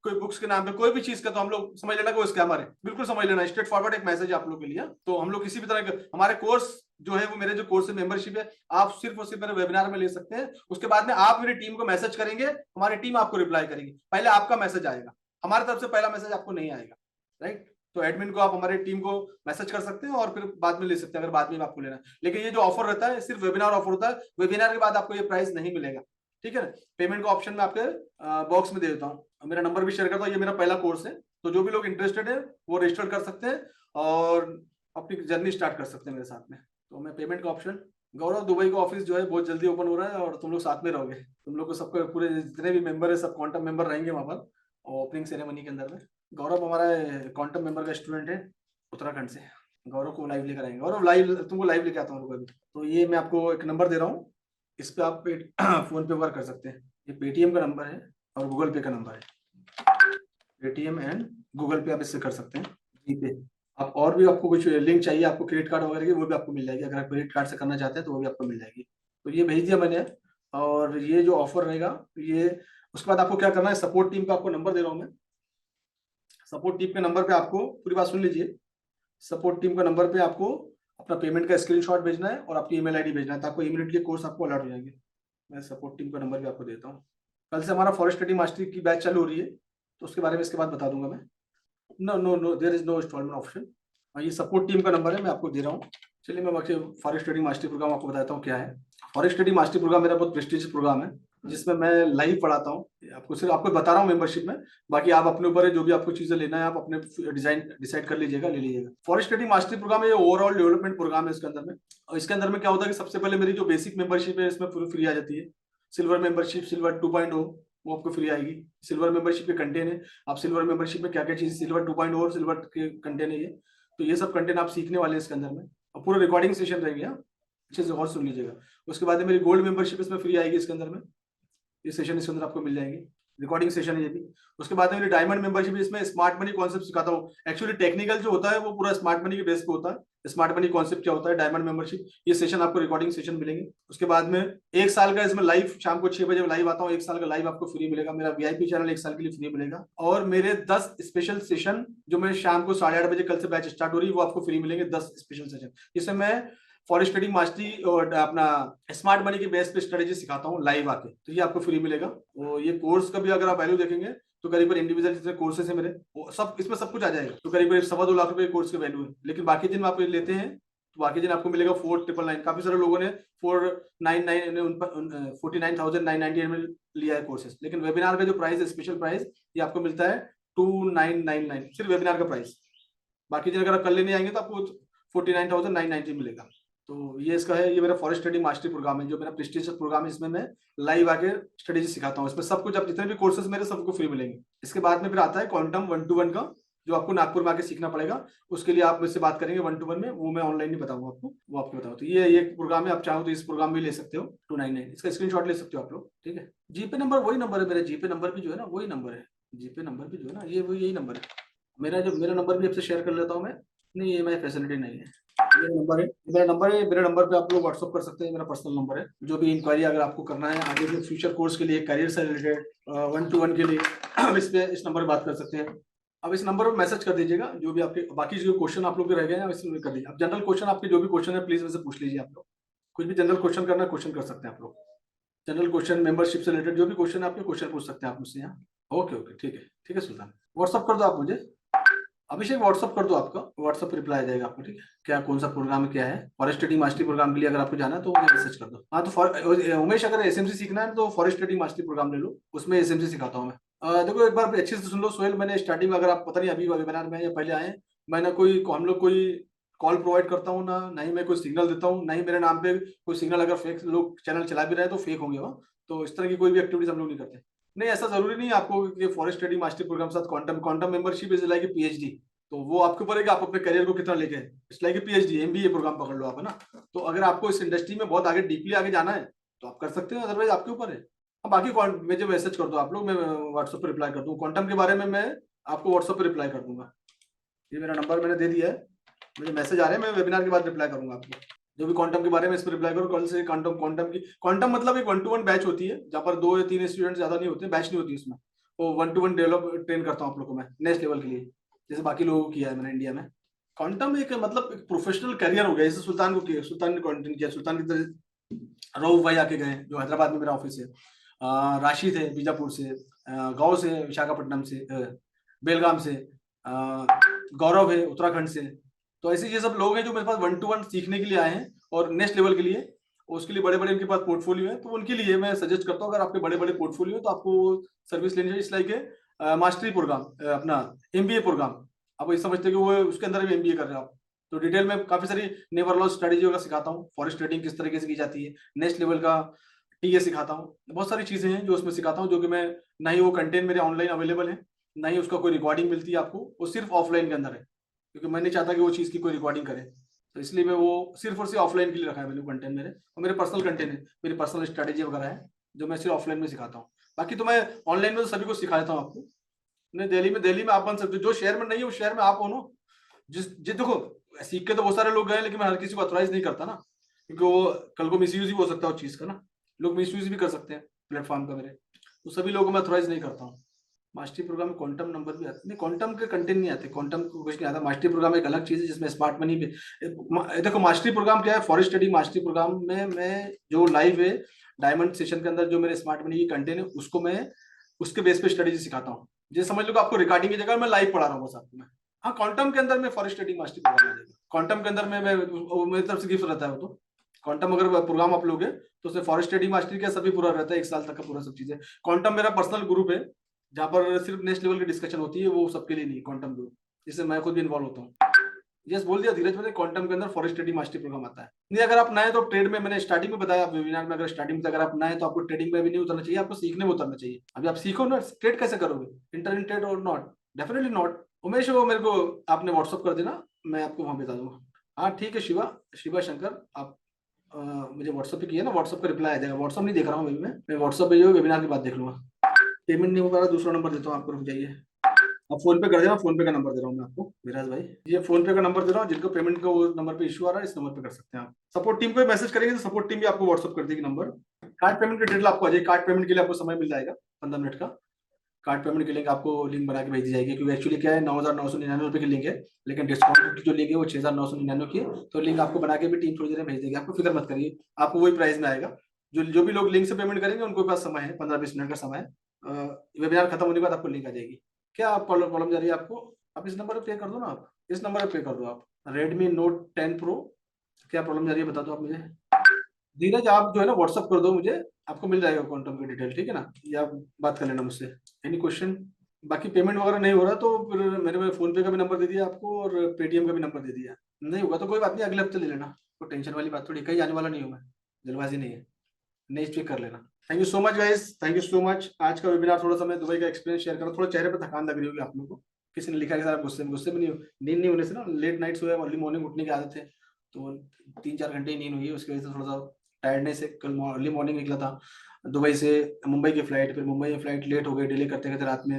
कोई बुक्स के नाम पे, कोई भी चीज का, तो हम लोग समझ लेना कोई स्कैमर है, बिल्कुल समझ लेना। स्ट्रेट फॉरवर्ड एक मैसेज आप लोग के लिए। तो हम लोग किसी भी तरह के, हमारे कोर्स जो है वो, मेरे जो कोर्स है मेंबरशिप है, आप सिर्फ और सिर्फ मेरे वेबिनार में ले सकते हैं। उसके बाद में आप मेरी टीम को मैसेज करेंगे, हमारी टीम आपको रिप्लाई करेगी। पहले आपका मैसेज आएगा, हमारी तरफ से पहला मैसेज आपको नहीं आएगा, राइट। तो एडमिन को आप हमारे टीम को मैसेज कर सकते हैं और फिर बाद में ले सकते हैं, अगर बाद में आपको लेना है। लेकिन ये जो ऑफर रहता है सिर्फ वेबिनार ऑफर होता है, वेबिनार के बाद आपको ये प्राइस नहीं मिलेगा, ठीक है ना। पेमेंट का ऑप्शन में आपके बॉक्स में दे देता हूँ, मेरा नंबर भी शेयर करता हूँ। ये मेरा पहला कोर्स है, तो जो भी लोग इंटरेस्टेड है वो रजिस्टर कर सकते हैं और अपनी जर्नी स्टार्ट कर सकते हैं मेरे साथ में। तो मैं पेमेंट का ऑप्शन, गौरव दुबई का ऑफिस जो है बहुत जल्दी ओपन हो रहा है और तुम लोग साथ में रहोगे। तुम लोग को सबको, पूरे जितने भी मेंबर है सब क्वांटम मेंबर रहेंगे वहां पर ओपनिंग सेरेमनी के अंदर में। गौरव हमारा क्वांटम मेंबर का स्टूडेंट है उत्तराखंड से। गौरव को लाइव लेकर आएंगे, गौरव लाइव, तुमको लाइव लेके आता हूँ अभी। तो ये मैं आपको एक नंबर दे रहा हूँ, इस पे आप फोन पे वर्क कर सकते हैं। ये पेटीएम का नंबर है और गूगल पे का नंबर है, पेटीएम एंड गूगल पे आप इससे कर सकते हैं, जीपे। आप और भी आपको कुछ लिंक चाहिए, आपको क्रेडिट कार्ड वगैरह की, वो भी आपको मिल जाएगी। अगर आप क्रेडिट कार्ड से करना चाहते हैं तो वो भी आपको मिल जाएगी। तो ये भेज दिया मैंने, और ये जो ऑफर रहेगा ये, उसके बाद आपको क्या करना है, सपोर्ट टीम का आपको नंबर दे रहा हूँ मैं। सपोर्ट टीम के नंबर पे आपको, पूरी बात सुन लीजिए, सपोर्ट टीम का नंबर पे आपको अपना पेमेंट का स्क्रीनशॉट भेजना है और आपकी ईमेल आईडी भेजना है, ताकि इमीडिएटली कोर्स आपको अलर्ट हो जाएंगे। मैं सपोर्ट टीम का नंबर भी आपको देता हूँ। कल से हमारा फॉरेस्ट स्टडी मास्टरी की बैच चालू हो रही है, तो उसके बारे में इसके बाद बता दूंगा मैं। No there is no installment option. ये सपोर्ट टीम का नंबर है, मैं आपको दे रहा हूँ। चलिए मैं बाकी फॉरेस्ट स्टडी मास्टरी प्रोग्राम आपको बताता हूँ क्या है। फॉरेस्ट स्टडी मास्टरी प्रोग्राम मेरा बहुत प्रेस्टीजियस प्रोग्राम है, जिसमें मैं लाइव पढ़ाता हूँ। आपको सिर्फ आपको बता रहा हूँ मेंबरशिप में, बाकी आप अपने ऊपर है, जो भी आपको चीजें लेना है आप अपने डिसाइड कर लीजिएगा, ले लीजिएगा। फॉरेस्ट स्टडी मास्टरी प्रोग्राम ये ओवरऑल डेवलपमेंट प्रोग्राम है इसके अंदर में। और इसके अंदर में क्या होता है कि सबसे पहले मेरी जो बेसिक मेंबरशिप है इसमें पूरी फ्री आ जाती है। सिल्वर मेंबरशिप, सिल्वर 2.0 वो आपको फ्री आएगी। सिल्वर मेंबरशिप के कंटेंट है, आप सिल्वर मेंबरशिप में क्या क्या चीज, सिल्वर 2.0 और सिल्वर के कंटेंट है ये, तो ये सब कंटेंट आप सीखने वाले हैं इसके अंदर में। और पूरा रिकॉर्डिंग सेशन रहेंगे, अच्छे से और सुन लीजिएगा। उसके बाद मेरी गोल्ड मेंबरशिप इसमें फ्री आएगी इसके अंदर में, ये सेशन इसके अंदर आपको मिल जाएंगे, रिकॉर्डिंग सेशन है ये भी। उसके बाद में मेरी डायमंड मेंबरशिप, इसमें स्मार्ट मनी कॉन्सेप्ट सिखाता हूँ। एक्चुअली टेक्निकल जो होता है वो पूरा स्मार्ट मनी के बेस पे होता है। स्मार्ट मनी कॉन्सेप्ट क्या होता है, डायमंड मेंबरशिप, ये सेशन आपको रिकॉर्डिंग सेशन मिलेंगे। उसके बाद में 1 साल का इसमें लाइव, शाम को 6 बजे लाइव आता हूँ, 1 साल का लाइव आपको फ्री मिलेगा। मेरा वीआईपी चैनल 1 साल के लिए फ्री मिलेगा। और मेरे 10 स्पेशल सेशन जो मैं शाम को 8:30 बजे, कल से बैच स्टार्ट हो रही है, वो आपको फ्री मिलेंगे। 10 स्पेशल सेशन, इसमें मैं फॉरेस्ट स्टडी मास्टरी और अपना स्मार्ट मनी के बेस पे स्ट्रेटेजी सिखाता हूँ लाइव आके, तो ये आपको फ्री मिलेगा। तो ये कोर्स का भी अगर आप वैल्यू देखेंगे तो करीब इंडिविजुअल जितने कोर्सेज है मेरे, सब इसमें सब कुछ आ जाएगा। तो करीब 2.25 लाख रुपए कोर्स की वैल्यू है। लेकिन बाकी दिन आप लेते हैं तो बाकी दिन आपको मिलेगा 4,999। काफी सारे लोगों ने 49,990 में लिया है कोर्सेज, लेकिन वेबिनार का जो प्राइस है, स्पेशल प्राइस, ये आपको मिलता है 2,999, सिर्फ वेबिनार का प्राइस। बाकी दिन अगर आप कल लेने आएंगे तो आपको 49,990 मिलेगा। तो ये इसका है, ये मेरा फॉरेस्ट स्टडी मास्टरी प्रोग्राम है, जो मेरा प्रेस्टीजियस प्रोग्राम है। इसमें मैं लाइव आके स्टडी सिखाता हूँ। इसमें सब कुछ, आप जितने भी कोर्सेज मेरे सबको फ्री मिलेंगे। इसके बाद में फिर आता है क्वांटम 1-to-1 का, जो आपको नागपुर में आके सीखना पड़ेगा। उसके लिए आप मुझसे बात करेंगे 1-to-1 में, वो मैं ऑनलाइन नहीं बताऊंगा आपको, वो आपको बताऊँ। तो ये प्रोग्राम है, आप चाहो तो इस प्रोग्राम में ले सकते हो 299, इसका स्क्रीनशॉट ले सकते हो आप लोग, ठीक है। जीपे नंबर वही नंबर है मेरा, जीपे नंबर भी जो है ना वही नंबर है, जीपे नंबर भी जो है ना ये वही, यही नंबर है मेरा। जो मेरा नंबर भी आपसे शेयर कर लेता हूँ मैं, नहीं ये मेरी फैसिलिटी नहीं है, ये नंबर है, मेरा नंबर है। मेरे नंबर पे आप लोग व्हाट्सअप कर सकते हैं, मेरा पर्सनल नंबर है। जो भी इंक्वायरी अगर आपको करना है आगे के फ्यूचर कोर्स के लिए, करियर से रिलेटेड, 1-to-1 के लिए, इस नंबर पर बात कर सकते हैं। अब इस नंबर पर मैसेज कर दीजिएगा जो भी आपके बाकी जो क्वेश्चन आप लोग के रह गए हैं, इसमें कर दीजिए। अब जनरल क्वेश्चन आपके जो भी क्वेश्चन है प्लीज मुझसे पूछ लीजिए। आप लोग कुछ भी जनरल क्वेश्चन करना है, क्वेश्चन कर सकते हैं आप लोग। जनरल क्वेश्चन, मेंबरशिप से रिलेटेड जो भी क्वेश्चन है आपके, क्वेश्चन पूछ सकते हैं आप मुझसे यहाँ। ओके ठीक है सुल्तान, व्हाट्सअप कर दो आप मुझे। अभिषेक व्हाट्सअप कर दो, आपका व्हाट्सअप पे रिप्लाई आ जाएगा आपको, ठीक है। क्या कौन सा प्रोग्राम क्या है, फॉरेस्ट ट्रेडिंग मास्टरी प्रोग्राम के लिए अगर आपको जाना है तो मुझे मैसेज कर दो। हाँ तो उमेश, अगर एसएमसी सीखना है तो फॉरेस्ट ट्रेडिंग मास्टरी प्रोग्राम ले लो, उसमें एसएमसी सिखाता हूँ मैं। देखो एक बार अच्छे से सुन लो सोहेल, मैंने स्टार्टिंग में, अगर आप पता नहीं अभी वेबिनार में या पहले आए, मैंने हम लोग कोई कॉल प्रोवाइड करता हूँ ना ही मैं कोई सिग्नल देता हूँ, ना ही मेरे नाम पे कोई सिग्नल, अगर फेक लोग चैनल चला भी रहे हैं तो फेक होंगे वो। तो इस तरह की कोई भी एक्टिविटीज हम लोग नहीं करते। नहीं, ऐसा जरूरी नहीं है आपको कि फॉरेस्ट ट्रेडिंग मास्टरी प्रोग्राम के साथ quantum membership is like PhD, तो वो आपके ऊपर है कि आप अपने करियर को कितना लेके, it's like PhD MBA program पकड़ लो आप, है ना। तो अगर आपको इस इंडस्ट्री में बहुत आगे डीपली आगे जाना है तो आप कर सकते हो, अदरवाइज आपके ऊपर है। हाँ, बाकी मुझे मैसेज कर दो आप लोग, मैं व्हाट्सएप पर रिप्लाई कर दूँ। क्वांटम के बारे में मैं आपको व्हाट्सएप पर रिप्लाई कर दूंगा। ये मेरा नंबर मैंने दे दिया है, मुझे मैसेज आ रहे हैं, मैं वेबिनार के बाद रिप्लाई करूंगा आपको। जो भी क्वांटम के बारे में इस पर रिप्लाई करो कल से। क्वांटम मतलब एक 1-to-1 बैच होती है, जहाँ पर 2 या 3 स्टूडेंट ज्यादा नहीं होते, बैच नहीं होती इसमें। वो 1-to-1 डेवलप ट्रेन करता हूँ आप लोगों को मैं नेक्स्ट लेवल के लिए, जैसे बाकी लोगों को किया है मैंने इंडिया में। क्वांटम एक मतलब एक प्रोफेशनल करियर हो गया, जैसे सुल्तान को किया, सुल्तान ने क्वांटम किया, सुल्तान की तरह रऊफ भाई आके गए जो हैदराबाद में मेरा ऑफिस है, राशि थे बीजापुर से, गाँव से, विशाखापट्टनम से, बेलगाम से, गौरव है उत्तराखंड से। तो ऐसे ये सब लोग हैं जो मेरे पास 1-to-1 सीखने के लिए आए हैं और नेक्स्ट लेवल के लिए, उसके लिए बड़े बड़े उनके पास पोर्टफोलियो है, तो उनके लिए मैं सजेस्ट करता हूँ, अगर आपके बड़े बड़े पोर्टफोलियो तो आपको सर्विस लेनी चाहिए। इस लाइक मास्टरी प्रोग्राम, अपना एमबीए प्रोग्राम, आप ये समझते हैं कि वो उसके अंदर भी एमबीए कर रहे हो आप, तो डिटेल में काफी सारी नेवर लॉस स्ट्रेटेजी का सिखाता हूँ, फॉरेस्ट ट्रेडिंग किस तरीके से की जाती है, नेक्स्ट लेवल का टीए सिखाता हूँ, बहुत सारी चीजें हैं जो उसमें सिखाता हूँ, जो कि मैं ना ही वो कंटेंट मेरे ऑनलाइन अवेलेबल है, ना ही उसका कोई रिकॉर्डिंग मिलती है आपको, वो सिर्फ ऑफलाइन के अंदर है, क्योंकि मैं नहीं चाहता कि वो चीज़ की कोई रिकॉर्डिंग करे, तो इसलिए मैं वो सिर्फ और सिर्फ ऑफलाइन के लिए रखा है मैंने कंटेंट मेरे, और मेरे पर्सनल कंटेंट है, मेरी पर्सनल स्ट्रेटेजी वगैरह है जो मैं सिर्फ ऑफलाइन में सिखाता हूँ। बाकी तो मैं ऑनलाइन में तो सभी को सिखा देता हूँ आपको। नहीं, दिल्ली में आप बन सकते हो, जो शहर में नहीं है उस शहर में आप हो ना, जिस देखो सीख के तो बहुत सारे लोग गए, लेकिन मैं हर किसी को अथोराइज नहीं करता ना, क्योंकि वो कल को मिसयूज भी हो सकता है उस चीज का ना, लोग मिसयूज भी कर सकते हैं प्लेटफॉर्म का मेरे, तो सभी लोगों को मैं अथोराइज नहीं करता हूँ। मास्टरी प्रोग्राम में क्वांटम नंबर भी आते नहीं, क्वांटम के कंटेंट नहीं आते, क्वांटम को कुछ नहीं आता। मास्टरी प्रोग्राम एक अलग चीज है जिसमें स्मार्ट मनी पे देखो, मास्टरी प्रोग्राम क्या है, फॉरेस्ट ट्रेडिंग मास्टरी प्रोग्राम में मैं जो लाइव है डायमंड सेशन के अंदर जो मेरे स्मार्ट मनी की कंटेंट है उसको मैं उसके बेस पे स्ट्रेटेजी सिखाता हूँ। जैसे समझ लो कि आपको रिकॉर्डिंग की जगह मैं लाइव पढ़ा रहा हूँ बस आपको मैं। हाँ, क्वांटम के अंदर में फॉरेस्ट ट्रेडिंग मास्टरी प्रोग्राम आ जाएगा, क्वांटम के अंदर में मैं मेरी तरफ से गिफ्ट रहता है वो, तो क्वांटम अगर प्रोग्राम आप लोगे तो उसमें फॉरेस्ट ट्रेडिंग मास्टरी का सभी पूरा रहता है, 1 साल तक का पूरा सब चीजें। क्वांटम मेरा पर्सनल ग्रुप है जहाँ पर सिर्फ नेक्स्ट लेवल की डिस्कशन होती है, वो सबके लिए नहीं, क्वांटम ग्रुप जिससे मैं खुद भी इन्वॉल्व होता हूँ। यस बोल दिया धीरज, मैंने क्वांटम के अंदर फॉरेस्ट ट्रेडिंग मास्टरी प्रोग्राम आता है। नहीं, अगर आप नए तो ट्रेड में, मैंने स्टार्टिंग में बताया वेबिनार में, अगर स्टार्टिंग में अगर आप नए तो आपको ट्रेडिंग में भी नहीं उतरना चाहिए, आपको सीखने में उतरना चाहिए। अभी आप सीखो ना, ट्रेड कैसे करोगे, इंटर इन ट्रेड और नॉट, डेफिनेटली नॉट। उमेश वो मेरे को आपने व्हाट्सअप कर देना, मैं आपको वहां बता दूंगा। हाँ ठीक है, शिवा शंकर, आप मुझे व्हाट्सअप पे किया ना, व्हाट्सअप पे रिप्लाई आ जाएगा। व्हाट्सअप नहीं देख रहा हूँ अभी मैं व्हाट्सअप पे जो वेबिनार के बाद देख लूंगा। पेमेंट नहीं हो पा रहा, दूसरा नंबर देता हूँ आपको, रुक जाइए। आप फोन पे कर देना, फोन पे का नंबर दे रहा हूँ मैं आपको विराज भाई, ये फोन पे का नंबर दे रहा हूँ, जिनको पेमेंट का वो नंबर पे इशू आ रहा है, इस नंबर पे कर सकते हैं आप। सपोर्ट टीम को मैसेज करेंगे तो सपोर्ट टीम भी आपको व्हाट्सअप कर देगी नंबर। कार्ड पेमेंट की डिटेल आपको आ जाएगी, कार्ड पेमेंट के लिए आपको समय मिल जाएगा 15 मिनट का। कार्ड पेमेंट के लिंक आपको लिंक बना के भेज दी जाएगी, क्योंकि एक्चुअली क्या है 9,999 की लिंक है, लेकिन डिस्काउंट की जो लिंक है वो 6,999 की है, तो लिंक आपको बना के भी टीम थोड़ी देर में भेज देगी, आपको फिक्र मत करिए, आपको वही प्राइस में आएगा। जो भी लोग लिंक से पेमेंट करेंगे उनके पास समय है 15-20 मिनट का समय है, वेबिनार खत्म होने के बाद आपको लिंक आ जाएगी। क्या प्रॉब्लम जा रही है आपको, आप इस नंबर पे पे कर दो ना, आप इस नंबर पे पे कर दो आप। Redmi Note 10 Pro, क्या प्रॉब्लम जा रही है बता दो आप मुझे। धीरज आप जो है ना व्हाट्सअप कर दो मुझे, आपको मिल जाएगा क्वांटम की डिटेल, ठीक है ना, या आप बात कर लेना मुझसे। एनी क्वेश्चन, बाकी पेमेंट वगैरह नहीं हो रहा तो फिर मेरे में फोन पे का भी नंबर दे दिया आपको और पेटीएम का भी नंबर दे दिया, नहीं होगा तो कोई बात नहीं, अगले हफ्ते ले लेना, कोई टेंशन वाली बात थोड़ी, कहीं आने वाला नहीं हूँ मैं, जल्दबाजी नहीं है, नेक्स्ट वीक कर लेना। Thank you so much guys, thank you so much. आज का वेबिनार थोड़ा सा मैं दुबई का एक्सपीरियंस शेयर करा, थोड़ा चेहरे पे थकान लग रही होगी आप लोगों को, किसी ने लिखा है कि सर गुस्से में नहीं हो, नींद नहीं होने से ना, लेट नाइट सोया, अर्ली मॉर्निंग उठने की आदत है, तो 3-4 घंटे ही नींद हुई है, उसकी वजह से थोड़ा सा टायर्डनेस है। कल अर्ली मॉर्निंग निकला था दुबई से मुंबई की फ्लाइट, फिर मुंबई में फ्लाइट लेट हो गई, डिले करते करते रात में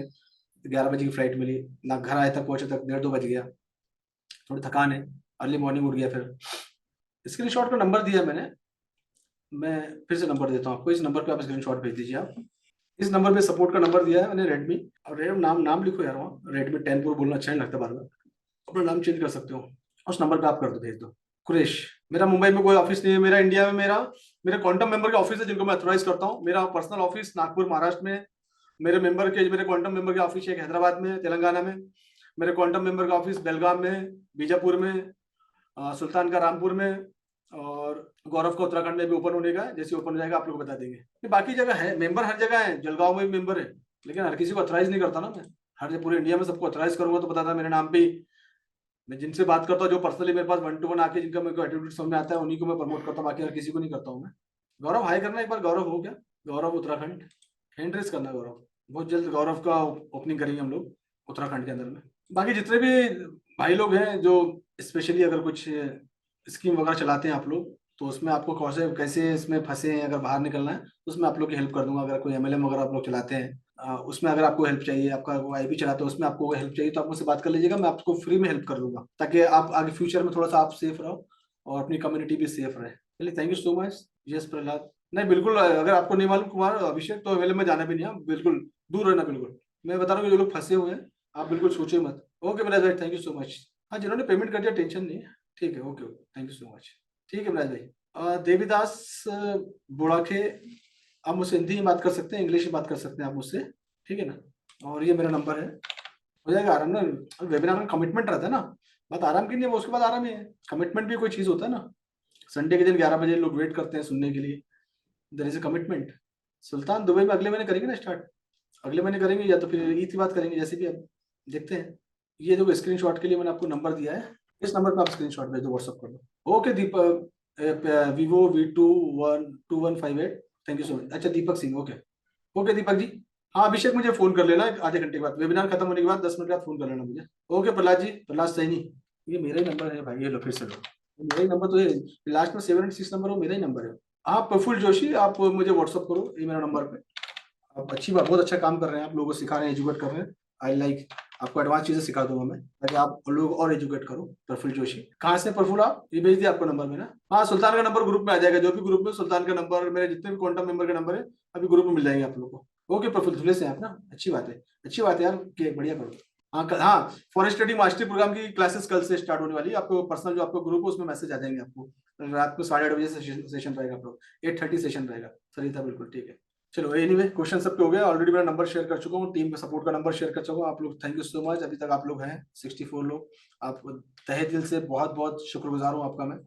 11 बजे की फ्लाइट मिली ना, घर आए तक पहुंचे तक 1:30-2 बज गया, थोड़ी थकान है, अर्ली मॉर्निंग उठ गया। फिर स्क्रीनशॉट का नंबर दिया मैंने, मैं फिर से नंबर देता हूँ आपको, इस नंबर पे आप स्क्रीनशॉट भेज दीजिए आप। इस नंबर पे सपोर्ट का नंबर दिया है मैंने, रेडमी, और नाम लिखो यार, वहाँ Redmi 10 Pro बोलना अच्छा नहीं लगता बार बार, अपना नाम चेंज कर सकते हो, उस नंबर पे आप कर दो, भेज दो। कुरेश, मेरा मुंबई में कोई ऑफिस नहीं है, मेरा इंडिया में मेरे क्वांटम मेंबर के ऑफिस है जिनको मैं अथोराइज करता हूँ। मेरा पर्सनल ऑफिस नागपुर महाराष्ट्र में, मेरे क्वांटम मेंबर के ऑफिस है हैदराबाद में तेलंगाना में, मेरे क्वांटम मेंबर का ऑफिस बेलगाम में, बीजापुर में, सुल्तान का रामपुर में, और गौरव का उत्तराखंड में भी ओपन होने का है। जैसे ओपन हो जाएगा आप लोग को बता देंगे। ये बाकी जगह है, मेंबर हर जगह है, जलगांव में भी मेंबर है, लेकिन हर किसी को ऑथराइज नहीं करता ना मैं। हर पूरे इंडिया में सबको ऑथराइज करूंगा तो पता था मेरे नाम पे ही। मैं जिनसे बात करता हूँ, जो पर्सनली मेरे पास 1-to-1 आके जिनका मेरे को एटीट्यूड समझ में आता है, उन्हीं को मैं प्रमोट करता हूँ, बाकी हर किसी को नहीं करता हूँ मैं। गौरव हाई करना एक बार, गौरव हो क्या? गौरव उत्तराखंड, हैंड रेस करना गौरव। बहुत जल्द गौरव का ओपनिंग करेंगे हम लोग उत्तराखंड के अंदर में। बाकी जितने भी भाई लोग हैं जो स्पेशली अगर कुछ स्कीम वगैरह चलाते हैं आप लोग, तो उसमें आपको कैसे इसमें फंसे हैं, अगर बाहर निकलना है तो उसमें आप लोग की हेल्प कर दूंगा। अगर कोई MLM वगैरह आप लोग चलाते हैं, उसमें अगर आपको हेल्प चाहिए, आपका वो IB चलाते हैं उसमें आपको हेल्प चाहिए, तो आप मुझसे बात कर लीजिएगा, मैं आपको फ्री में हेल्प कर दूंगा, ताकि आप आगे फ्यूचर में थोड़ा सा आप सेफ रहो और अपनी कम्युनिटी भी सेफ रहे। चलिए, thank you so much. Yes Prahlad, नहीं बिल्कुल, अगर आपको नहीं मालूम कुमार अभिषेक, तो MLM में जाना भी नहीं है, बिल्कुल दूर रहना। बिल्कुल मैं बता रहा हूँ, जो लोग फंसे हुए हैं आप बिल्कुल सोचिए मत। ओके मिराज भाई, थैंक यू सो मच। हाँ, जिन्होंने पेमेंट कर दिया टेंशन नहीं है, ठीक है, okay okay, thank you so much. ठीक है मिराज भाई। देवीदास बुढ़ाखे, आप मुझसे हिंदी में बात कर सकते हैं, इंग्लिश में बात कर सकते हैं आप मुझसे, ठीक है ना। और ये मेरा नंबर है, हो जाएगा आराम ना। वेबिनार में कमिटमेंट रहता है ना, बात आराम की नहीं है, वो उसके बाद आराम ही है। कमिटमेंट भी कोई चीज होता है ना। संडे के दिन 11 बजे लोग वेट करते हैं सुनने के लिए, there is a commitment. Sultan Dubai में अगले महीने करेंगे ना स्टार्ट, अगले महीने करेंगे, या तो फिर ईद की बात करेंगे, जैसे भी अब देखते हैं। ये जो स्क्रीनशॉट के लिए मैंने आपको नंबर दिया है, इस नंबर पर आप स्क्रीनशॉट भेज दो, व्हाट्सअप कर दो। Okay Deepak, Vivo V2158, thank you so much. अच्छा दीपक सिंह, ओके ओके दीपक जी। हाँ अभिषेक, मुझे फोन कर लेना आधे घंटे के बाद, वेबिनार खत्म होने के बाद 10 मिनट के बाद फोन कर लेना मुझे। ओके प्रहलाद जी, प्रहलाद सैनी, ये मेरा ही नंबर है भाई, ये लो फिर से लो, मेरा ही नंबर तो है, लास्ट में 7 और 6 नंबर हो, मेरा ही नंबर है। आप प्रफुल्ल जोशी, आप मुझे व्हाट्सअप करो, ये मेरा नंबर पे। आप अच्छी बात, बहुत अच्छा काम कर रहे हैं, आप लोगों को सिखा रहे हैं, एजुकेट कर रहे हैं। आई लाइक, आपको एडवांस चीजें सिखा दूंगा मैं, ताकि आप लोग और एजुकेट करो। प्रफुल्ल जोशी, कहाँ से प्रफुल्ल? आप ये भेज दिया आपको नंबर में ना? हाँ, सुल्तान का नंबर ग्रुप में आ जाएगा, जो भी ग्रुप में सुल्तान का नंबर, मेरे जितने भी कॉन्टैक्ट मेंबर के नंबर है अभी ग्रुप में मिल जाएंगे आप लोग को। ओके प्रफुल्ल, धुले से आप ना, अच्छी बात है, अच्छी बात है यार, बढ़िया करो। हाँ हाँ, फॉरेस्ट स्टडी मास्टरी प्रोग्राम की क्लासेस कल से स्टार्ट होने वाली है। आपको पर्सनल जो आपको ग्रुप है उसमें मैसेज आ जाएंगे आपको। रात को 8:30 बजे सेशन रहेगा, आप लोग 8:30 सेशन रहेगा। सरिता बिल्कुल ठीक है। चलो एनीवे, क्वेश्चन सबके हो गए, ऑलरेडी मेरा नंबर शेयर कर चुका हूँ, टीम का सपोर्ट का नंबर शेयर कर चुका हूँ। आप लोग थैंक यू सो मच, अभी तक आप लोग हैं 64 लोग, आप तहे दिल से बहुत बहुत शुक्रगुजार हूँ आपका मैं।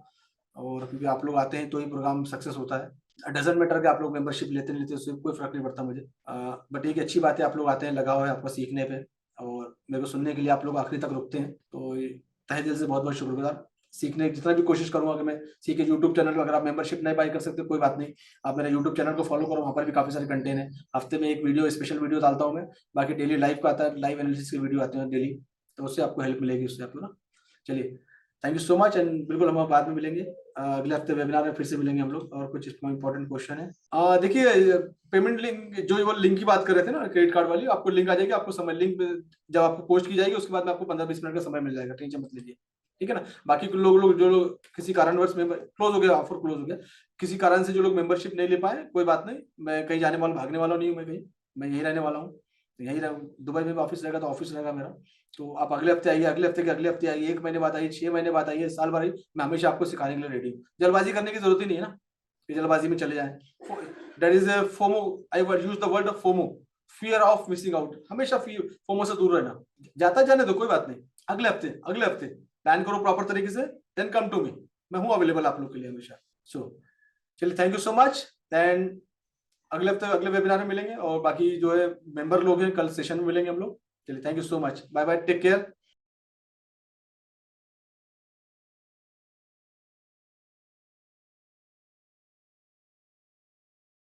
और क्योंकि आप लोग आते हैं तो ही प्रोग्राम सक्सेस होता है। डजंट मैटर कि आप लोग मेंबरशिप लेते नहीं लेते, उससे कोई फर्क नहीं पड़ता मुझे। बट एक अच्छी बात है, आप लोग आते हैं, लगा हुआ है आपका सीखने पे, और मेरे को सुनने के लिए आप लोग आखिरी तक रुकते हैं, तो तहे दिल से बहुत बहुत शुक्रगुजार। सीखने की जितना भी कोशिश करूंगा कि मैं सीखे। यूट्यूब चैनल पर अगर आप मेंबरशिप नहीं बाय कर सकते कोई बात नहीं, आप मेरा यूट्यूब चैनल को फॉलो करो, वहाँ पर भी काफी सारे कंटेंट है। हफ्ते में एक वीडियो, स्पेशल वीडियो डालता हूँ मैं, बाकी डेली लाइव का आता है, लाइव एनालिसिस की वीडियो आते हैं डेली, तो उससे आपको हेल्प मिलेगी, उससे आपको ना। चलिए, thank you so much, and बिल्कुल हम बाद में मिलेंगे, अगले हफ्ते वेबिनार में फिर से मिलेंगे हम लोग, और कुछ इंपॉर्टेंट क्वेश्चन है। देखिए, पेमेंट लिंक, जो वो लिंक की बात कर रहे थे ना, क्रेडिट कार्ड वाली, आपको लिंक आ जाएगी, आपको समय लिंक जब आपको पोस्ट की जाएगी उसके बाद में आपको 15-20 मिनट का समय मिल जाएगा, टेंशन मत लीजिए, ठीक है ना। बाकी लोग जो लोग किसी कारणवश में क्लोज हो गया, ऑफर क्लोज हो गया किसी कारण से, जो लोग मेंबरशिप नहीं ले पाए, कोई बात नहीं, मैं कहीं जाने वाला, भागने वाला नहीं हूँ, मैं कहीं, मैं यही रहने वाला हूँ, यही दुबई में भी ऑफिस रहेगा तो ऑफिस रहेगा मेरा। तो आप अगले हफ्ते आइए, अगले हफ्ते के अगले हफ्ते आइए, 1 महीने बाद आइए, 6 महीने बाद आइए, साल भर आइए, मैं हमेशा आपको सिखाने के लिए रेडी हूँ। जल्दबाजी करने की जरूरत ही नहीं है ना, कि जल्दबाजी में चले जाएं। That is FOMO, I will use the word of FOMO, fear of missing out. हमेशा फोमो से दूर रहना, जाता जाने दो, कोई बात नहीं, अगले हफ्ते प्लान करो प्रॉपर तरीके से, देन कम टू मी, मैं हूँ अवेलेबल आप लोग के लिए हमेशा। सो चलिए, thank you so much, then अगले हफ्ते अगले वेबिनार में मिलेंगे, और बाकी जो है मेंबर लोग हैं कल सेशन में मिलेंगे हम लोग। चलिए, thank you so much, bye bye, take care.